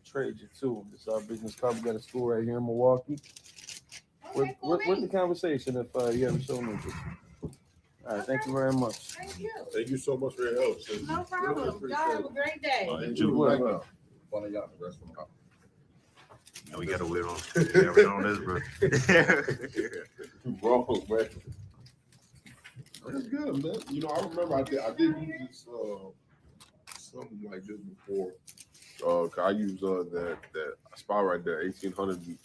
Speaker 17: Trade you too. This our business card. We got a school right here in Milwaukee. What's the conversation if you haven't shown me this? All right, thank you very much.
Speaker 16: Thank you.
Speaker 11: Thank you so much for your help, sis.
Speaker 16: No problem. Y'all have a great day.
Speaker 11: Well.
Speaker 13: One of y'all the rest of the
Speaker 10: No, we got to wait on. Yeah, we on this, bro.
Speaker 11: Wrong, man. That's good, man. You know, I remember I did use this something like this before. I use that spot right there, 1800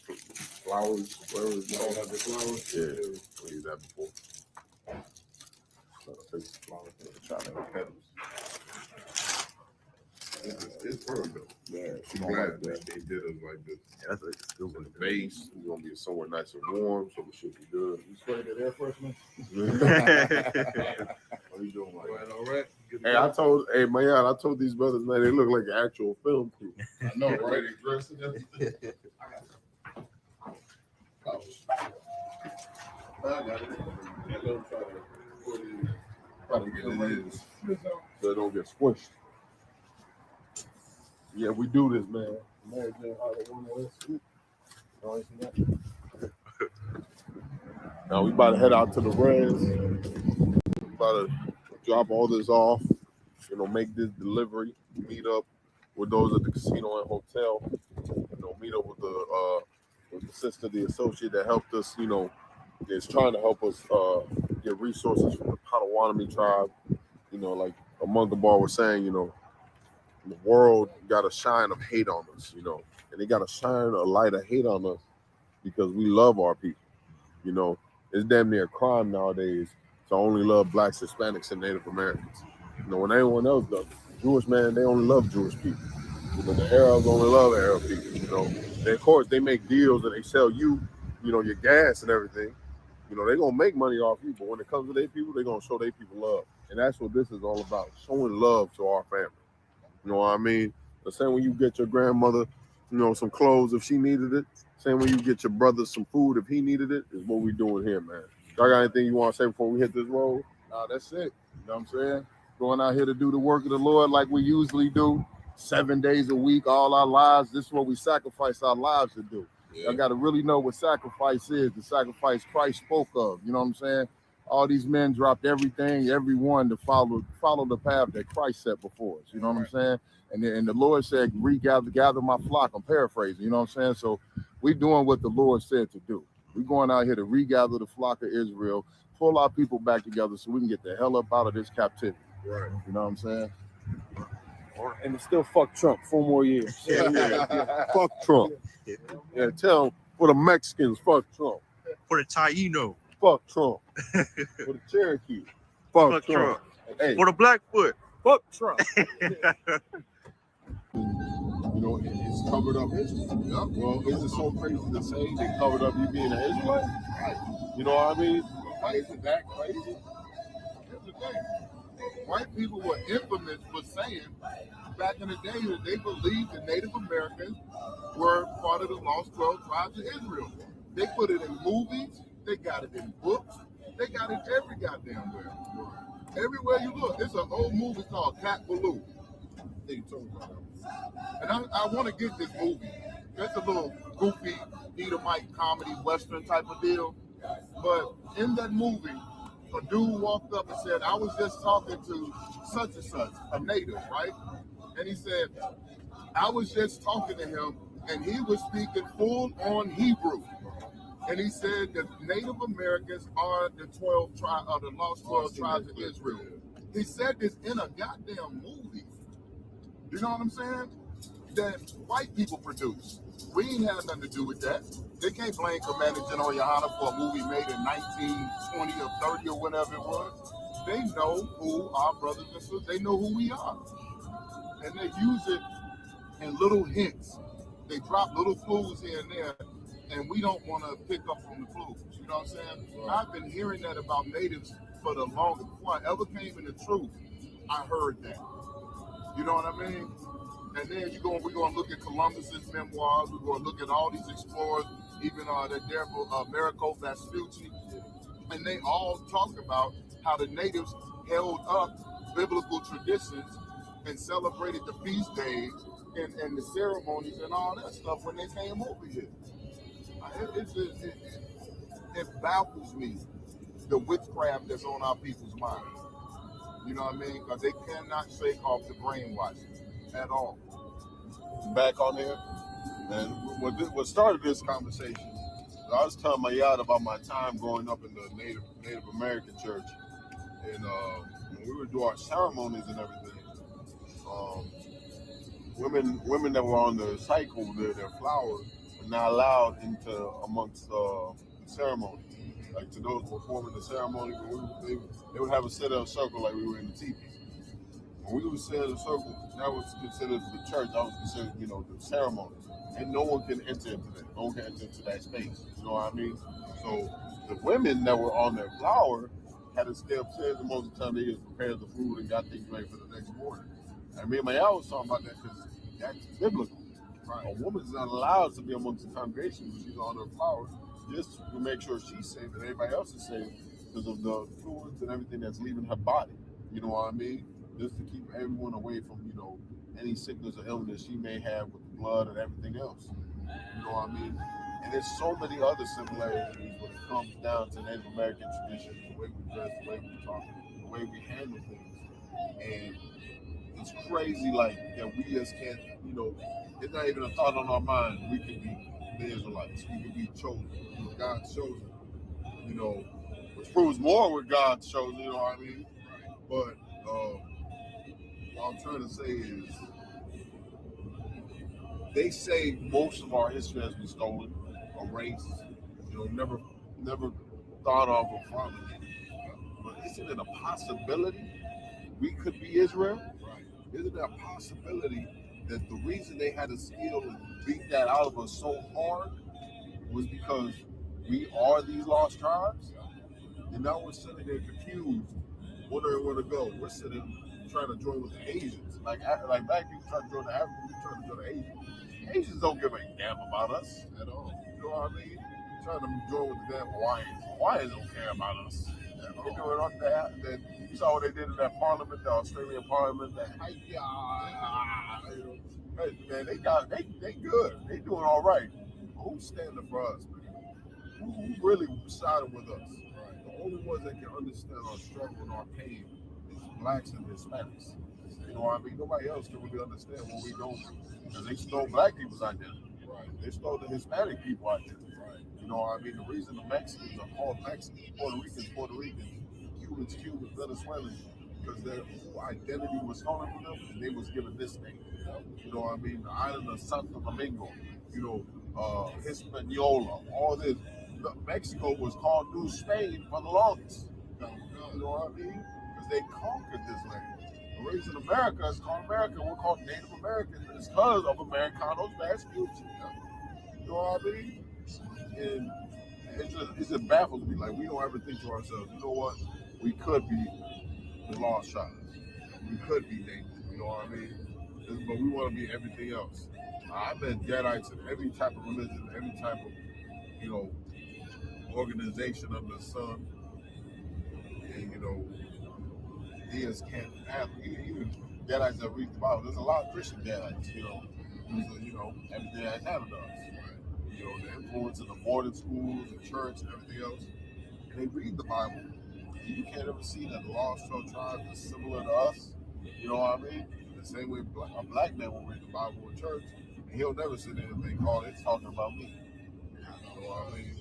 Speaker 11: flowers, whatever it's called. The flowers. Yeah, I used that before. It's perfect though. Yeah, I'm glad that they did it like this.
Speaker 10: Yeah, that's a good one.
Speaker 11: The base is gonna be somewhere nice and warm, so it should be good.
Speaker 13: You sprayed it air freshener?
Speaker 11: What are you doing, man?
Speaker 13: All right.
Speaker 11: Hey, I told these brothers, man, they look like an actual film crew.
Speaker 13: I know, right? They dressed and everything. I got it.
Speaker 11: Try to get it in so it don't get squished. Yeah, we do this, man. Now we about to head out to the res. We about to drop all this off. You know, make this delivery. Meet up with those at the casino and hotel. You know, meet up with the sister, the associate that helped us. You know, is trying to help us get resources from the Potawatomi tribe. You know, like Among the Bar was saying, you know, the world got a shine of hate on us, you know, and they got to shine a light of hate on us because we love our people. You know, it's damn near a crime nowadays to only love blacks, Hispanics, and Native Americans. You know, when anyone else does, Jewish man, they only love Jewish people. You know, the Arabs only love Arab people. You know, they, of course, they make deals and they sell you, you know, your gas and everything. You know, they're gonna make money off you, but when it comes to their people, they're gonna show their people love, and that's what this is all about: showing love to our family. You know what I mean? The same when you get your grandmother, you know, some clothes if she needed it. Same when you get your brother some food if he needed it. Is what we doing here, man. Y'all got anything you want to say before we hit this road?
Speaker 13: No, that's it. You know what I'm saying? Going out here to do the work of the Lord like we usually do, 7 days a week, all our lives. This is what we sacrifice our lives to do. Yeah. Y'all got to really know what sacrifice is. The sacrifice Christ spoke of. You know what I'm saying? All these men dropped everything, everyone to follow the path that Christ set before us. You know what I'm saying? And the Lord said, gather my flock. I'm paraphrasing. You know what I'm saying? So we doing what the Lord said to do. We're going out here to regather the flock of Israel, pull our people back together so we can get the hell up out of this captivity.
Speaker 11: Right.
Speaker 13: You know what I'm saying?
Speaker 17: And it's still fuck Trump 4 more years.
Speaker 11: Yeah. Fuck Trump. Yeah, tell them for the Mexicans, fuck Trump.
Speaker 10: For the Taino.
Speaker 11: Fuck Trump. For the Cherokee. Fuck Trump. Hey.
Speaker 10: For the Blackfoot.
Speaker 17: Fuck Trump.
Speaker 11: You know, it's covered up history. Well, is it so crazy to say they covered up you being an Israelite? You know what I mean?
Speaker 13: Why is it that crazy? Here's the thing. White people were infamous for saying back in the day that they believed the Native Americans were part of the lost 12 tribes of Israel. They put it in movies, they got it in books, they got it every goddamn where. Everywhere you look, there's an old movie called Cat Ballou. And I want to get this movie. It's a little goofy, Edomite comedy, Western type of deal. But in that movie, a dude walked up and said, I was just talking to such and such, a native, right? And he said, I was just talking to him, and he was speaking full on Hebrew. And he said that Native Americans are the 12 tribes, the lost 12 tribes of Israel. He said this in a goddamn movie. You know what I'm saying? That white people produce. We ain't had nothing to do with that. They can't blame Commander General Yohana for a movie made in 1920 or 30 or whatever it was. They know who our brothers and sisters, they know who we are. And they use it in little hints. They drop little clues here and there, and we don't want to pick up on the clues. You know what I'm saying? I've been hearing that about natives for the longest. Before I ever came into truth, I heard that. You know what I mean? And then we're going to look at Columbus's memoirs. We're going to look at all these explorers, even the Americo Vespucci. And they all talk about how the natives held up biblical traditions and celebrated the feast days and the ceremonies and all that stuff when they came over here. It baffles me, the witchcraft that's on our people's minds. You know what I mean? Because they cannot shake off the brainwashing at all.
Speaker 11: Back on here, and what started this conversation, I was telling my yacht about my time growing up in the Native American church, and when we would do our ceremonies and everything, women that were on the cycle, their flowers, were not allowed into amongst the ceremony. Like to those performing the ceremony, they would have a set of circle like we were in the teepee. When we would sit in a circle, that was considered the church. That was considered, the ceremony. And no one can enter into that. No one can enter into that space. You know what I mean? So the women that were on their flower had to stay upstairs, and most of the time they just prepared the food and got things ready for the next morning. And me and my yacht was talking about that because that's biblical. Right? A woman's not allowed to be amongst the congregation when she's on her flower, just to make sure she's safe and everybody else is safe because of the fluids and everything that's leaving her body. You know what I mean? Just to keep everyone away from, any sickness or illness she may have with the blood and everything else. You know what I mean? And there's so many other similarities when it comes down to Native American tradition, the way we dress, the way we talk, the way we handle things. And it's crazy, that we just can't, it's not even a thought on our mind. We could be the Israelites. We could be chosen. God's chosen. Which proves more with God's chosen, you know what I mean? But what I'm trying to say is, they say most of our history has been stolen, erased, never thought of or from again. But isn't it a possibility we could be Israel? Isn't it a possibility that the reason they had to steal and beat that out of us so hard was because we are these lost tribes? And now we're sitting there confused, wondering where to go. We're sitting trying to join with the Asians. Like black people trying to join the Africans, we trying to join the Asians. Asians don't give a damn about us at all. You know what I mean? Trying to join with the damn Hawaiians. Hawaiians don't care about us. They do it on that. Then you saw what they did in that parliament, the Australian parliament. Man, they good. They doing all right. But who's standing for us, man? Who really siding with us? The only ones that can understand our struggle and our pain is blacks and Hispanics. You know what I mean? Nobody else can really understand what we go through. Because they stole black people's identity. They stole the Hispanic people identity. You know what I mean? The reason the Mexicans are called Mexicans, Puerto Ricans, Cubans, Venezuelans, because their whole identity was stolen from them and they was given this name. You know what I mean? The island of Santo Domingo, Hispaniola, all this. Mexico was called New Spain for the longest. You know what I mean? Because they conquered this land. The reason America is called America, we're called Native Americans, is because of Americanos Vespucci. You know what I mean? And it just baffles me. Like, we don't ever think to ourselves, you know what? We could be the lost child. We could be Nathan. You know what I mean? But we want to be everything else. I've been Jedites in every type of religion, every type of, organization under the sun. And, theists can't have, even Jedites that read the Bible. There's a lot of Christian Jedites, everything that happened to us. The influence in the boarding schools, the church, and everything else. And they read the Bible. And you can't ever see that the lost 12 tribes are similar to us. You know what I mean? The same way a black man will read the Bible in church, and he'll never sit there and think, oh, it's talking about me. You know what I mean?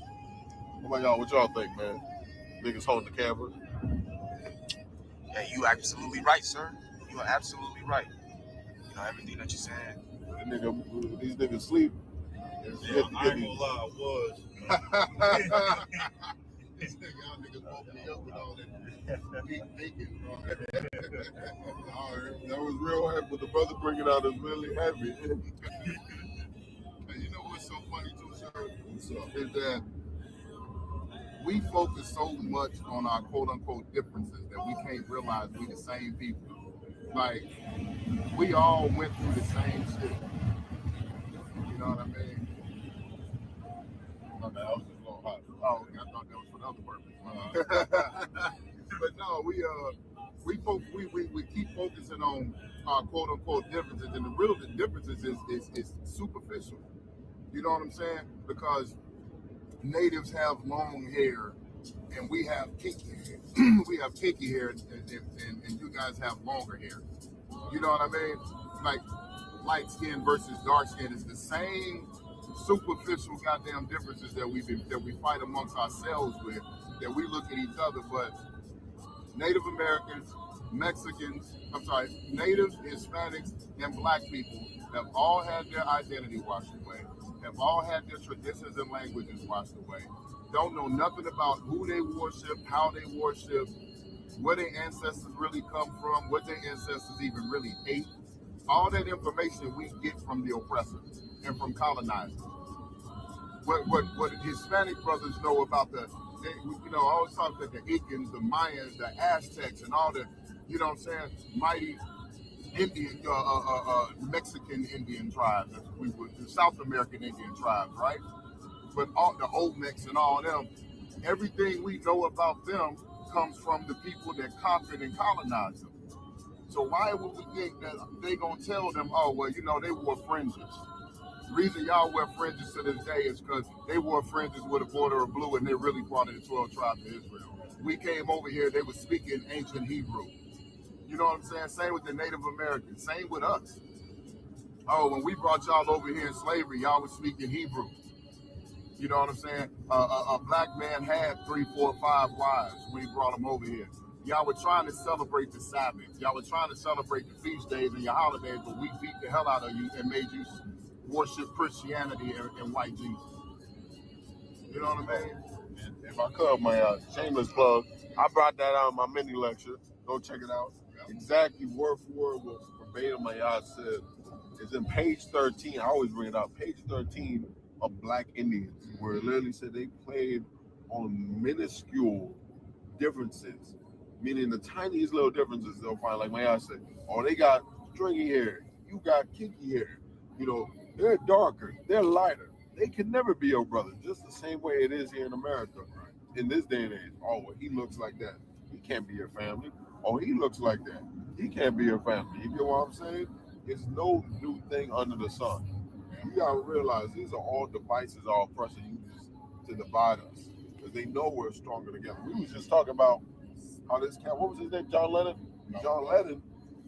Speaker 11: What about y'all? What y'all think, man? Niggas holding the camera?
Speaker 14: Yeah, you absolutely right, sir. You are absolutely right. Everything that you're saying.
Speaker 11: These niggas sleep.
Speaker 10: Yeah, I ain't gonna lie, I was.
Speaker 11: These niggas woke me up with all that deep thinking. That was real heavy, but the brother bringing out is really heavy. And you know what's so funny too, sir? Is that we focus so much on our quote-unquote differences that we can't realize we the same people. Like, we all went through the same shit. You know what I mean? Okay, I was just a little hot. Oh, I thought that was for another purpose. But no, we keep focusing on our quote-unquote differences, and the real differences is superficial. You know what I'm saying? Because natives have long hair, and we have kinky hair. We have kinky hair, and you guys have longer hair. You know what I mean? Like, light skin versus dark skin is the same superficial goddamn differences that we fight amongst ourselves with, that we look at each other. But Native Americans, Natives, Hispanics, and Black people have all had their identity washed away, have all had their traditions and languages washed away, don't know nothing about who they worship, how they worship, where their ancestors really come from, what their ancestors even really ate. All that information we get from the oppressor and from colonizers. What Hispanic brothers know about I always talk about the Incans, the Mayans, the Aztecs, and all the, mighty Indian, Mexican Indian tribes, the South American Indian tribes, right? But all the Olmecs and all them, everything we know about them comes from the people that conquered and colonized them. So why would we think that they gonna tell them, oh, well, they wore fringes? The reason y'all wear fringes to this day is because they wore fringes with a border of blue, and they really part of the 12 tribes of Israel. We came over here, they were speaking ancient Hebrew. You know what I'm saying? Same with the Native Americans, same with us. Oh, when we brought y'all over here in slavery, y'all was speaking Hebrew. You know what I'm saying? A black man had 3, 4, 5 wives when he brought them over here. Y'all were trying to celebrate the Sabbath. Y'all were trying to celebrate the feast days and your holidays, but we beat the hell out of you and made you worship Christianity and white Jesus. You know what I mean? If I could, my shameless plug, I brought that out in my mini lecture. Go check it out. Exactly word for word what verbatim my yard said. It's in page 13. I always bring it up. Page 13 of Black Indians, where it literally said they played on minuscule differences, meaning the tiniest little differences they'll find. Like my yard said, oh, they got stringy hair. You got kinky hair. They're darker. They're lighter. They can never be your brother, just the same way it is here in America. In this day and age, oh, well, he looks like that. He can't be your family. Oh, he looks like that. He can't be your family. You get what I'm saying? It's no new thing under the sun. You gotta realize these are all devices our oppressor uses to divide us, because they know we're stronger together. We was just talking about how this cat, what was his name, John Lennon? John Lennon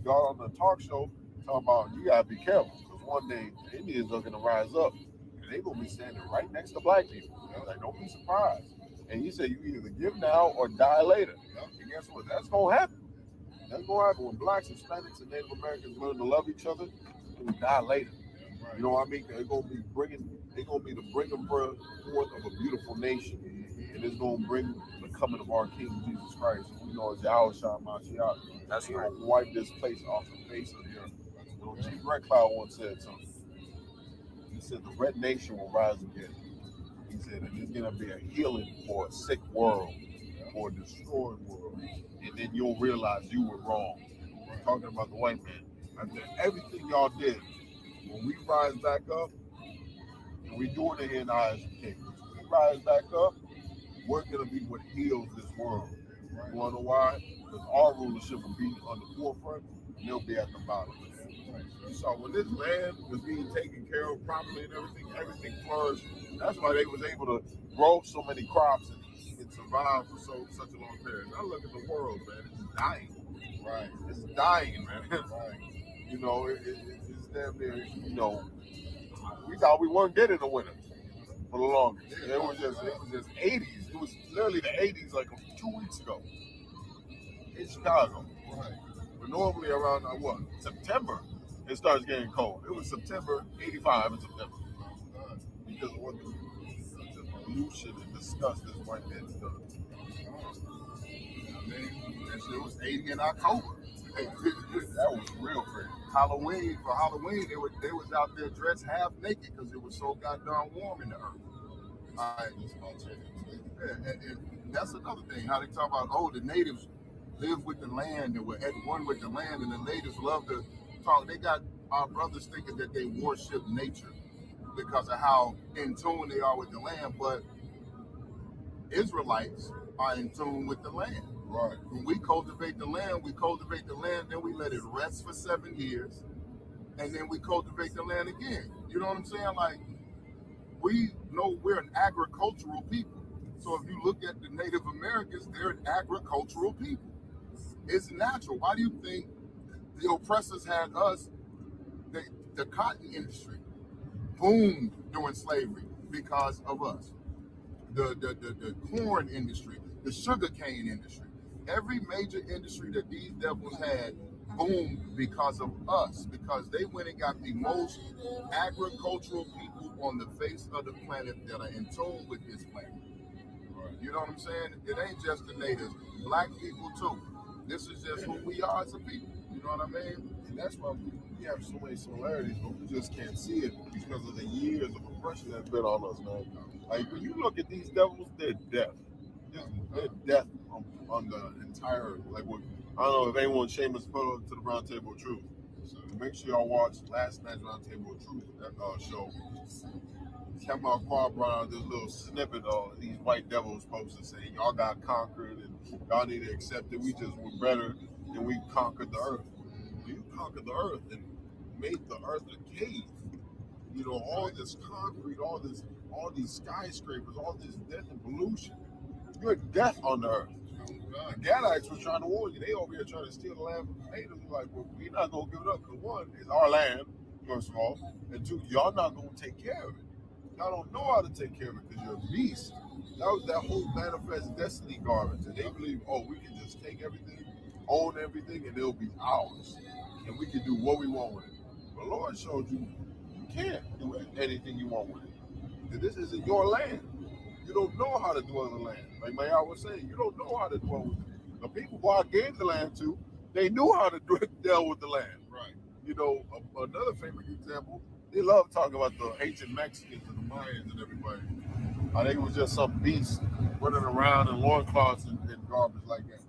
Speaker 11: got on the talk show talking about you gotta be careful, because one day the Indians are gonna rise up and they're gonna be standing right next to black people. Like, don't be surprised. And he said you either give now or die later. And guess what? That's gonna happen. That's gonna happen when blacks, Hispanics, and Native Americans learn to love each other. They will die later. You know what I mean? They're gonna be the bringing forth of a beautiful nation, and it's gonna bring the coming of our King Jesus Christ. We know as Yahushua Mashiach. That's right. Gonna wipe this place off the face of the earth. Chief Red Cloud once said something. He said the red nation will rise again. He said, and it's gonna be a healing for a sick world, for a destroyed world, and then you'll realize you were wrong. We're talking about the white man. After everything y'all did, when we rise back up, and we doing it here in ISUPK, when we rise back up, we're gonna be what heals this world. You wanna know why? Because our rulership will be on the forefront, and they'll be at the bottom. So when this land was being taken care of properly and everything flourished. That's why they was able to grow so many crops and survive for such a long period. Now look at the world, man. It's dying. Right. It's dying, man. Right. You know, it's damn near, you know, we thought we weren't getting the winter for the longest. Yeah, it was just 80s. It was literally the 80s like 2 weeks ago in Chicago. Right. But normally around September, it starts getting cold. It was September 85 in September. Because of what the pollution and disgust this white man's done. I mean, it was 80 in October. That was real crazy. Halloween, they was out there dressed half naked because it was so goddamn warm in the earth. And that's another thing, how they talk about, the natives live with the land and were at one with the land, and the natives love to talk. They got our brothers thinking that they worship nature because of how in tune they are with the land, but Israelites are in tune with the land. Right. When we cultivate the land, then we let it rest for 7 years, and then we cultivate the land again. You know what I'm saying? Like, we know we're an agricultural people. So if you look at the Native Americans, they're an agricultural people. It's natural. Why do you think the oppressors had us? The cotton industry boomed during slavery because of us. The corn industry, the sugarcane industry, every major industry that these devils had boomed because of us, because they went and got the most agricultural people on the face of the planet that are in tune with this planet. You know what I'm saying? It ain't just the natives, black people too. This is just who we are as a people. You know what I mean? And that's why we have so many similarities, but we just can't see it because of the years of oppression that's been on us, man. Like, when you look at these devils, they're death. They're death on the entire, like, what, I don't know if anyone shameless put it to the Round Table of Truth. So make sure y'all watch last night's Round Table of Truth show. Kevin Quad brought out this little snippet of these white devils posted saying y'all got conquered and y'all need to accept it. We just were better and we conquered the earth. You conquered the earth and made the earth a cave. You know, all this concrete, all these skyscrapers, all this death and pollution. You're death on the earth. The Gadites were trying to warn you. They over here trying to steal the land from the natives. Like, well, we're not gonna give it up because one, it's our land, first of all, and two, y'all not gonna take care of it. Y'all don't know how to take care of it because you're a beast. That was that whole manifest destiny garbage. And they believe, we can just take everything, own everything, and it'll be ours. And we can do what we want with it. The Lord showed you can't do anything you want with it. And this isn't your land. You don't know how to dwell in the land. Like my y'all was saying, you don't know how to dwell with it. The people who I gave the land to, they knew how to deal with the land. Right. You know, another famous example, they love talking about the ancient Mexicans and the Mayans and everybody. How they was just some beast running around in loincloths and garbage like that.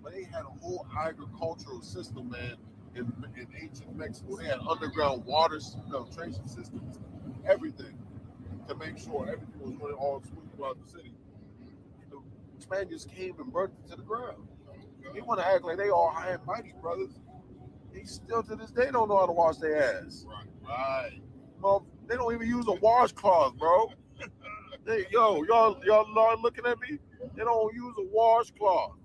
Speaker 11: But they had a whole agricultural system, man, in ancient Mexico. They had underground water filtration systems, everything, to make sure everything was running all smooth throughout the city. The Spaniards came and burnt it to the ground. They want to act like they all high and mighty, brothers. They still to this day don't know how to wash their ass. Right. Well, they don't even use a washcloth, bro. Y'all looking at me? They don't use a washcloth.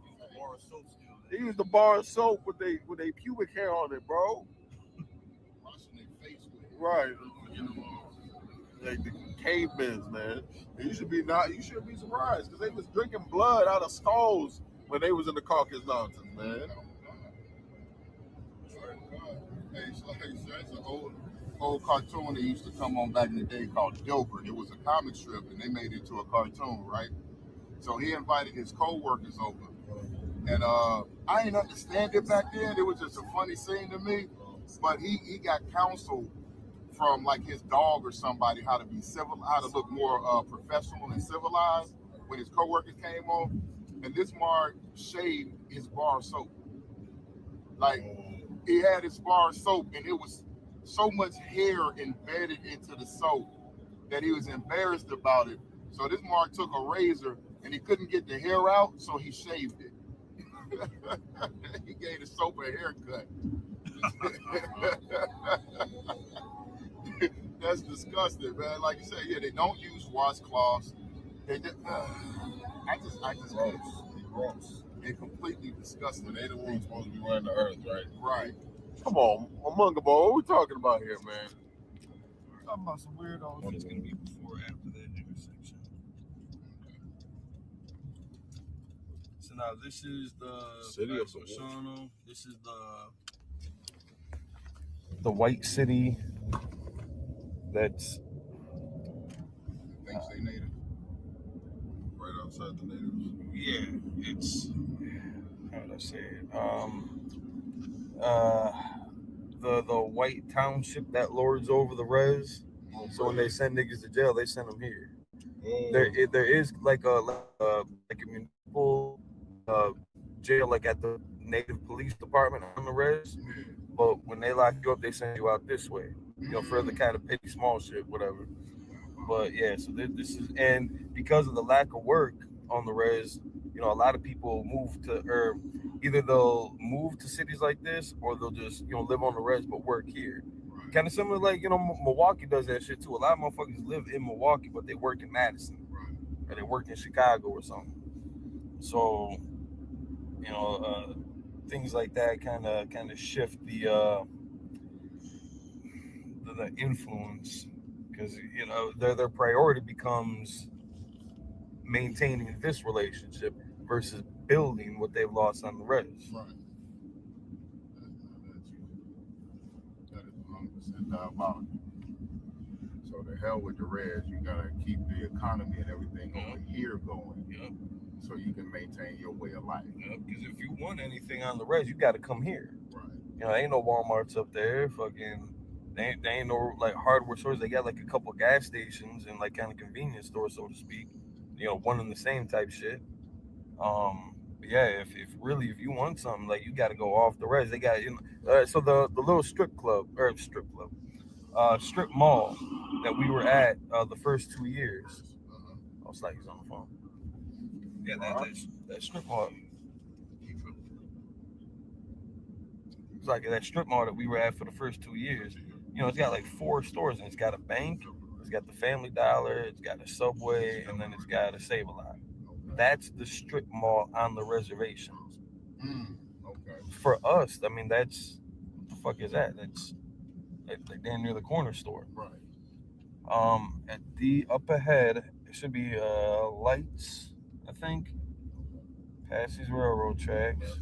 Speaker 11: They use the bar of soap with their pubic hair on it, bro. Washing their face with it. Right. Like the cavemen, man. You shouldn't be surprised because they was drinking blood out of skulls when they was in the Caucasus Mountains, man. Hey, it's an old cartoon that used to come on back in the day called Dilbert. It was a comic strip, and they made it into a cartoon, right? So he invited his co-workers over. And I didn't understand it back then. It was just a funny scene to me. But he got counsel
Speaker 13: from like his dog or somebody how to be civil, how to look more professional and civilized when his coworkers came on, and this Mark shaved his bar soap. Like he had his bar soap, and it was so much hair embedded into the soap that he was embarrassed about it. So this Mark took a razor and he couldn't get the hair out, so he shaved it. He gave the soap a haircut. That's disgusting, man. Like you said, yeah, they don't use washcloths. They just, I just gross. They're completely disgusting.
Speaker 11: They the ones supposed to be running the earth, right?
Speaker 13: Right.
Speaker 11: Come on, Munga Boy, what we talking about here, man? We're talking about some weirdos.
Speaker 4: It's gonna be before or after that intersection. So now this is the
Speaker 11: City of
Speaker 4: Solano. This is the white city. That's
Speaker 13: Thanks, they native.
Speaker 11: Right outside the natives.
Speaker 4: yeah. It's how would I say it? The white township that lords over the res. So when they send niggas to jail, they send them here. There is like a municipal jail like at the native police department on the res, but when they lock you up, they send you out this way. For the kind of petty small shit, whatever. But yeah, so this is, and because of the lack of work on the res, a lot of people move to, or either they'll move to cities like this, or they'll just live on the res but work here. Kind of similar, like Milwaukee does that shit too. A lot of motherfuckers live in Milwaukee, but they work in Madison, or they work in Chicago or something. So, things like that kind of shift the influence, because their priority becomes maintaining this relationship versus building what they've lost on the res.
Speaker 13: Right. That is 100% diabolical. So the hell with the res, you gotta keep the economy and everything over here going.
Speaker 4: Yep.
Speaker 13: So you can maintain your way of life.
Speaker 4: Because if you want anything on the res, you got to come here.
Speaker 13: Right.
Speaker 4: Ain't no Walmarts up there. Fucking, they ain't no like hardware stores. They got like a couple gas stations and like kind of convenience stores, so to speak. One and the same type shit. But yeah, if you want something, like you got to go off the res. They got so the little strip mall that we were at the first 2 years. I was like, he's on the phone. Yeah, that strip mall. It's like that strip mall that we were at for the first 2 years. It's got like 4 stores, and it's got a bank, it's got the Family Dollar, it's got a Subway, and then it's got a Save-A-Lot. That's the strip mall on the reservation.
Speaker 13: Okay.
Speaker 4: For us, I mean, that's what the fuck is that? That's like damn near the corner store.
Speaker 13: Right.
Speaker 4: At the up ahead, it should be lights, I think. Past these railroad tracks,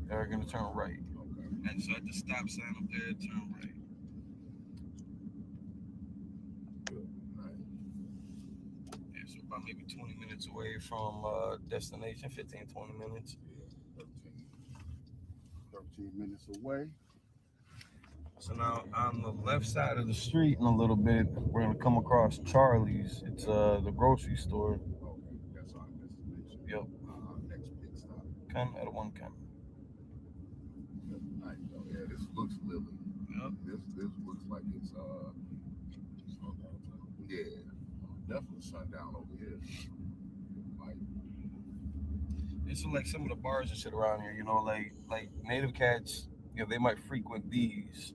Speaker 4: they're gonna turn right. Okay. And so at the stop sign up there, turn right. Yeah, so about maybe 20 minutes away from destination, 15, 20 minutes.
Speaker 13: 13 minutes away.
Speaker 4: So now on the left side of the street in a little bit, we're gonna come across Charlie's. It's the grocery store.
Speaker 13: Okay, that's our destination.
Speaker 4: Yep.
Speaker 13: Next pit stop.
Speaker 4: Come at one come.
Speaker 13: Nice. Oh, yeah, this looks lively.
Speaker 4: Yep.
Speaker 13: This looks like it's yeah, definitely sundown over here.
Speaker 4: It's like some of the bars and shit around here, like native cats, they might frequent these,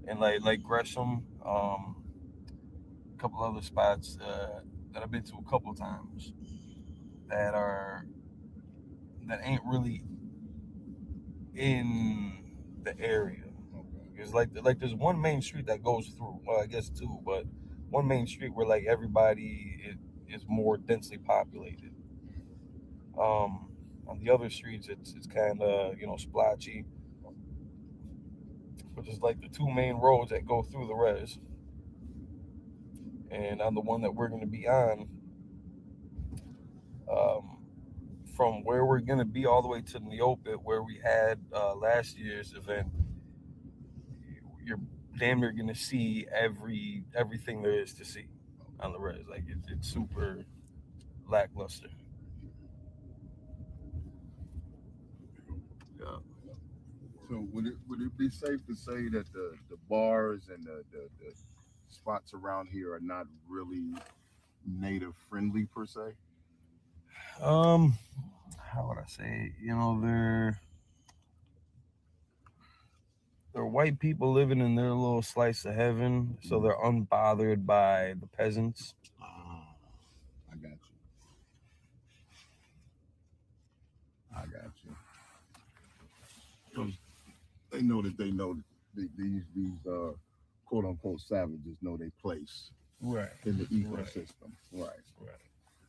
Speaker 4: and like Gresham, a couple other spots that I've been to a couple times that ain't really in the area. It's like there's one main street that goes through. Well, I guess 2, but one main street where like everybody is more densely populated. On the other streets, it's kind of splotchy. But it's like the 2 main roads that go through the res. And on the one that we're going to be on, from where we're going to be all the way to Neopit, where we had last year's event, you're
Speaker 15: damn near gonna see everything there is to see on the res. Like it's super lackluster.
Speaker 13: Yeah. So would it be safe to say that the bars and the spots around here are not really native friendly per se?
Speaker 15: How would I say? They're white people living in their little slice of heaven, so they're unbothered by the peasants.
Speaker 13: I got you. They know that these quote unquote savages know their place in the ecosystem. Right.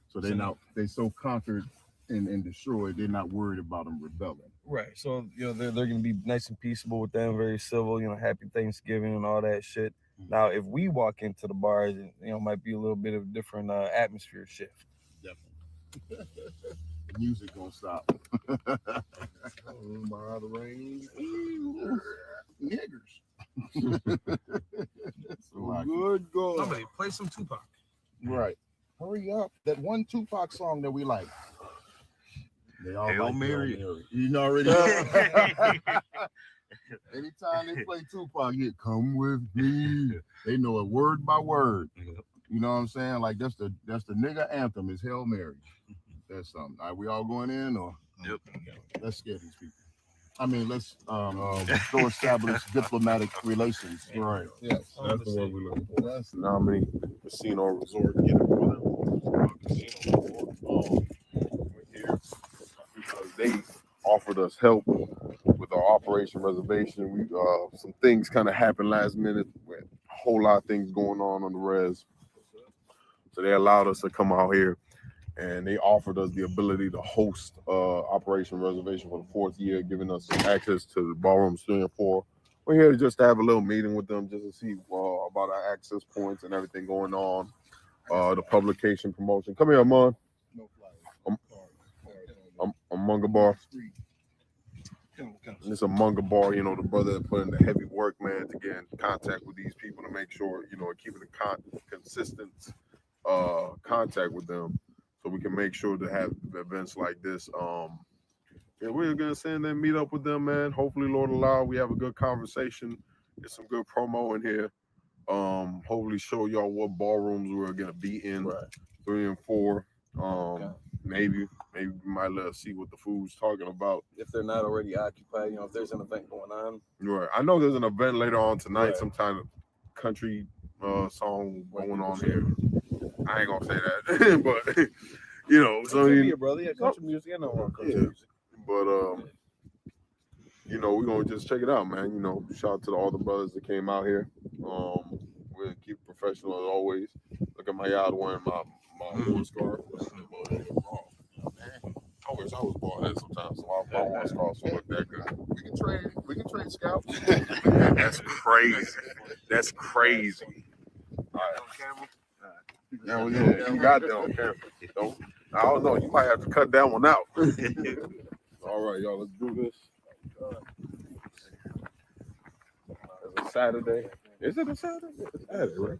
Speaker 13: So they so conquered and destroyed, they're not worried about them rebelling.
Speaker 15: Right. So they're gonna be nice and peaceable with them, very civil. Happy Thanksgiving and all that shit. Now, if we walk into the bars, it might be a little bit of a different atmosphere shift.
Speaker 13: Definitely. Music gonna stop. By the rain, niggers. So good God.
Speaker 15: Somebody play some Tupac.
Speaker 13: Right. Hurry up. That one Tupac song that we like. They all
Speaker 10: Hail
Speaker 13: like
Speaker 10: Mary.
Speaker 13: Hail Mary. You know already. Anytime they play Tupac, come with me. They know it word by word. You know what I'm saying? Like that's the nigga anthem is Hail Mary. That's something. Are we all going in or?
Speaker 10: Yep.
Speaker 13: Let's scare these people. I mean, let's go establish diplomatic relations.
Speaker 11: Right. Yes, that's the word we're looking for. That's the nominee casino resort. Get it for them. Casino resort. We're here because they offered us help with our operation reservation. We some things kind of happened last minute. With a whole lot of things going on the res, so they allowed us to come out here. And they offered us the ability to host Operation Reservation for the 4th year, giving us access to the ballrooms 3 and 4. We're here just to have a little meeting with them, just to see about our access points and everything going on. The publication promotion. Come here, Amon. I'm Munga Bar. It's a Munga Bar, the brother that put in the heavy work, man, to get in contact with these people to make sure, keeping a consistent contact with them. So we can make sure to have events like this. We're gonna send them, meet up with them, man. Hopefully, Lord allow, we have a good conversation, get some good promo in here. Hopefully show y'all what ballrooms we're gonna be in, 3 and 4. Maybe we might let us see what the food's talking about.
Speaker 15: If they're not already occupied, if there's an event going on.
Speaker 11: Right. I know there's an event later on tonight, some kind of country song going on here. I ain't gonna say that, but so
Speaker 15: brother, yeah, country music, I know country music.
Speaker 11: But we're gonna just check it out, man. Shout out to all the brothers that came out here. We're gonna keep it professional as always. Look at my yard wearing my war scarf. I wish I was bald head sometimes, so my war scarves don't look that good. We can trade scalps. That's crazy. All right. Yeah, well, you got that on camera. I don't know. You might have to cut that one out. All right, y'all. Let's do this. It's a Saturday. Is it a Saturday? It's Saturday, right?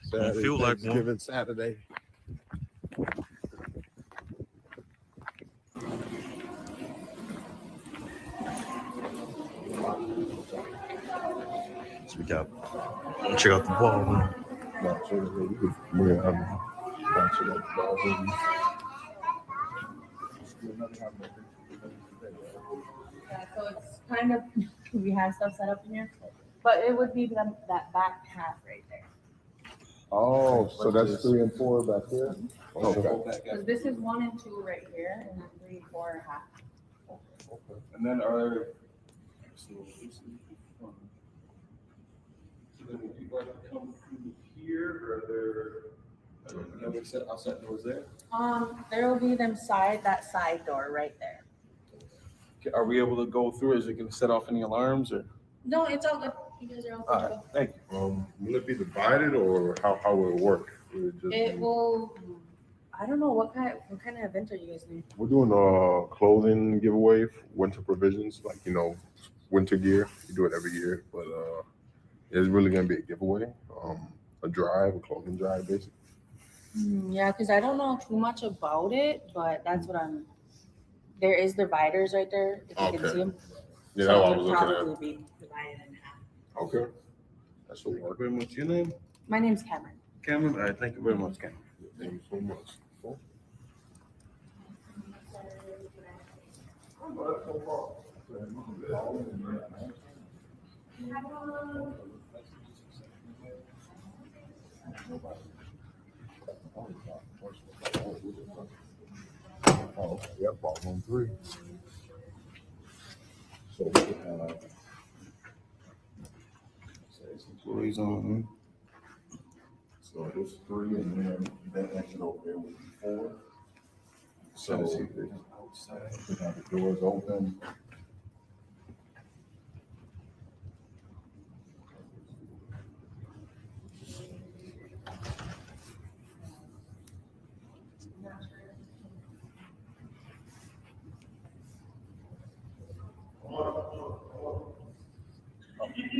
Speaker 11: Saturday,
Speaker 10: feel like
Speaker 11: Thanksgiving Saturday.
Speaker 10: So we got. Check out the ballroom.
Speaker 16: Yeah, so it's kind of, we have stuff set up in here, but it would be that back half right there.
Speaker 11: Oh, so that's 3 and 4 back there? Okay.
Speaker 16: Because this is 1 and 2 right here, and then 3 and 4 are half.
Speaker 15: And then are come through here, or there outside doors there?
Speaker 16: There will be that side door right there.
Speaker 15: Are we able to go through? Is it going to set off any alarms or?
Speaker 16: No, it's all good. You guys are all good.
Speaker 15: All right, thank
Speaker 11: you. Will it be divided, or how will it work?
Speaker 16: It will. I don't know what kind of event are you guys doing?
Speaker 11: We're doing a clothing giveaway, winter provisions, like winter gear. We do it every year, but It's really gonna be a giveaway, a drive, a clothing drive, basically.
Speaker 18: Yeah, because I don't know too much about it, but that's what I'm. There is dividers right there, if you can see them.
Speaker 11: Yeah,
Speaker 18: So
Speaker 11: that's what I
Speaker 18: it
Speaker 11: was
Speaker 18: would
Speaker 11: looking
Speaker 18: probably
Speaker 11: at.
Speaker 18: be divided in half.
Speaker 11: Okay. That's what work.
Speaker 17: Very much. Your name?
Speaker 18: My name's Cameron.
Speaker 17: Cameron. All right. Thank you very much, Cameron.
Speaker 11: Thank you so much. Cool. Oh, yep, ballroom 3. So we can have
Speaker 17: Employees on.
Speaker 11: so it's 3, and then that exit over there would be 4. So we have the doors open.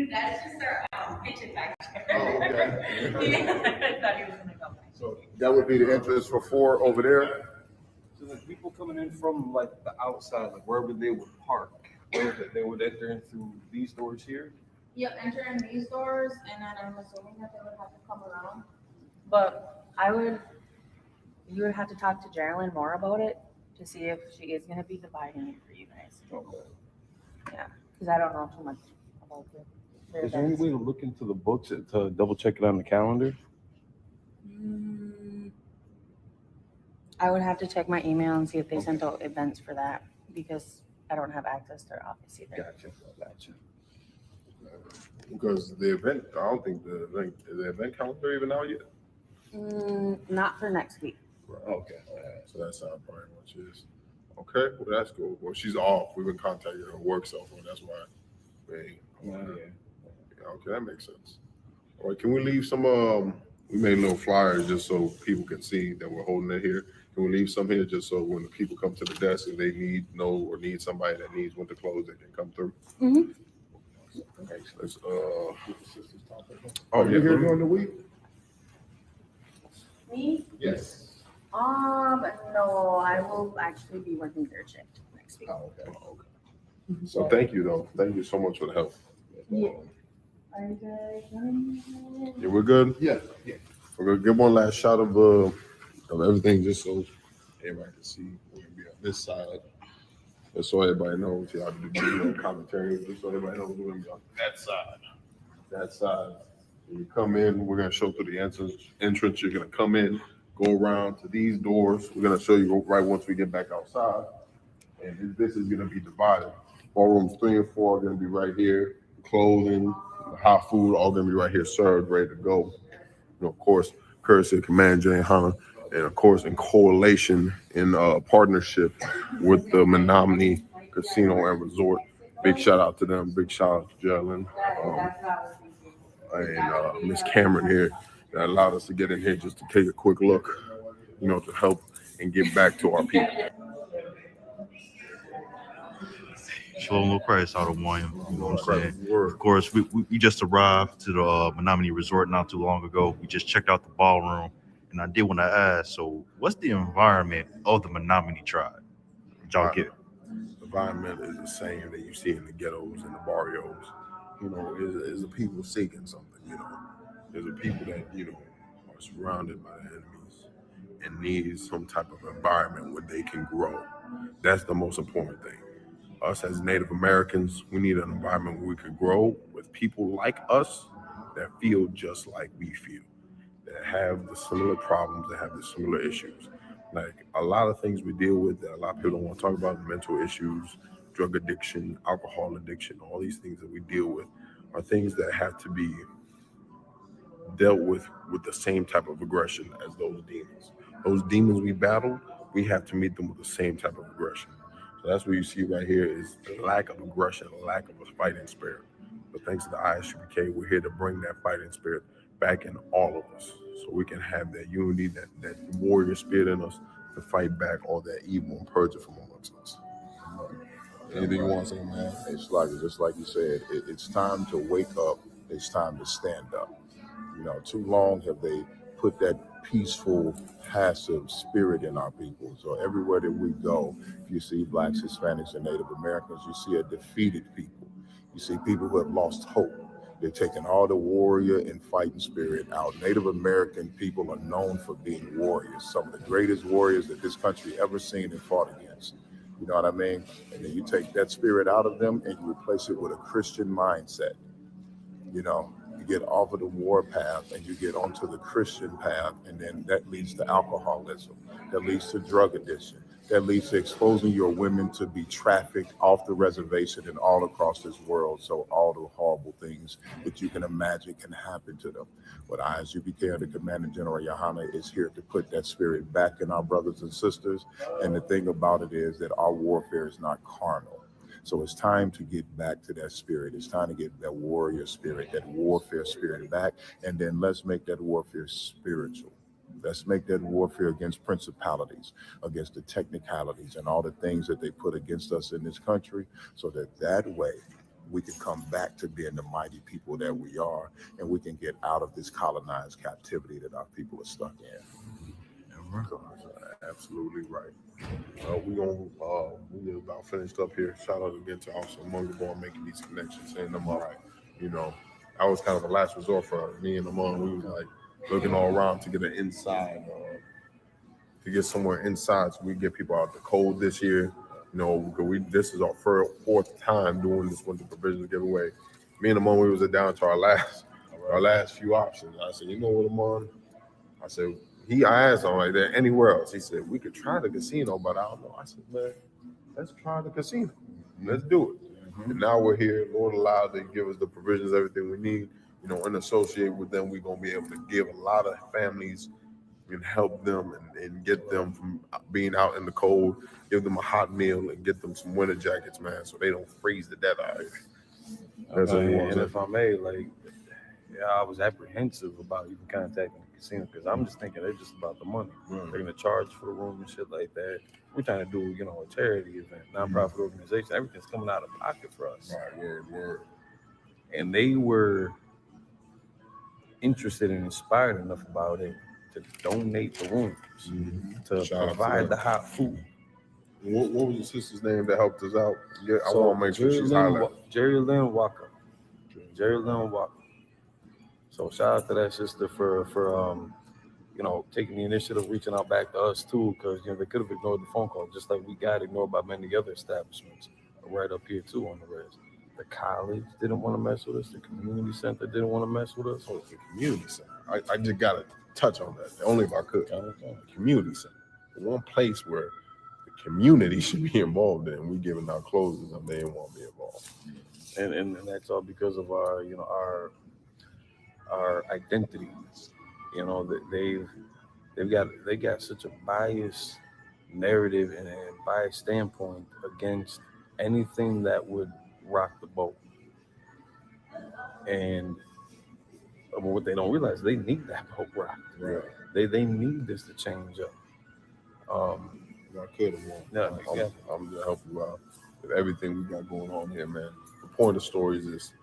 Speaker 18: That's just our kitchen back there.
Speaker 11: Oh, okay.
Speaker 18: Yeah, I thought he was gonna go back.
Speaker 11: So that would be the entrance for 4 over there.
Speaker 17: So the people coming in from like the outside, like wherever they would park, they would enter in through these doors here.
Speaker 18: Yep, enter in these doors, and then I'm assuming that they would have to come around. But you would have to talk to Geraldine more about it to see if she is gonna be dividing it for you guys.
Speaker 11: Okay.
Speaker 18: Yeah, because I don't know too much about it.
Speaker 17: Is there any way to look into the books to double check it on the calendar?
Speaker 18: I would have to check my email and see if they sent out events for that, because I don't have access to their office either.
Speaker 17: Gotcha.
Speaker 11: Because the event, I don't think the event calendar even out yet.
Speaker 18: Not for next week.
Speaker 11: Okay. So that's how it probably much is. Okay, well that's cool. Well, she's off. We've been contacting her work cell phone. That's why. Okay, that makes sense. All right, can we leave some? We made little flyers just so people can see that we're holding it here. Can we leave some here just so when the people come to the desk and they need somebody that needs winter clothes, they can come through?
Speaker 18: Mm-hmm.
Speaker 11: Okay, so let's Oh, you here during the week?
Speaker 18: Me?
Speaker 11: Yes.
Speaker 18: No, I will actually be working third shift next week.
Speaker 11: Oh, okay. So thank you though. Thank you so much for the help.
Speaker 18: Yeah. Are you guys?
Speaker 11: Yeah, we're good. Yeah. We're gonna give one last shot of everything just so everybody can see. We're gonna be on this side. Just so everybody knows, y'all do commentary, just so everybody knows we're gonna be on that side. That side. When you come in, we're gonna show through the entrance. You're gonna come in, go around to these doors. We're gonna show you right once we get back outside. And this is gonna be divided. Ballrooms 3 and 4 are gonna be right here. Clothing, hot food, all gonna be right here, served, ready to go. Of course, courtesy of Command J. Hunter, and of course, in correlation, in partnership with the Menominee Casino and Resort. Big shout out to them. Big shout out to Geraldine and Miss Cameron here that allowed us to get in here just to take a quick look, to help and give back to our people.
Speaker 10: Shalom Christ out of one. You know what I'm saying? Of course, we just arrived to the Menominee Resort not too long ago. We just checked out the ballroom, and I did want to ask, so what's the environment of the Menominee tribe? Did y'all get it?
Speaker 11: The environment is the same that you see in the ghettos and the barrios. Is the people seeking something, There's a people that, are surrounded by the enemies and need some type of environment where they can grow. That's the most important thing. Us as Native Americans, we need an environment where we can grow with people like us that feel just like we feel, that have the similar problems, that have the similar issues. Like a lot of things we deal with that a lot of people don't want to talk about, mental issues, drug addiction, alcohol addiction, all these things that we deal with are things that have to be dealt with the same type of aggression as those demons. Those demons we battle, we have to meet them with the same type of aggression. So that's what you see right here is the lack of aggression, the lack of a fighting spirit. But thanks to the ISUPK, we're here to bring that fighting spirit back in all of us so we can have that unity, that warrior spirit in us to fight back all that evil and purge it from amongst us. Anything you want to say, man?
Speaker 13: It's like, just like you said, it's time to wake up It's time to stand up. You know, too long have they put that peaceful, passive spirit in our people. So everywhere that we go, if you see blacks, Hispanics, and Native Americans, you see a defeated people. You see people who have lost hope. They've taken all the warrior and fighting spirit out. Native American people are known for being warriors, some of the greatest warriors that this country ever seen and fought against. You know what I mean? And then you take that spirit out of them and you replace it with a Christian mindset. You know, you get off of the war path and you get onto the Christian path, and then that leads to alcoholism, that leads to drug addiction, that leads to exposing your women to be trafficked off the reservation and all across this world. So all the horrible things that you can imagine can happen to them. But ISUPK, the Commanding General Yohana, is here to put that spirit back in our brothers and sisters. And the thing about it is that our warfare is not carnal. So it's time to get back to that spirit. It's time to get that warrior spirit, that warfare spirit back. And then let's make that warfare spiritual. Let's make that warfare against principalities, against the technicalities and all the things that they put against us in this country, so that way we can come back to being the mighty people that we are, and we can get out of this colonized captivity that our people are stuck in.
Speaker 11: Absolutely right. We about finished up here. Shout out again to Officer Mungabar making these connections, setting them up. You know, that was kind of a last resort for me and Amon. We was like looking all around to get an inside, to get somewhere inside, so we get people out the cold this year. You know, because this is our fourth time doing this winter provisions giveaway. Me and Amon, we was down to our last few options. I said, you know what, Amon? I said, I asked him like that anywhere else. He said, we could try the casino, but I don't know. I said, man, let's try the casino. Let's do it. And now we're here. Lord allowed to give us the provisions, everything we need, you know, and associate with them. We're going to be able to give a lot of families and help them and get them from being out in the cold, give them a hot meal and get them some winter jackets, man, so they don't freeze to death out here. That's what we want.
Speaker 17: And if I may, like, yeah, I was apprehensive about even contacting the casino because I'm just thinking they're just about the money. They're gonna charge for the room and shit like that. We're trying to do, you know, a charity event, nonprofit organization. Everything's coming out of pocket for us.
Speaker 11: Right, word.
Speaker 17: And they were interested and inspired enough about it to donate the rooms, to provide the hot food.
Speaker 11: What was your sister's name that helped us out? Yeah, I want to make sure she's highlighted.
Speaker 17: Jerry Lynn Walker. So shout out to that sister for you know, taking the initiative, reaching out back to us too, because you know they could have ignored the phone call, just like we got ignored by many other establishments right up here too on the res. The college didn't want to mess with us. The community center didn't want to mess with us.
Speaker 11: Oh, the community center. I just got to touch on that, only if I could. Community center, the one place where the community should be involved in. We giving out clothes and they didn't want to be involved.
Speaker 17: And that's all because of our, you know, our identity. You know, they got such a biased narrative and a biased standpoint against anything that would rock the boat. And what they don't realize, they need that boat rocked.
Speaker 11: Right.
Speaker 17: They need this to change up.
Speaker 11: I could have won.
Speaker 17: Yeah, exactly.
Speaker 11: I'm gonna help you out with everything we got going on here, man. The point of the story is this: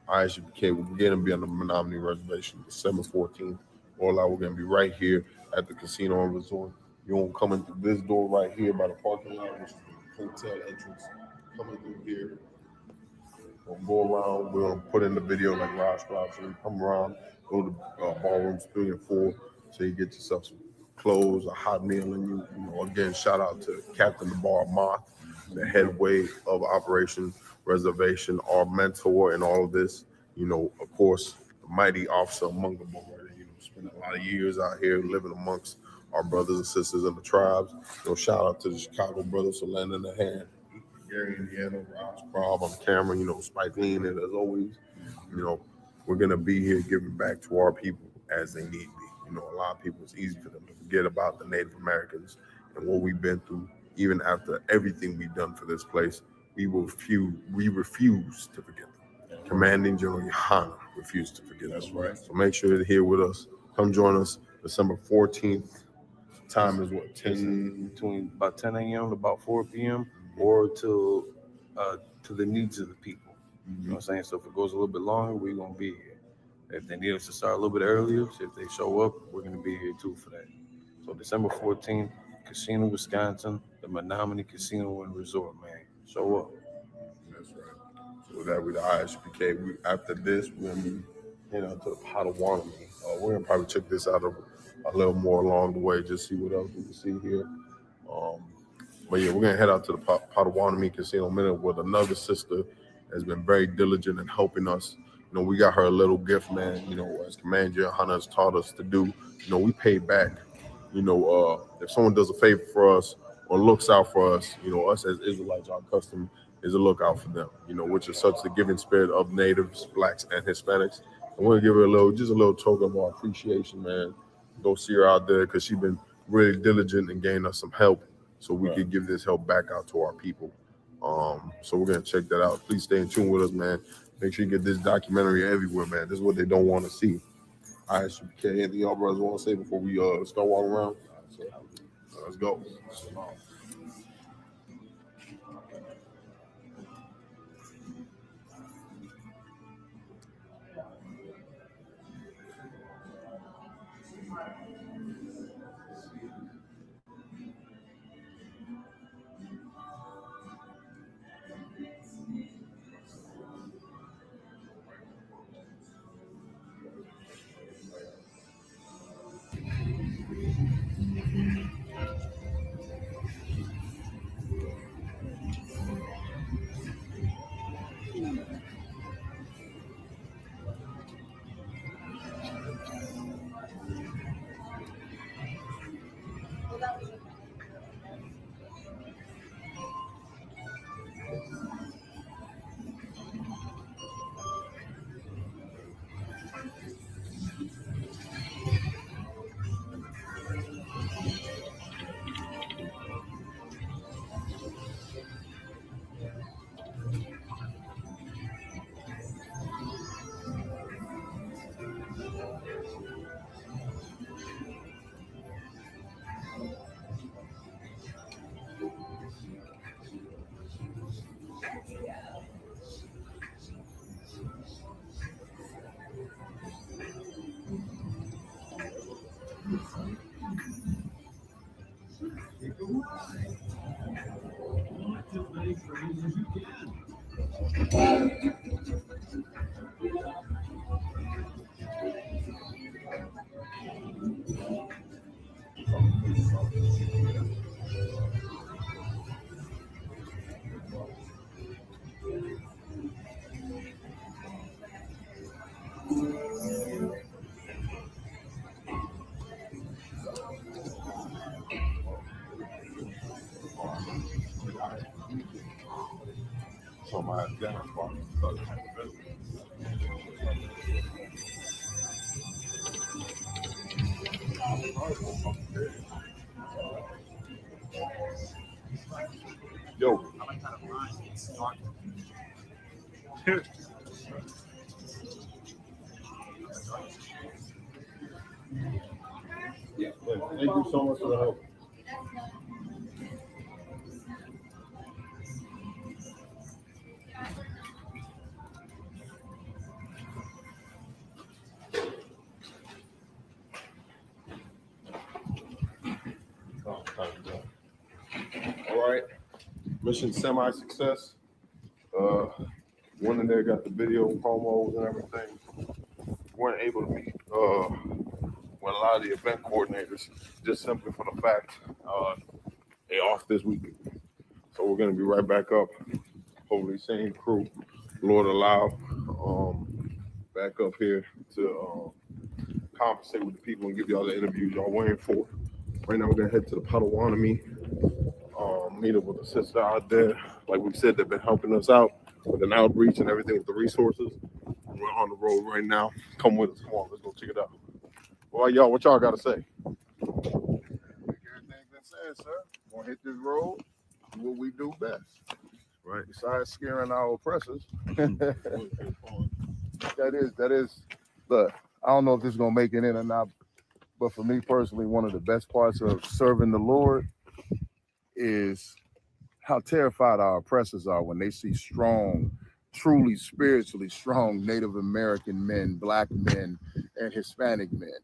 Speaker 11: ISUPK, we're gonna be on the Menominee Reservation December 14th. All out, we're gonna be right here at the casino and resort. You won't come in through this door right here by the parking lot, which is the hotel entrance. Coming through here. We'll go around. We're gonna put in the video like Raj Rob. So you come around, go to ballrooms 3 and 4, so you get yourself some clothes, a hot meal, and you know, again, shout out to Captain the Bar Moth, the headway of Operation Reservation, our mentor in all of this. You know, of course, the mighty Officer Mungabar, you know, spent a lot of years out here living amongst our brothers and sisters in the tribes. You know, shout out to the Chicago brothers for lending a hand. Gary, Indiana, Raj Rob on the camera, you know, Spike Lee, and as always, you know, we're gonna be here giving back to our people as they need be. You know, a lot of people, it's easy for them to forget about the Native Americans and what we've been through. Even after everything we've done for this place, we refuse to forget them. Commanding General Yohana refused to forget them. That's right. So make sure you're here with us. Come join us December 14th. Time is what, 10?
Speaker 17: Between about 10 a.m. to about 4 p.m. or to the needs of the people. You know what I'm saying? So if it goes a little bit longer, we're gonna be here. If they need us to start a little bit earlier, so if they show up, we're going to be here too for that. So December 14th, Casino, Wisconsin, the Menominee Casino and Resort, man. Show up.
Speaker 11: That's right. So that with the ISUPK, after this, we're gonna be to the Potawatomi. We're gonna probably check this out a little more along the way, just see what else we can see here. But yeah, we're gonna head out to the Potawatomi Casino in a minute with another sister has been very diligent in helping us. We got her a little gift, man. As Commander Hunter has taught us to do. We pay back. If someone does a favor for us or looks out for us, us as Israelites, our custom is to look out for them. Which is such the giving spirit of natives, blacks, and Hispanics. And we're gonna give her a little token of our appreciation, man. Go see her out there because she's been really diligent in getting us some help, so we could give this help back out to our people. So we're gonna check that out. Please stay in tune with us, man. Make sure you get this documentary everywhere, man. This is what they don't want to see. ISUPK, anything y'all brothers want to say before we start walking around? So, let's go. Yo. Yeah, thank you so much for the help. All right, mission semi-success. One in there got the video promos and everything. Weren't able to meet with a lot of the event coordinators, just simply for the fact they off this weekend. So we're gonna be right back up. Hopefully, same crew, Lord allow, back up here to conversate with the people and give y'all the interviews y'all waiting for. Right now, we're gonna head to the Potawatomi, meet up with the sister out there. Like we said, they've been helping us out with an outreach and everything with the resources. We're on the road right now. Come with us. Come on, let's go check it out. Well, y'all, what y'all got to say?
Speaker 13: Everything's been said, sir. We're gonna hit this road, do what we do best.
Speaker 11: Right.
Speaker 13: Besides scaring our oppressors. that is. Look, I don't know if this is gonna make it in or not, but for me personally, one of the best parts of serving the Lord is how terrified our oppressors are when they see strong, truly spiritually strong Native American men, black men, and Hispanic men.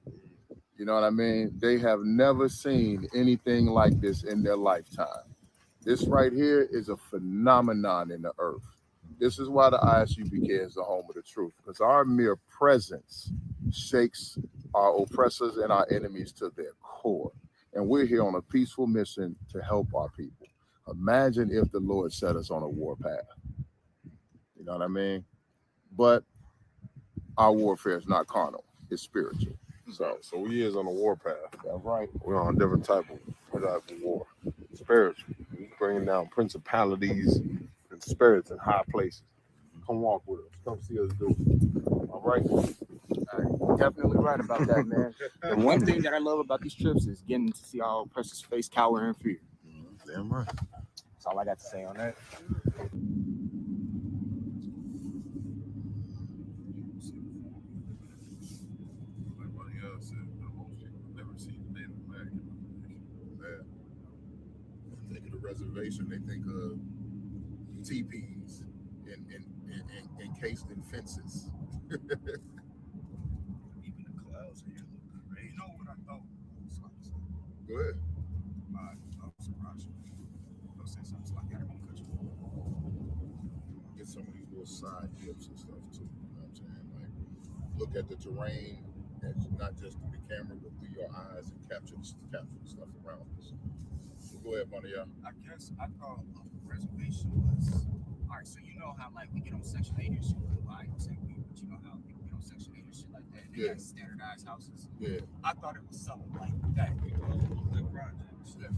Speaker 13: You know what I mean? They have never seen anything like this in their lifetime. This right here is a phenomenon in the earth. This is why the ISUPK is the home of the truth, because our mere presence shakes our oppressors and our enemies to their core. And we're here on a peaceful mission to help our people. Imagine if the Lord set us on a war path. You know what I mean? But our warfare is not carnal, it's spiritual.
Speaker 11: So we is on a war path.
Speaker 13: That's right.
Speaker 11: We're on a different type of war. Spiritual. We bringing down principalities and spirits in high places. Come walk with us. Come see us do it. All right?
Speaker 14: Definitely right about that, man. The one thing that I love about these trips is getting to see our oppressors face cower in fear.
Speaker 10: Damn right.
Speaker 14: That's all I got to say on that.
Speaker 11: Everybody else said most people never seen the Native American.
Speaker 13: Think of the reservation, they think of teepees encased in fences.
Speaker 19: Even the clouds here look great. You know what I thought?
Speaker 13: Go ahead.
Speaker 19: I'm surprised. Don't say something like that.
Speaker 13: Get some of these little side clips and stuff too. You know what I'm saying? Like, look at the terrain, and not just through the camera, but through your eyes, and capture the stuff around us. Go ahead, one of y'all.
Speaker 19: I guess I thought a reservation was all right. So you know how like we get on Section 8 and shit. Well, I ain't gonna say we, but you know how people get on Section 8 and shit like that. They got standardized houses.
Speaker 13: Yeah.
Speaker 19: I thought it was something like that. The projects. That's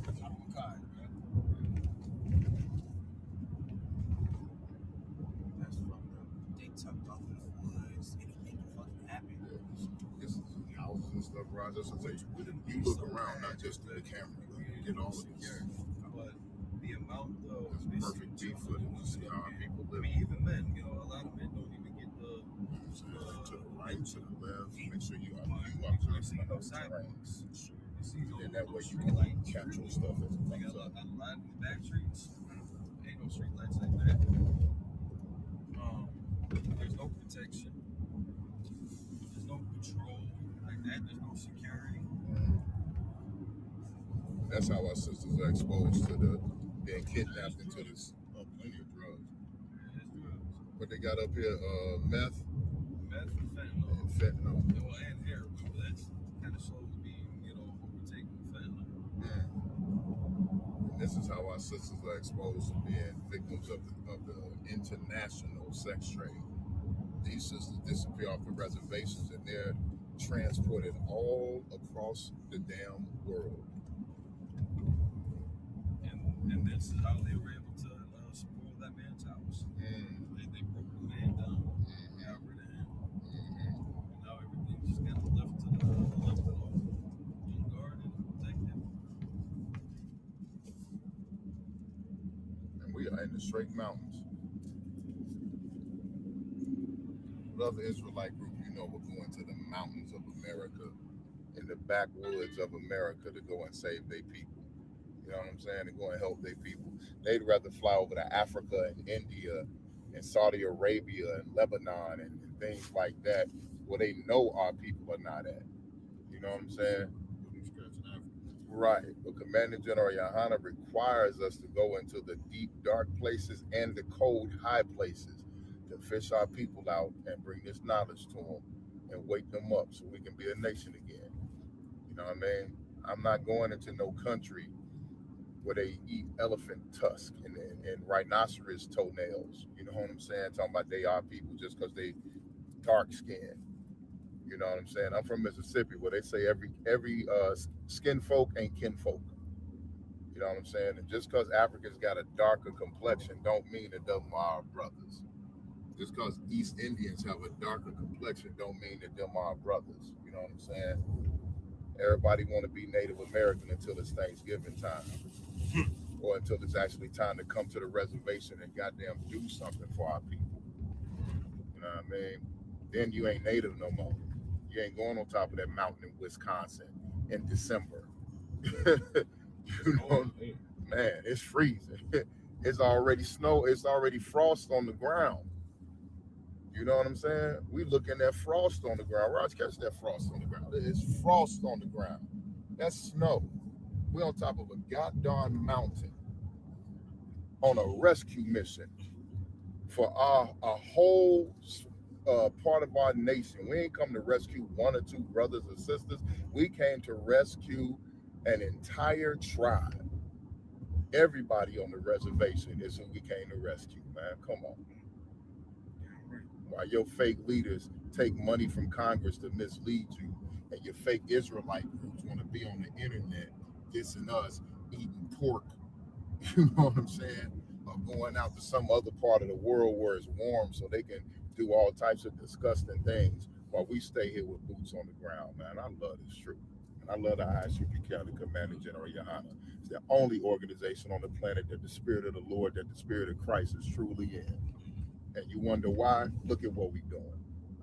Speaker 19: fucked up. They tucked off in the woods. Anything can fucking happen.
Speaker 13: This is houses and stuff, Roger. So you look around, not just through the camera. You get all of this.
Speaker 15: But the amount of
Speaker 13: perfect beat footage to see how our people live.
Speaker 15: I mean, even men, you know, a lot of men don't even get the
Speaker 13: to the right, to the left. Make sure you observe the sidewalks. And that way you can capture stuff as it comes up.
Speaker 15: A lot of the back streets, ain't no street lights like that. There's no protection. There's no patrol like that. There's no security.
Speaker 13: That's how our sisters are exposed to being kidnapped into this plenty of drugs. What they got up here, meth
Speaker 15: and fentanyl. And heroin. That's kind of slowly being, overtaken with fentanyl.
Speaker 13: And this is how our sisters are exposed to being victims of the international sex trade. These sisters disappear off the reservations and they're transported all across the damn world.
Speaker 15: And this is how they were able to spoil that man's house. They broke the man down, got rid of him. And now everything's just got left alone, unguarded and protected.
Speaker 13: And we are in the straight mountains. What other Israelite group you know will go into the mountains of America, in the backwoods of America to go and save their people? You know what I'm saying? To go and help their people. They'd rather fly over to Africa and India and Saudi Arabia and Lebanon and things like that, where they know our people are not at. You know what I'm saying? Right. But Commander General Yohana requires us to go into the deep, dark places and the cold, high places to fish our people out and bring this knowledge to them and wake them up so we can be a nation again. You know what I mean? I'm not going into no country where they eat elephant tusk and rhinoceros toenails. You know what I'm saying? Talking about they are people just because they dark skinned. You know what I'm saying? I'm from Mississippi, where they say every skin folk ain't kinfolk. You know what I'm saying? And just because Africans got a darker complexion don't mean that them are our brothers. Just because East Indians have a darker complexion don't mean that them are our brothers. You know what I'm saying? Everybody want to be Native American until it's Thanksgiving time. Or until it's actually time to come to the reservation and goddamn do something for our people. You know what I mean? Then you ain't native no more. You ain't going on top of that mountain in Wisconsin in December. You know, man, it's freezing. It's already snow. It's already frost on the ground. You know what I'm saying? We looking at frost on the ground. Raj, catch that frost on the ground. It's frost on the ground. That's snow. We're on top of a goddamn mountain on a rescue mission for a whole part of our nation. We ain't come to rescue one or two brothers or sisters. We came to rescue an entire tribe. Everybody on the reservation is who we came to rescue, man. Come on. While your fake leaders take money from Congress to mislead you, and your fake Israelite groups want to be on the internet dissing us, eating pork, you know what I'm saying? Or going out to some other part of the world where it's warm so they can do all types of disgusting things while we stay here with boots on the ground, man. I love this truth. And I love the ISUPK, the Commander General Yohana. It's the only organization on the planet that the Spirit of the Lord, that the Spirit of Christ is truly in. And you wonder why? Look at what we doing.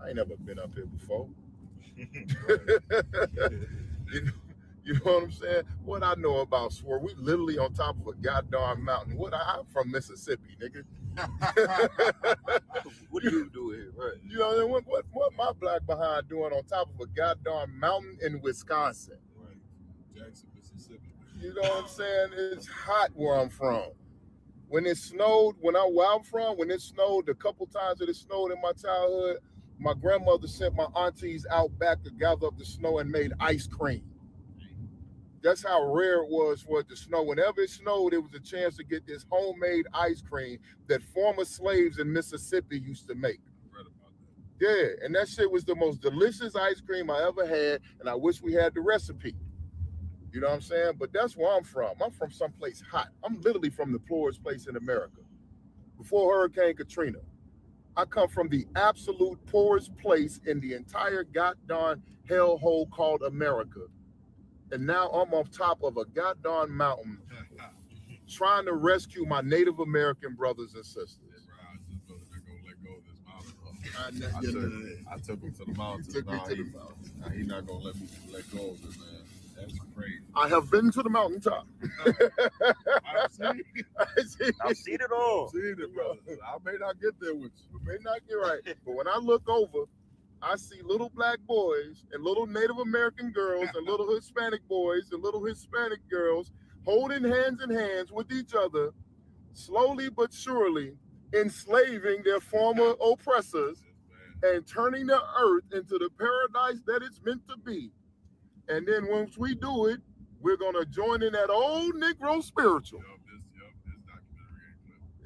Speaker 13: I ain't never been up here before. You know what I'm saying? What I know about Swore, we literally on top of a goddamn mountain. I'm from Mississippi, nigga.
Speaker 9: What do you do here, right?
Speaker 13: You know what my black behind doing on top of a goddamn mountain in Wisconsin?
Speaker 11: Right. Jackson, Mississippi.
Speaker 13: You know what I'm saying? It's hot where I'm from. When it snowed, where I'm from, when it snowed, the couple times that it snowed in my childhood, my grandmother sent my aunties out back to gather up the snow and made ice cream. That's how rare it was for it to snow. Whenever it snowed, it was a chance to get this homemade ice cream that former slaves in Mississippi used to make. Yeah, and that shit was the most delicious ice cream I ever had, and I wish we had the recipe. You know what I'm saying? But that's where I'm from. I'm from someplace hot. I'm literally from the poorest place in America. Before Hurricane Katrina, I come from the absolute poorest place in the entire goddamn hellhole called America. And now I'm on top of a goddamn mountain trying to rescue my Native American brothers and sisters.
Speaker 11: I took him to the mountains. He's not gonna let me let go of it, man. That's crazy.
Speaker 13: I have been to the mountaintop.
Speaker 11: I've seen
Speaker 9: it all.
Speaker 11: I've seen it, brother. I may not get there with you.
Speaker 13: May not get right. But when I look over, I see little black boys and little Native American girls and little Hispanic boys and little Hispanic girls holding hands in hands with each other, slowly but surely enslaving their former oppressors and turning the earth into the paradise that it's meant to be. And then once we do it, we're going to join in that old Negro spiritual.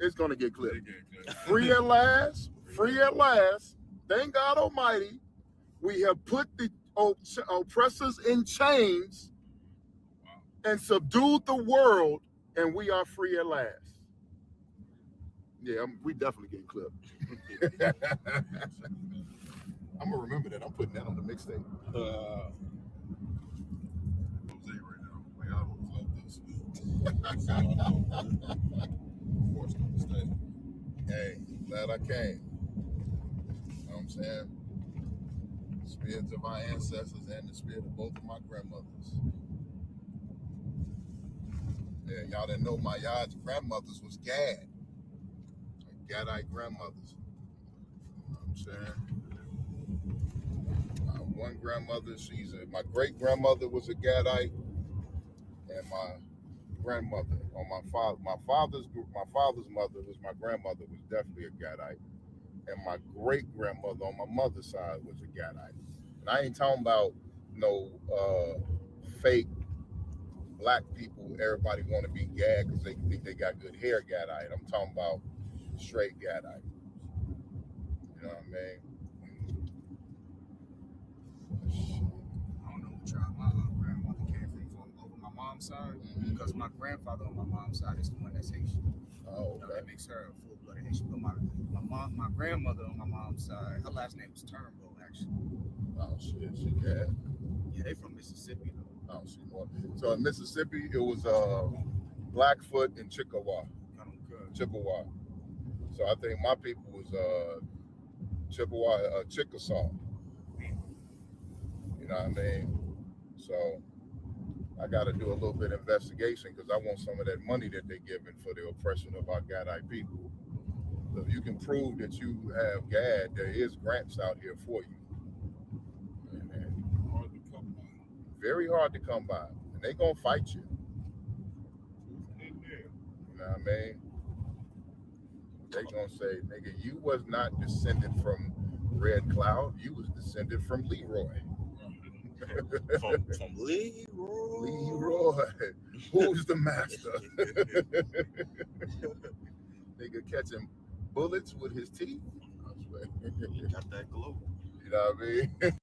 Speaker 13: It's going to get clipped. Free at last, free at last. Thank God Almighty, we have put the oppressors in chains and subdued the world, and we are free at last. Yeah, we definitely getting clipped. I'm gonna remember that. I'm putting that on the mixtape. Hey, glad I came. You know what I'm saying? The spirits of my ancestors and the spirit of both of my grandmothers. Yeah, y'all didn't know my y'all's grandmothers was Gad. Gadite grandmothers. You know what I'm saying? One grandmother, my great grandmother was a Gadite, and my grandmother on my father's mother was my grandmother was definitely a Gadite, and my great grandmother on my mother's side was a Gadite. And I ain't talking about no fake black people. Everybody want to be Gad because they think they got good hair Gadite. I'm talking about straight Gadite. You know what I mean?
Speaker 19: I don't know what tribe my grandmother came from over my mom's side, because my grandfather on my mom's side is the one that's Haitian.
Speaker 13: Oh, okay.
Speaker 19: That makes her a full-blooded Haitian. But my grandmother on my mom's side, her last name was Turnbull, actually.
Speaker 13: Oh shit, she Gad.
Speaker 19: Yeah, they from Mississippi though.
Speaker 13: Oh, she was. So in Mississippi, it was Blackfoot and Chippewa. Chippewa. So I think my people was Chippewa, Chickasaw. You know what I mean? So I got to do a little bit of investigation because I want some of that money that they're giving for the oppression of our Gadite people. So if you can prove that you have GAD, there is grants out here for you.
Speaker 11: Hard to come by.
Speaker 13: Very hard to come by. And they gonna fight you.
Speaker 11: In there.
Speaker 13: You know what I mean? They gonna say, nigga, you was not descended from Red Cloud, you was descended from Leroy.
Speaker 10: From Leroy.
Speaker 13: Leroy. Who's the master? Nigga catching bullets with his teeth.
Speaker 10: He got that glow.
Speaker 13: You know what I mean?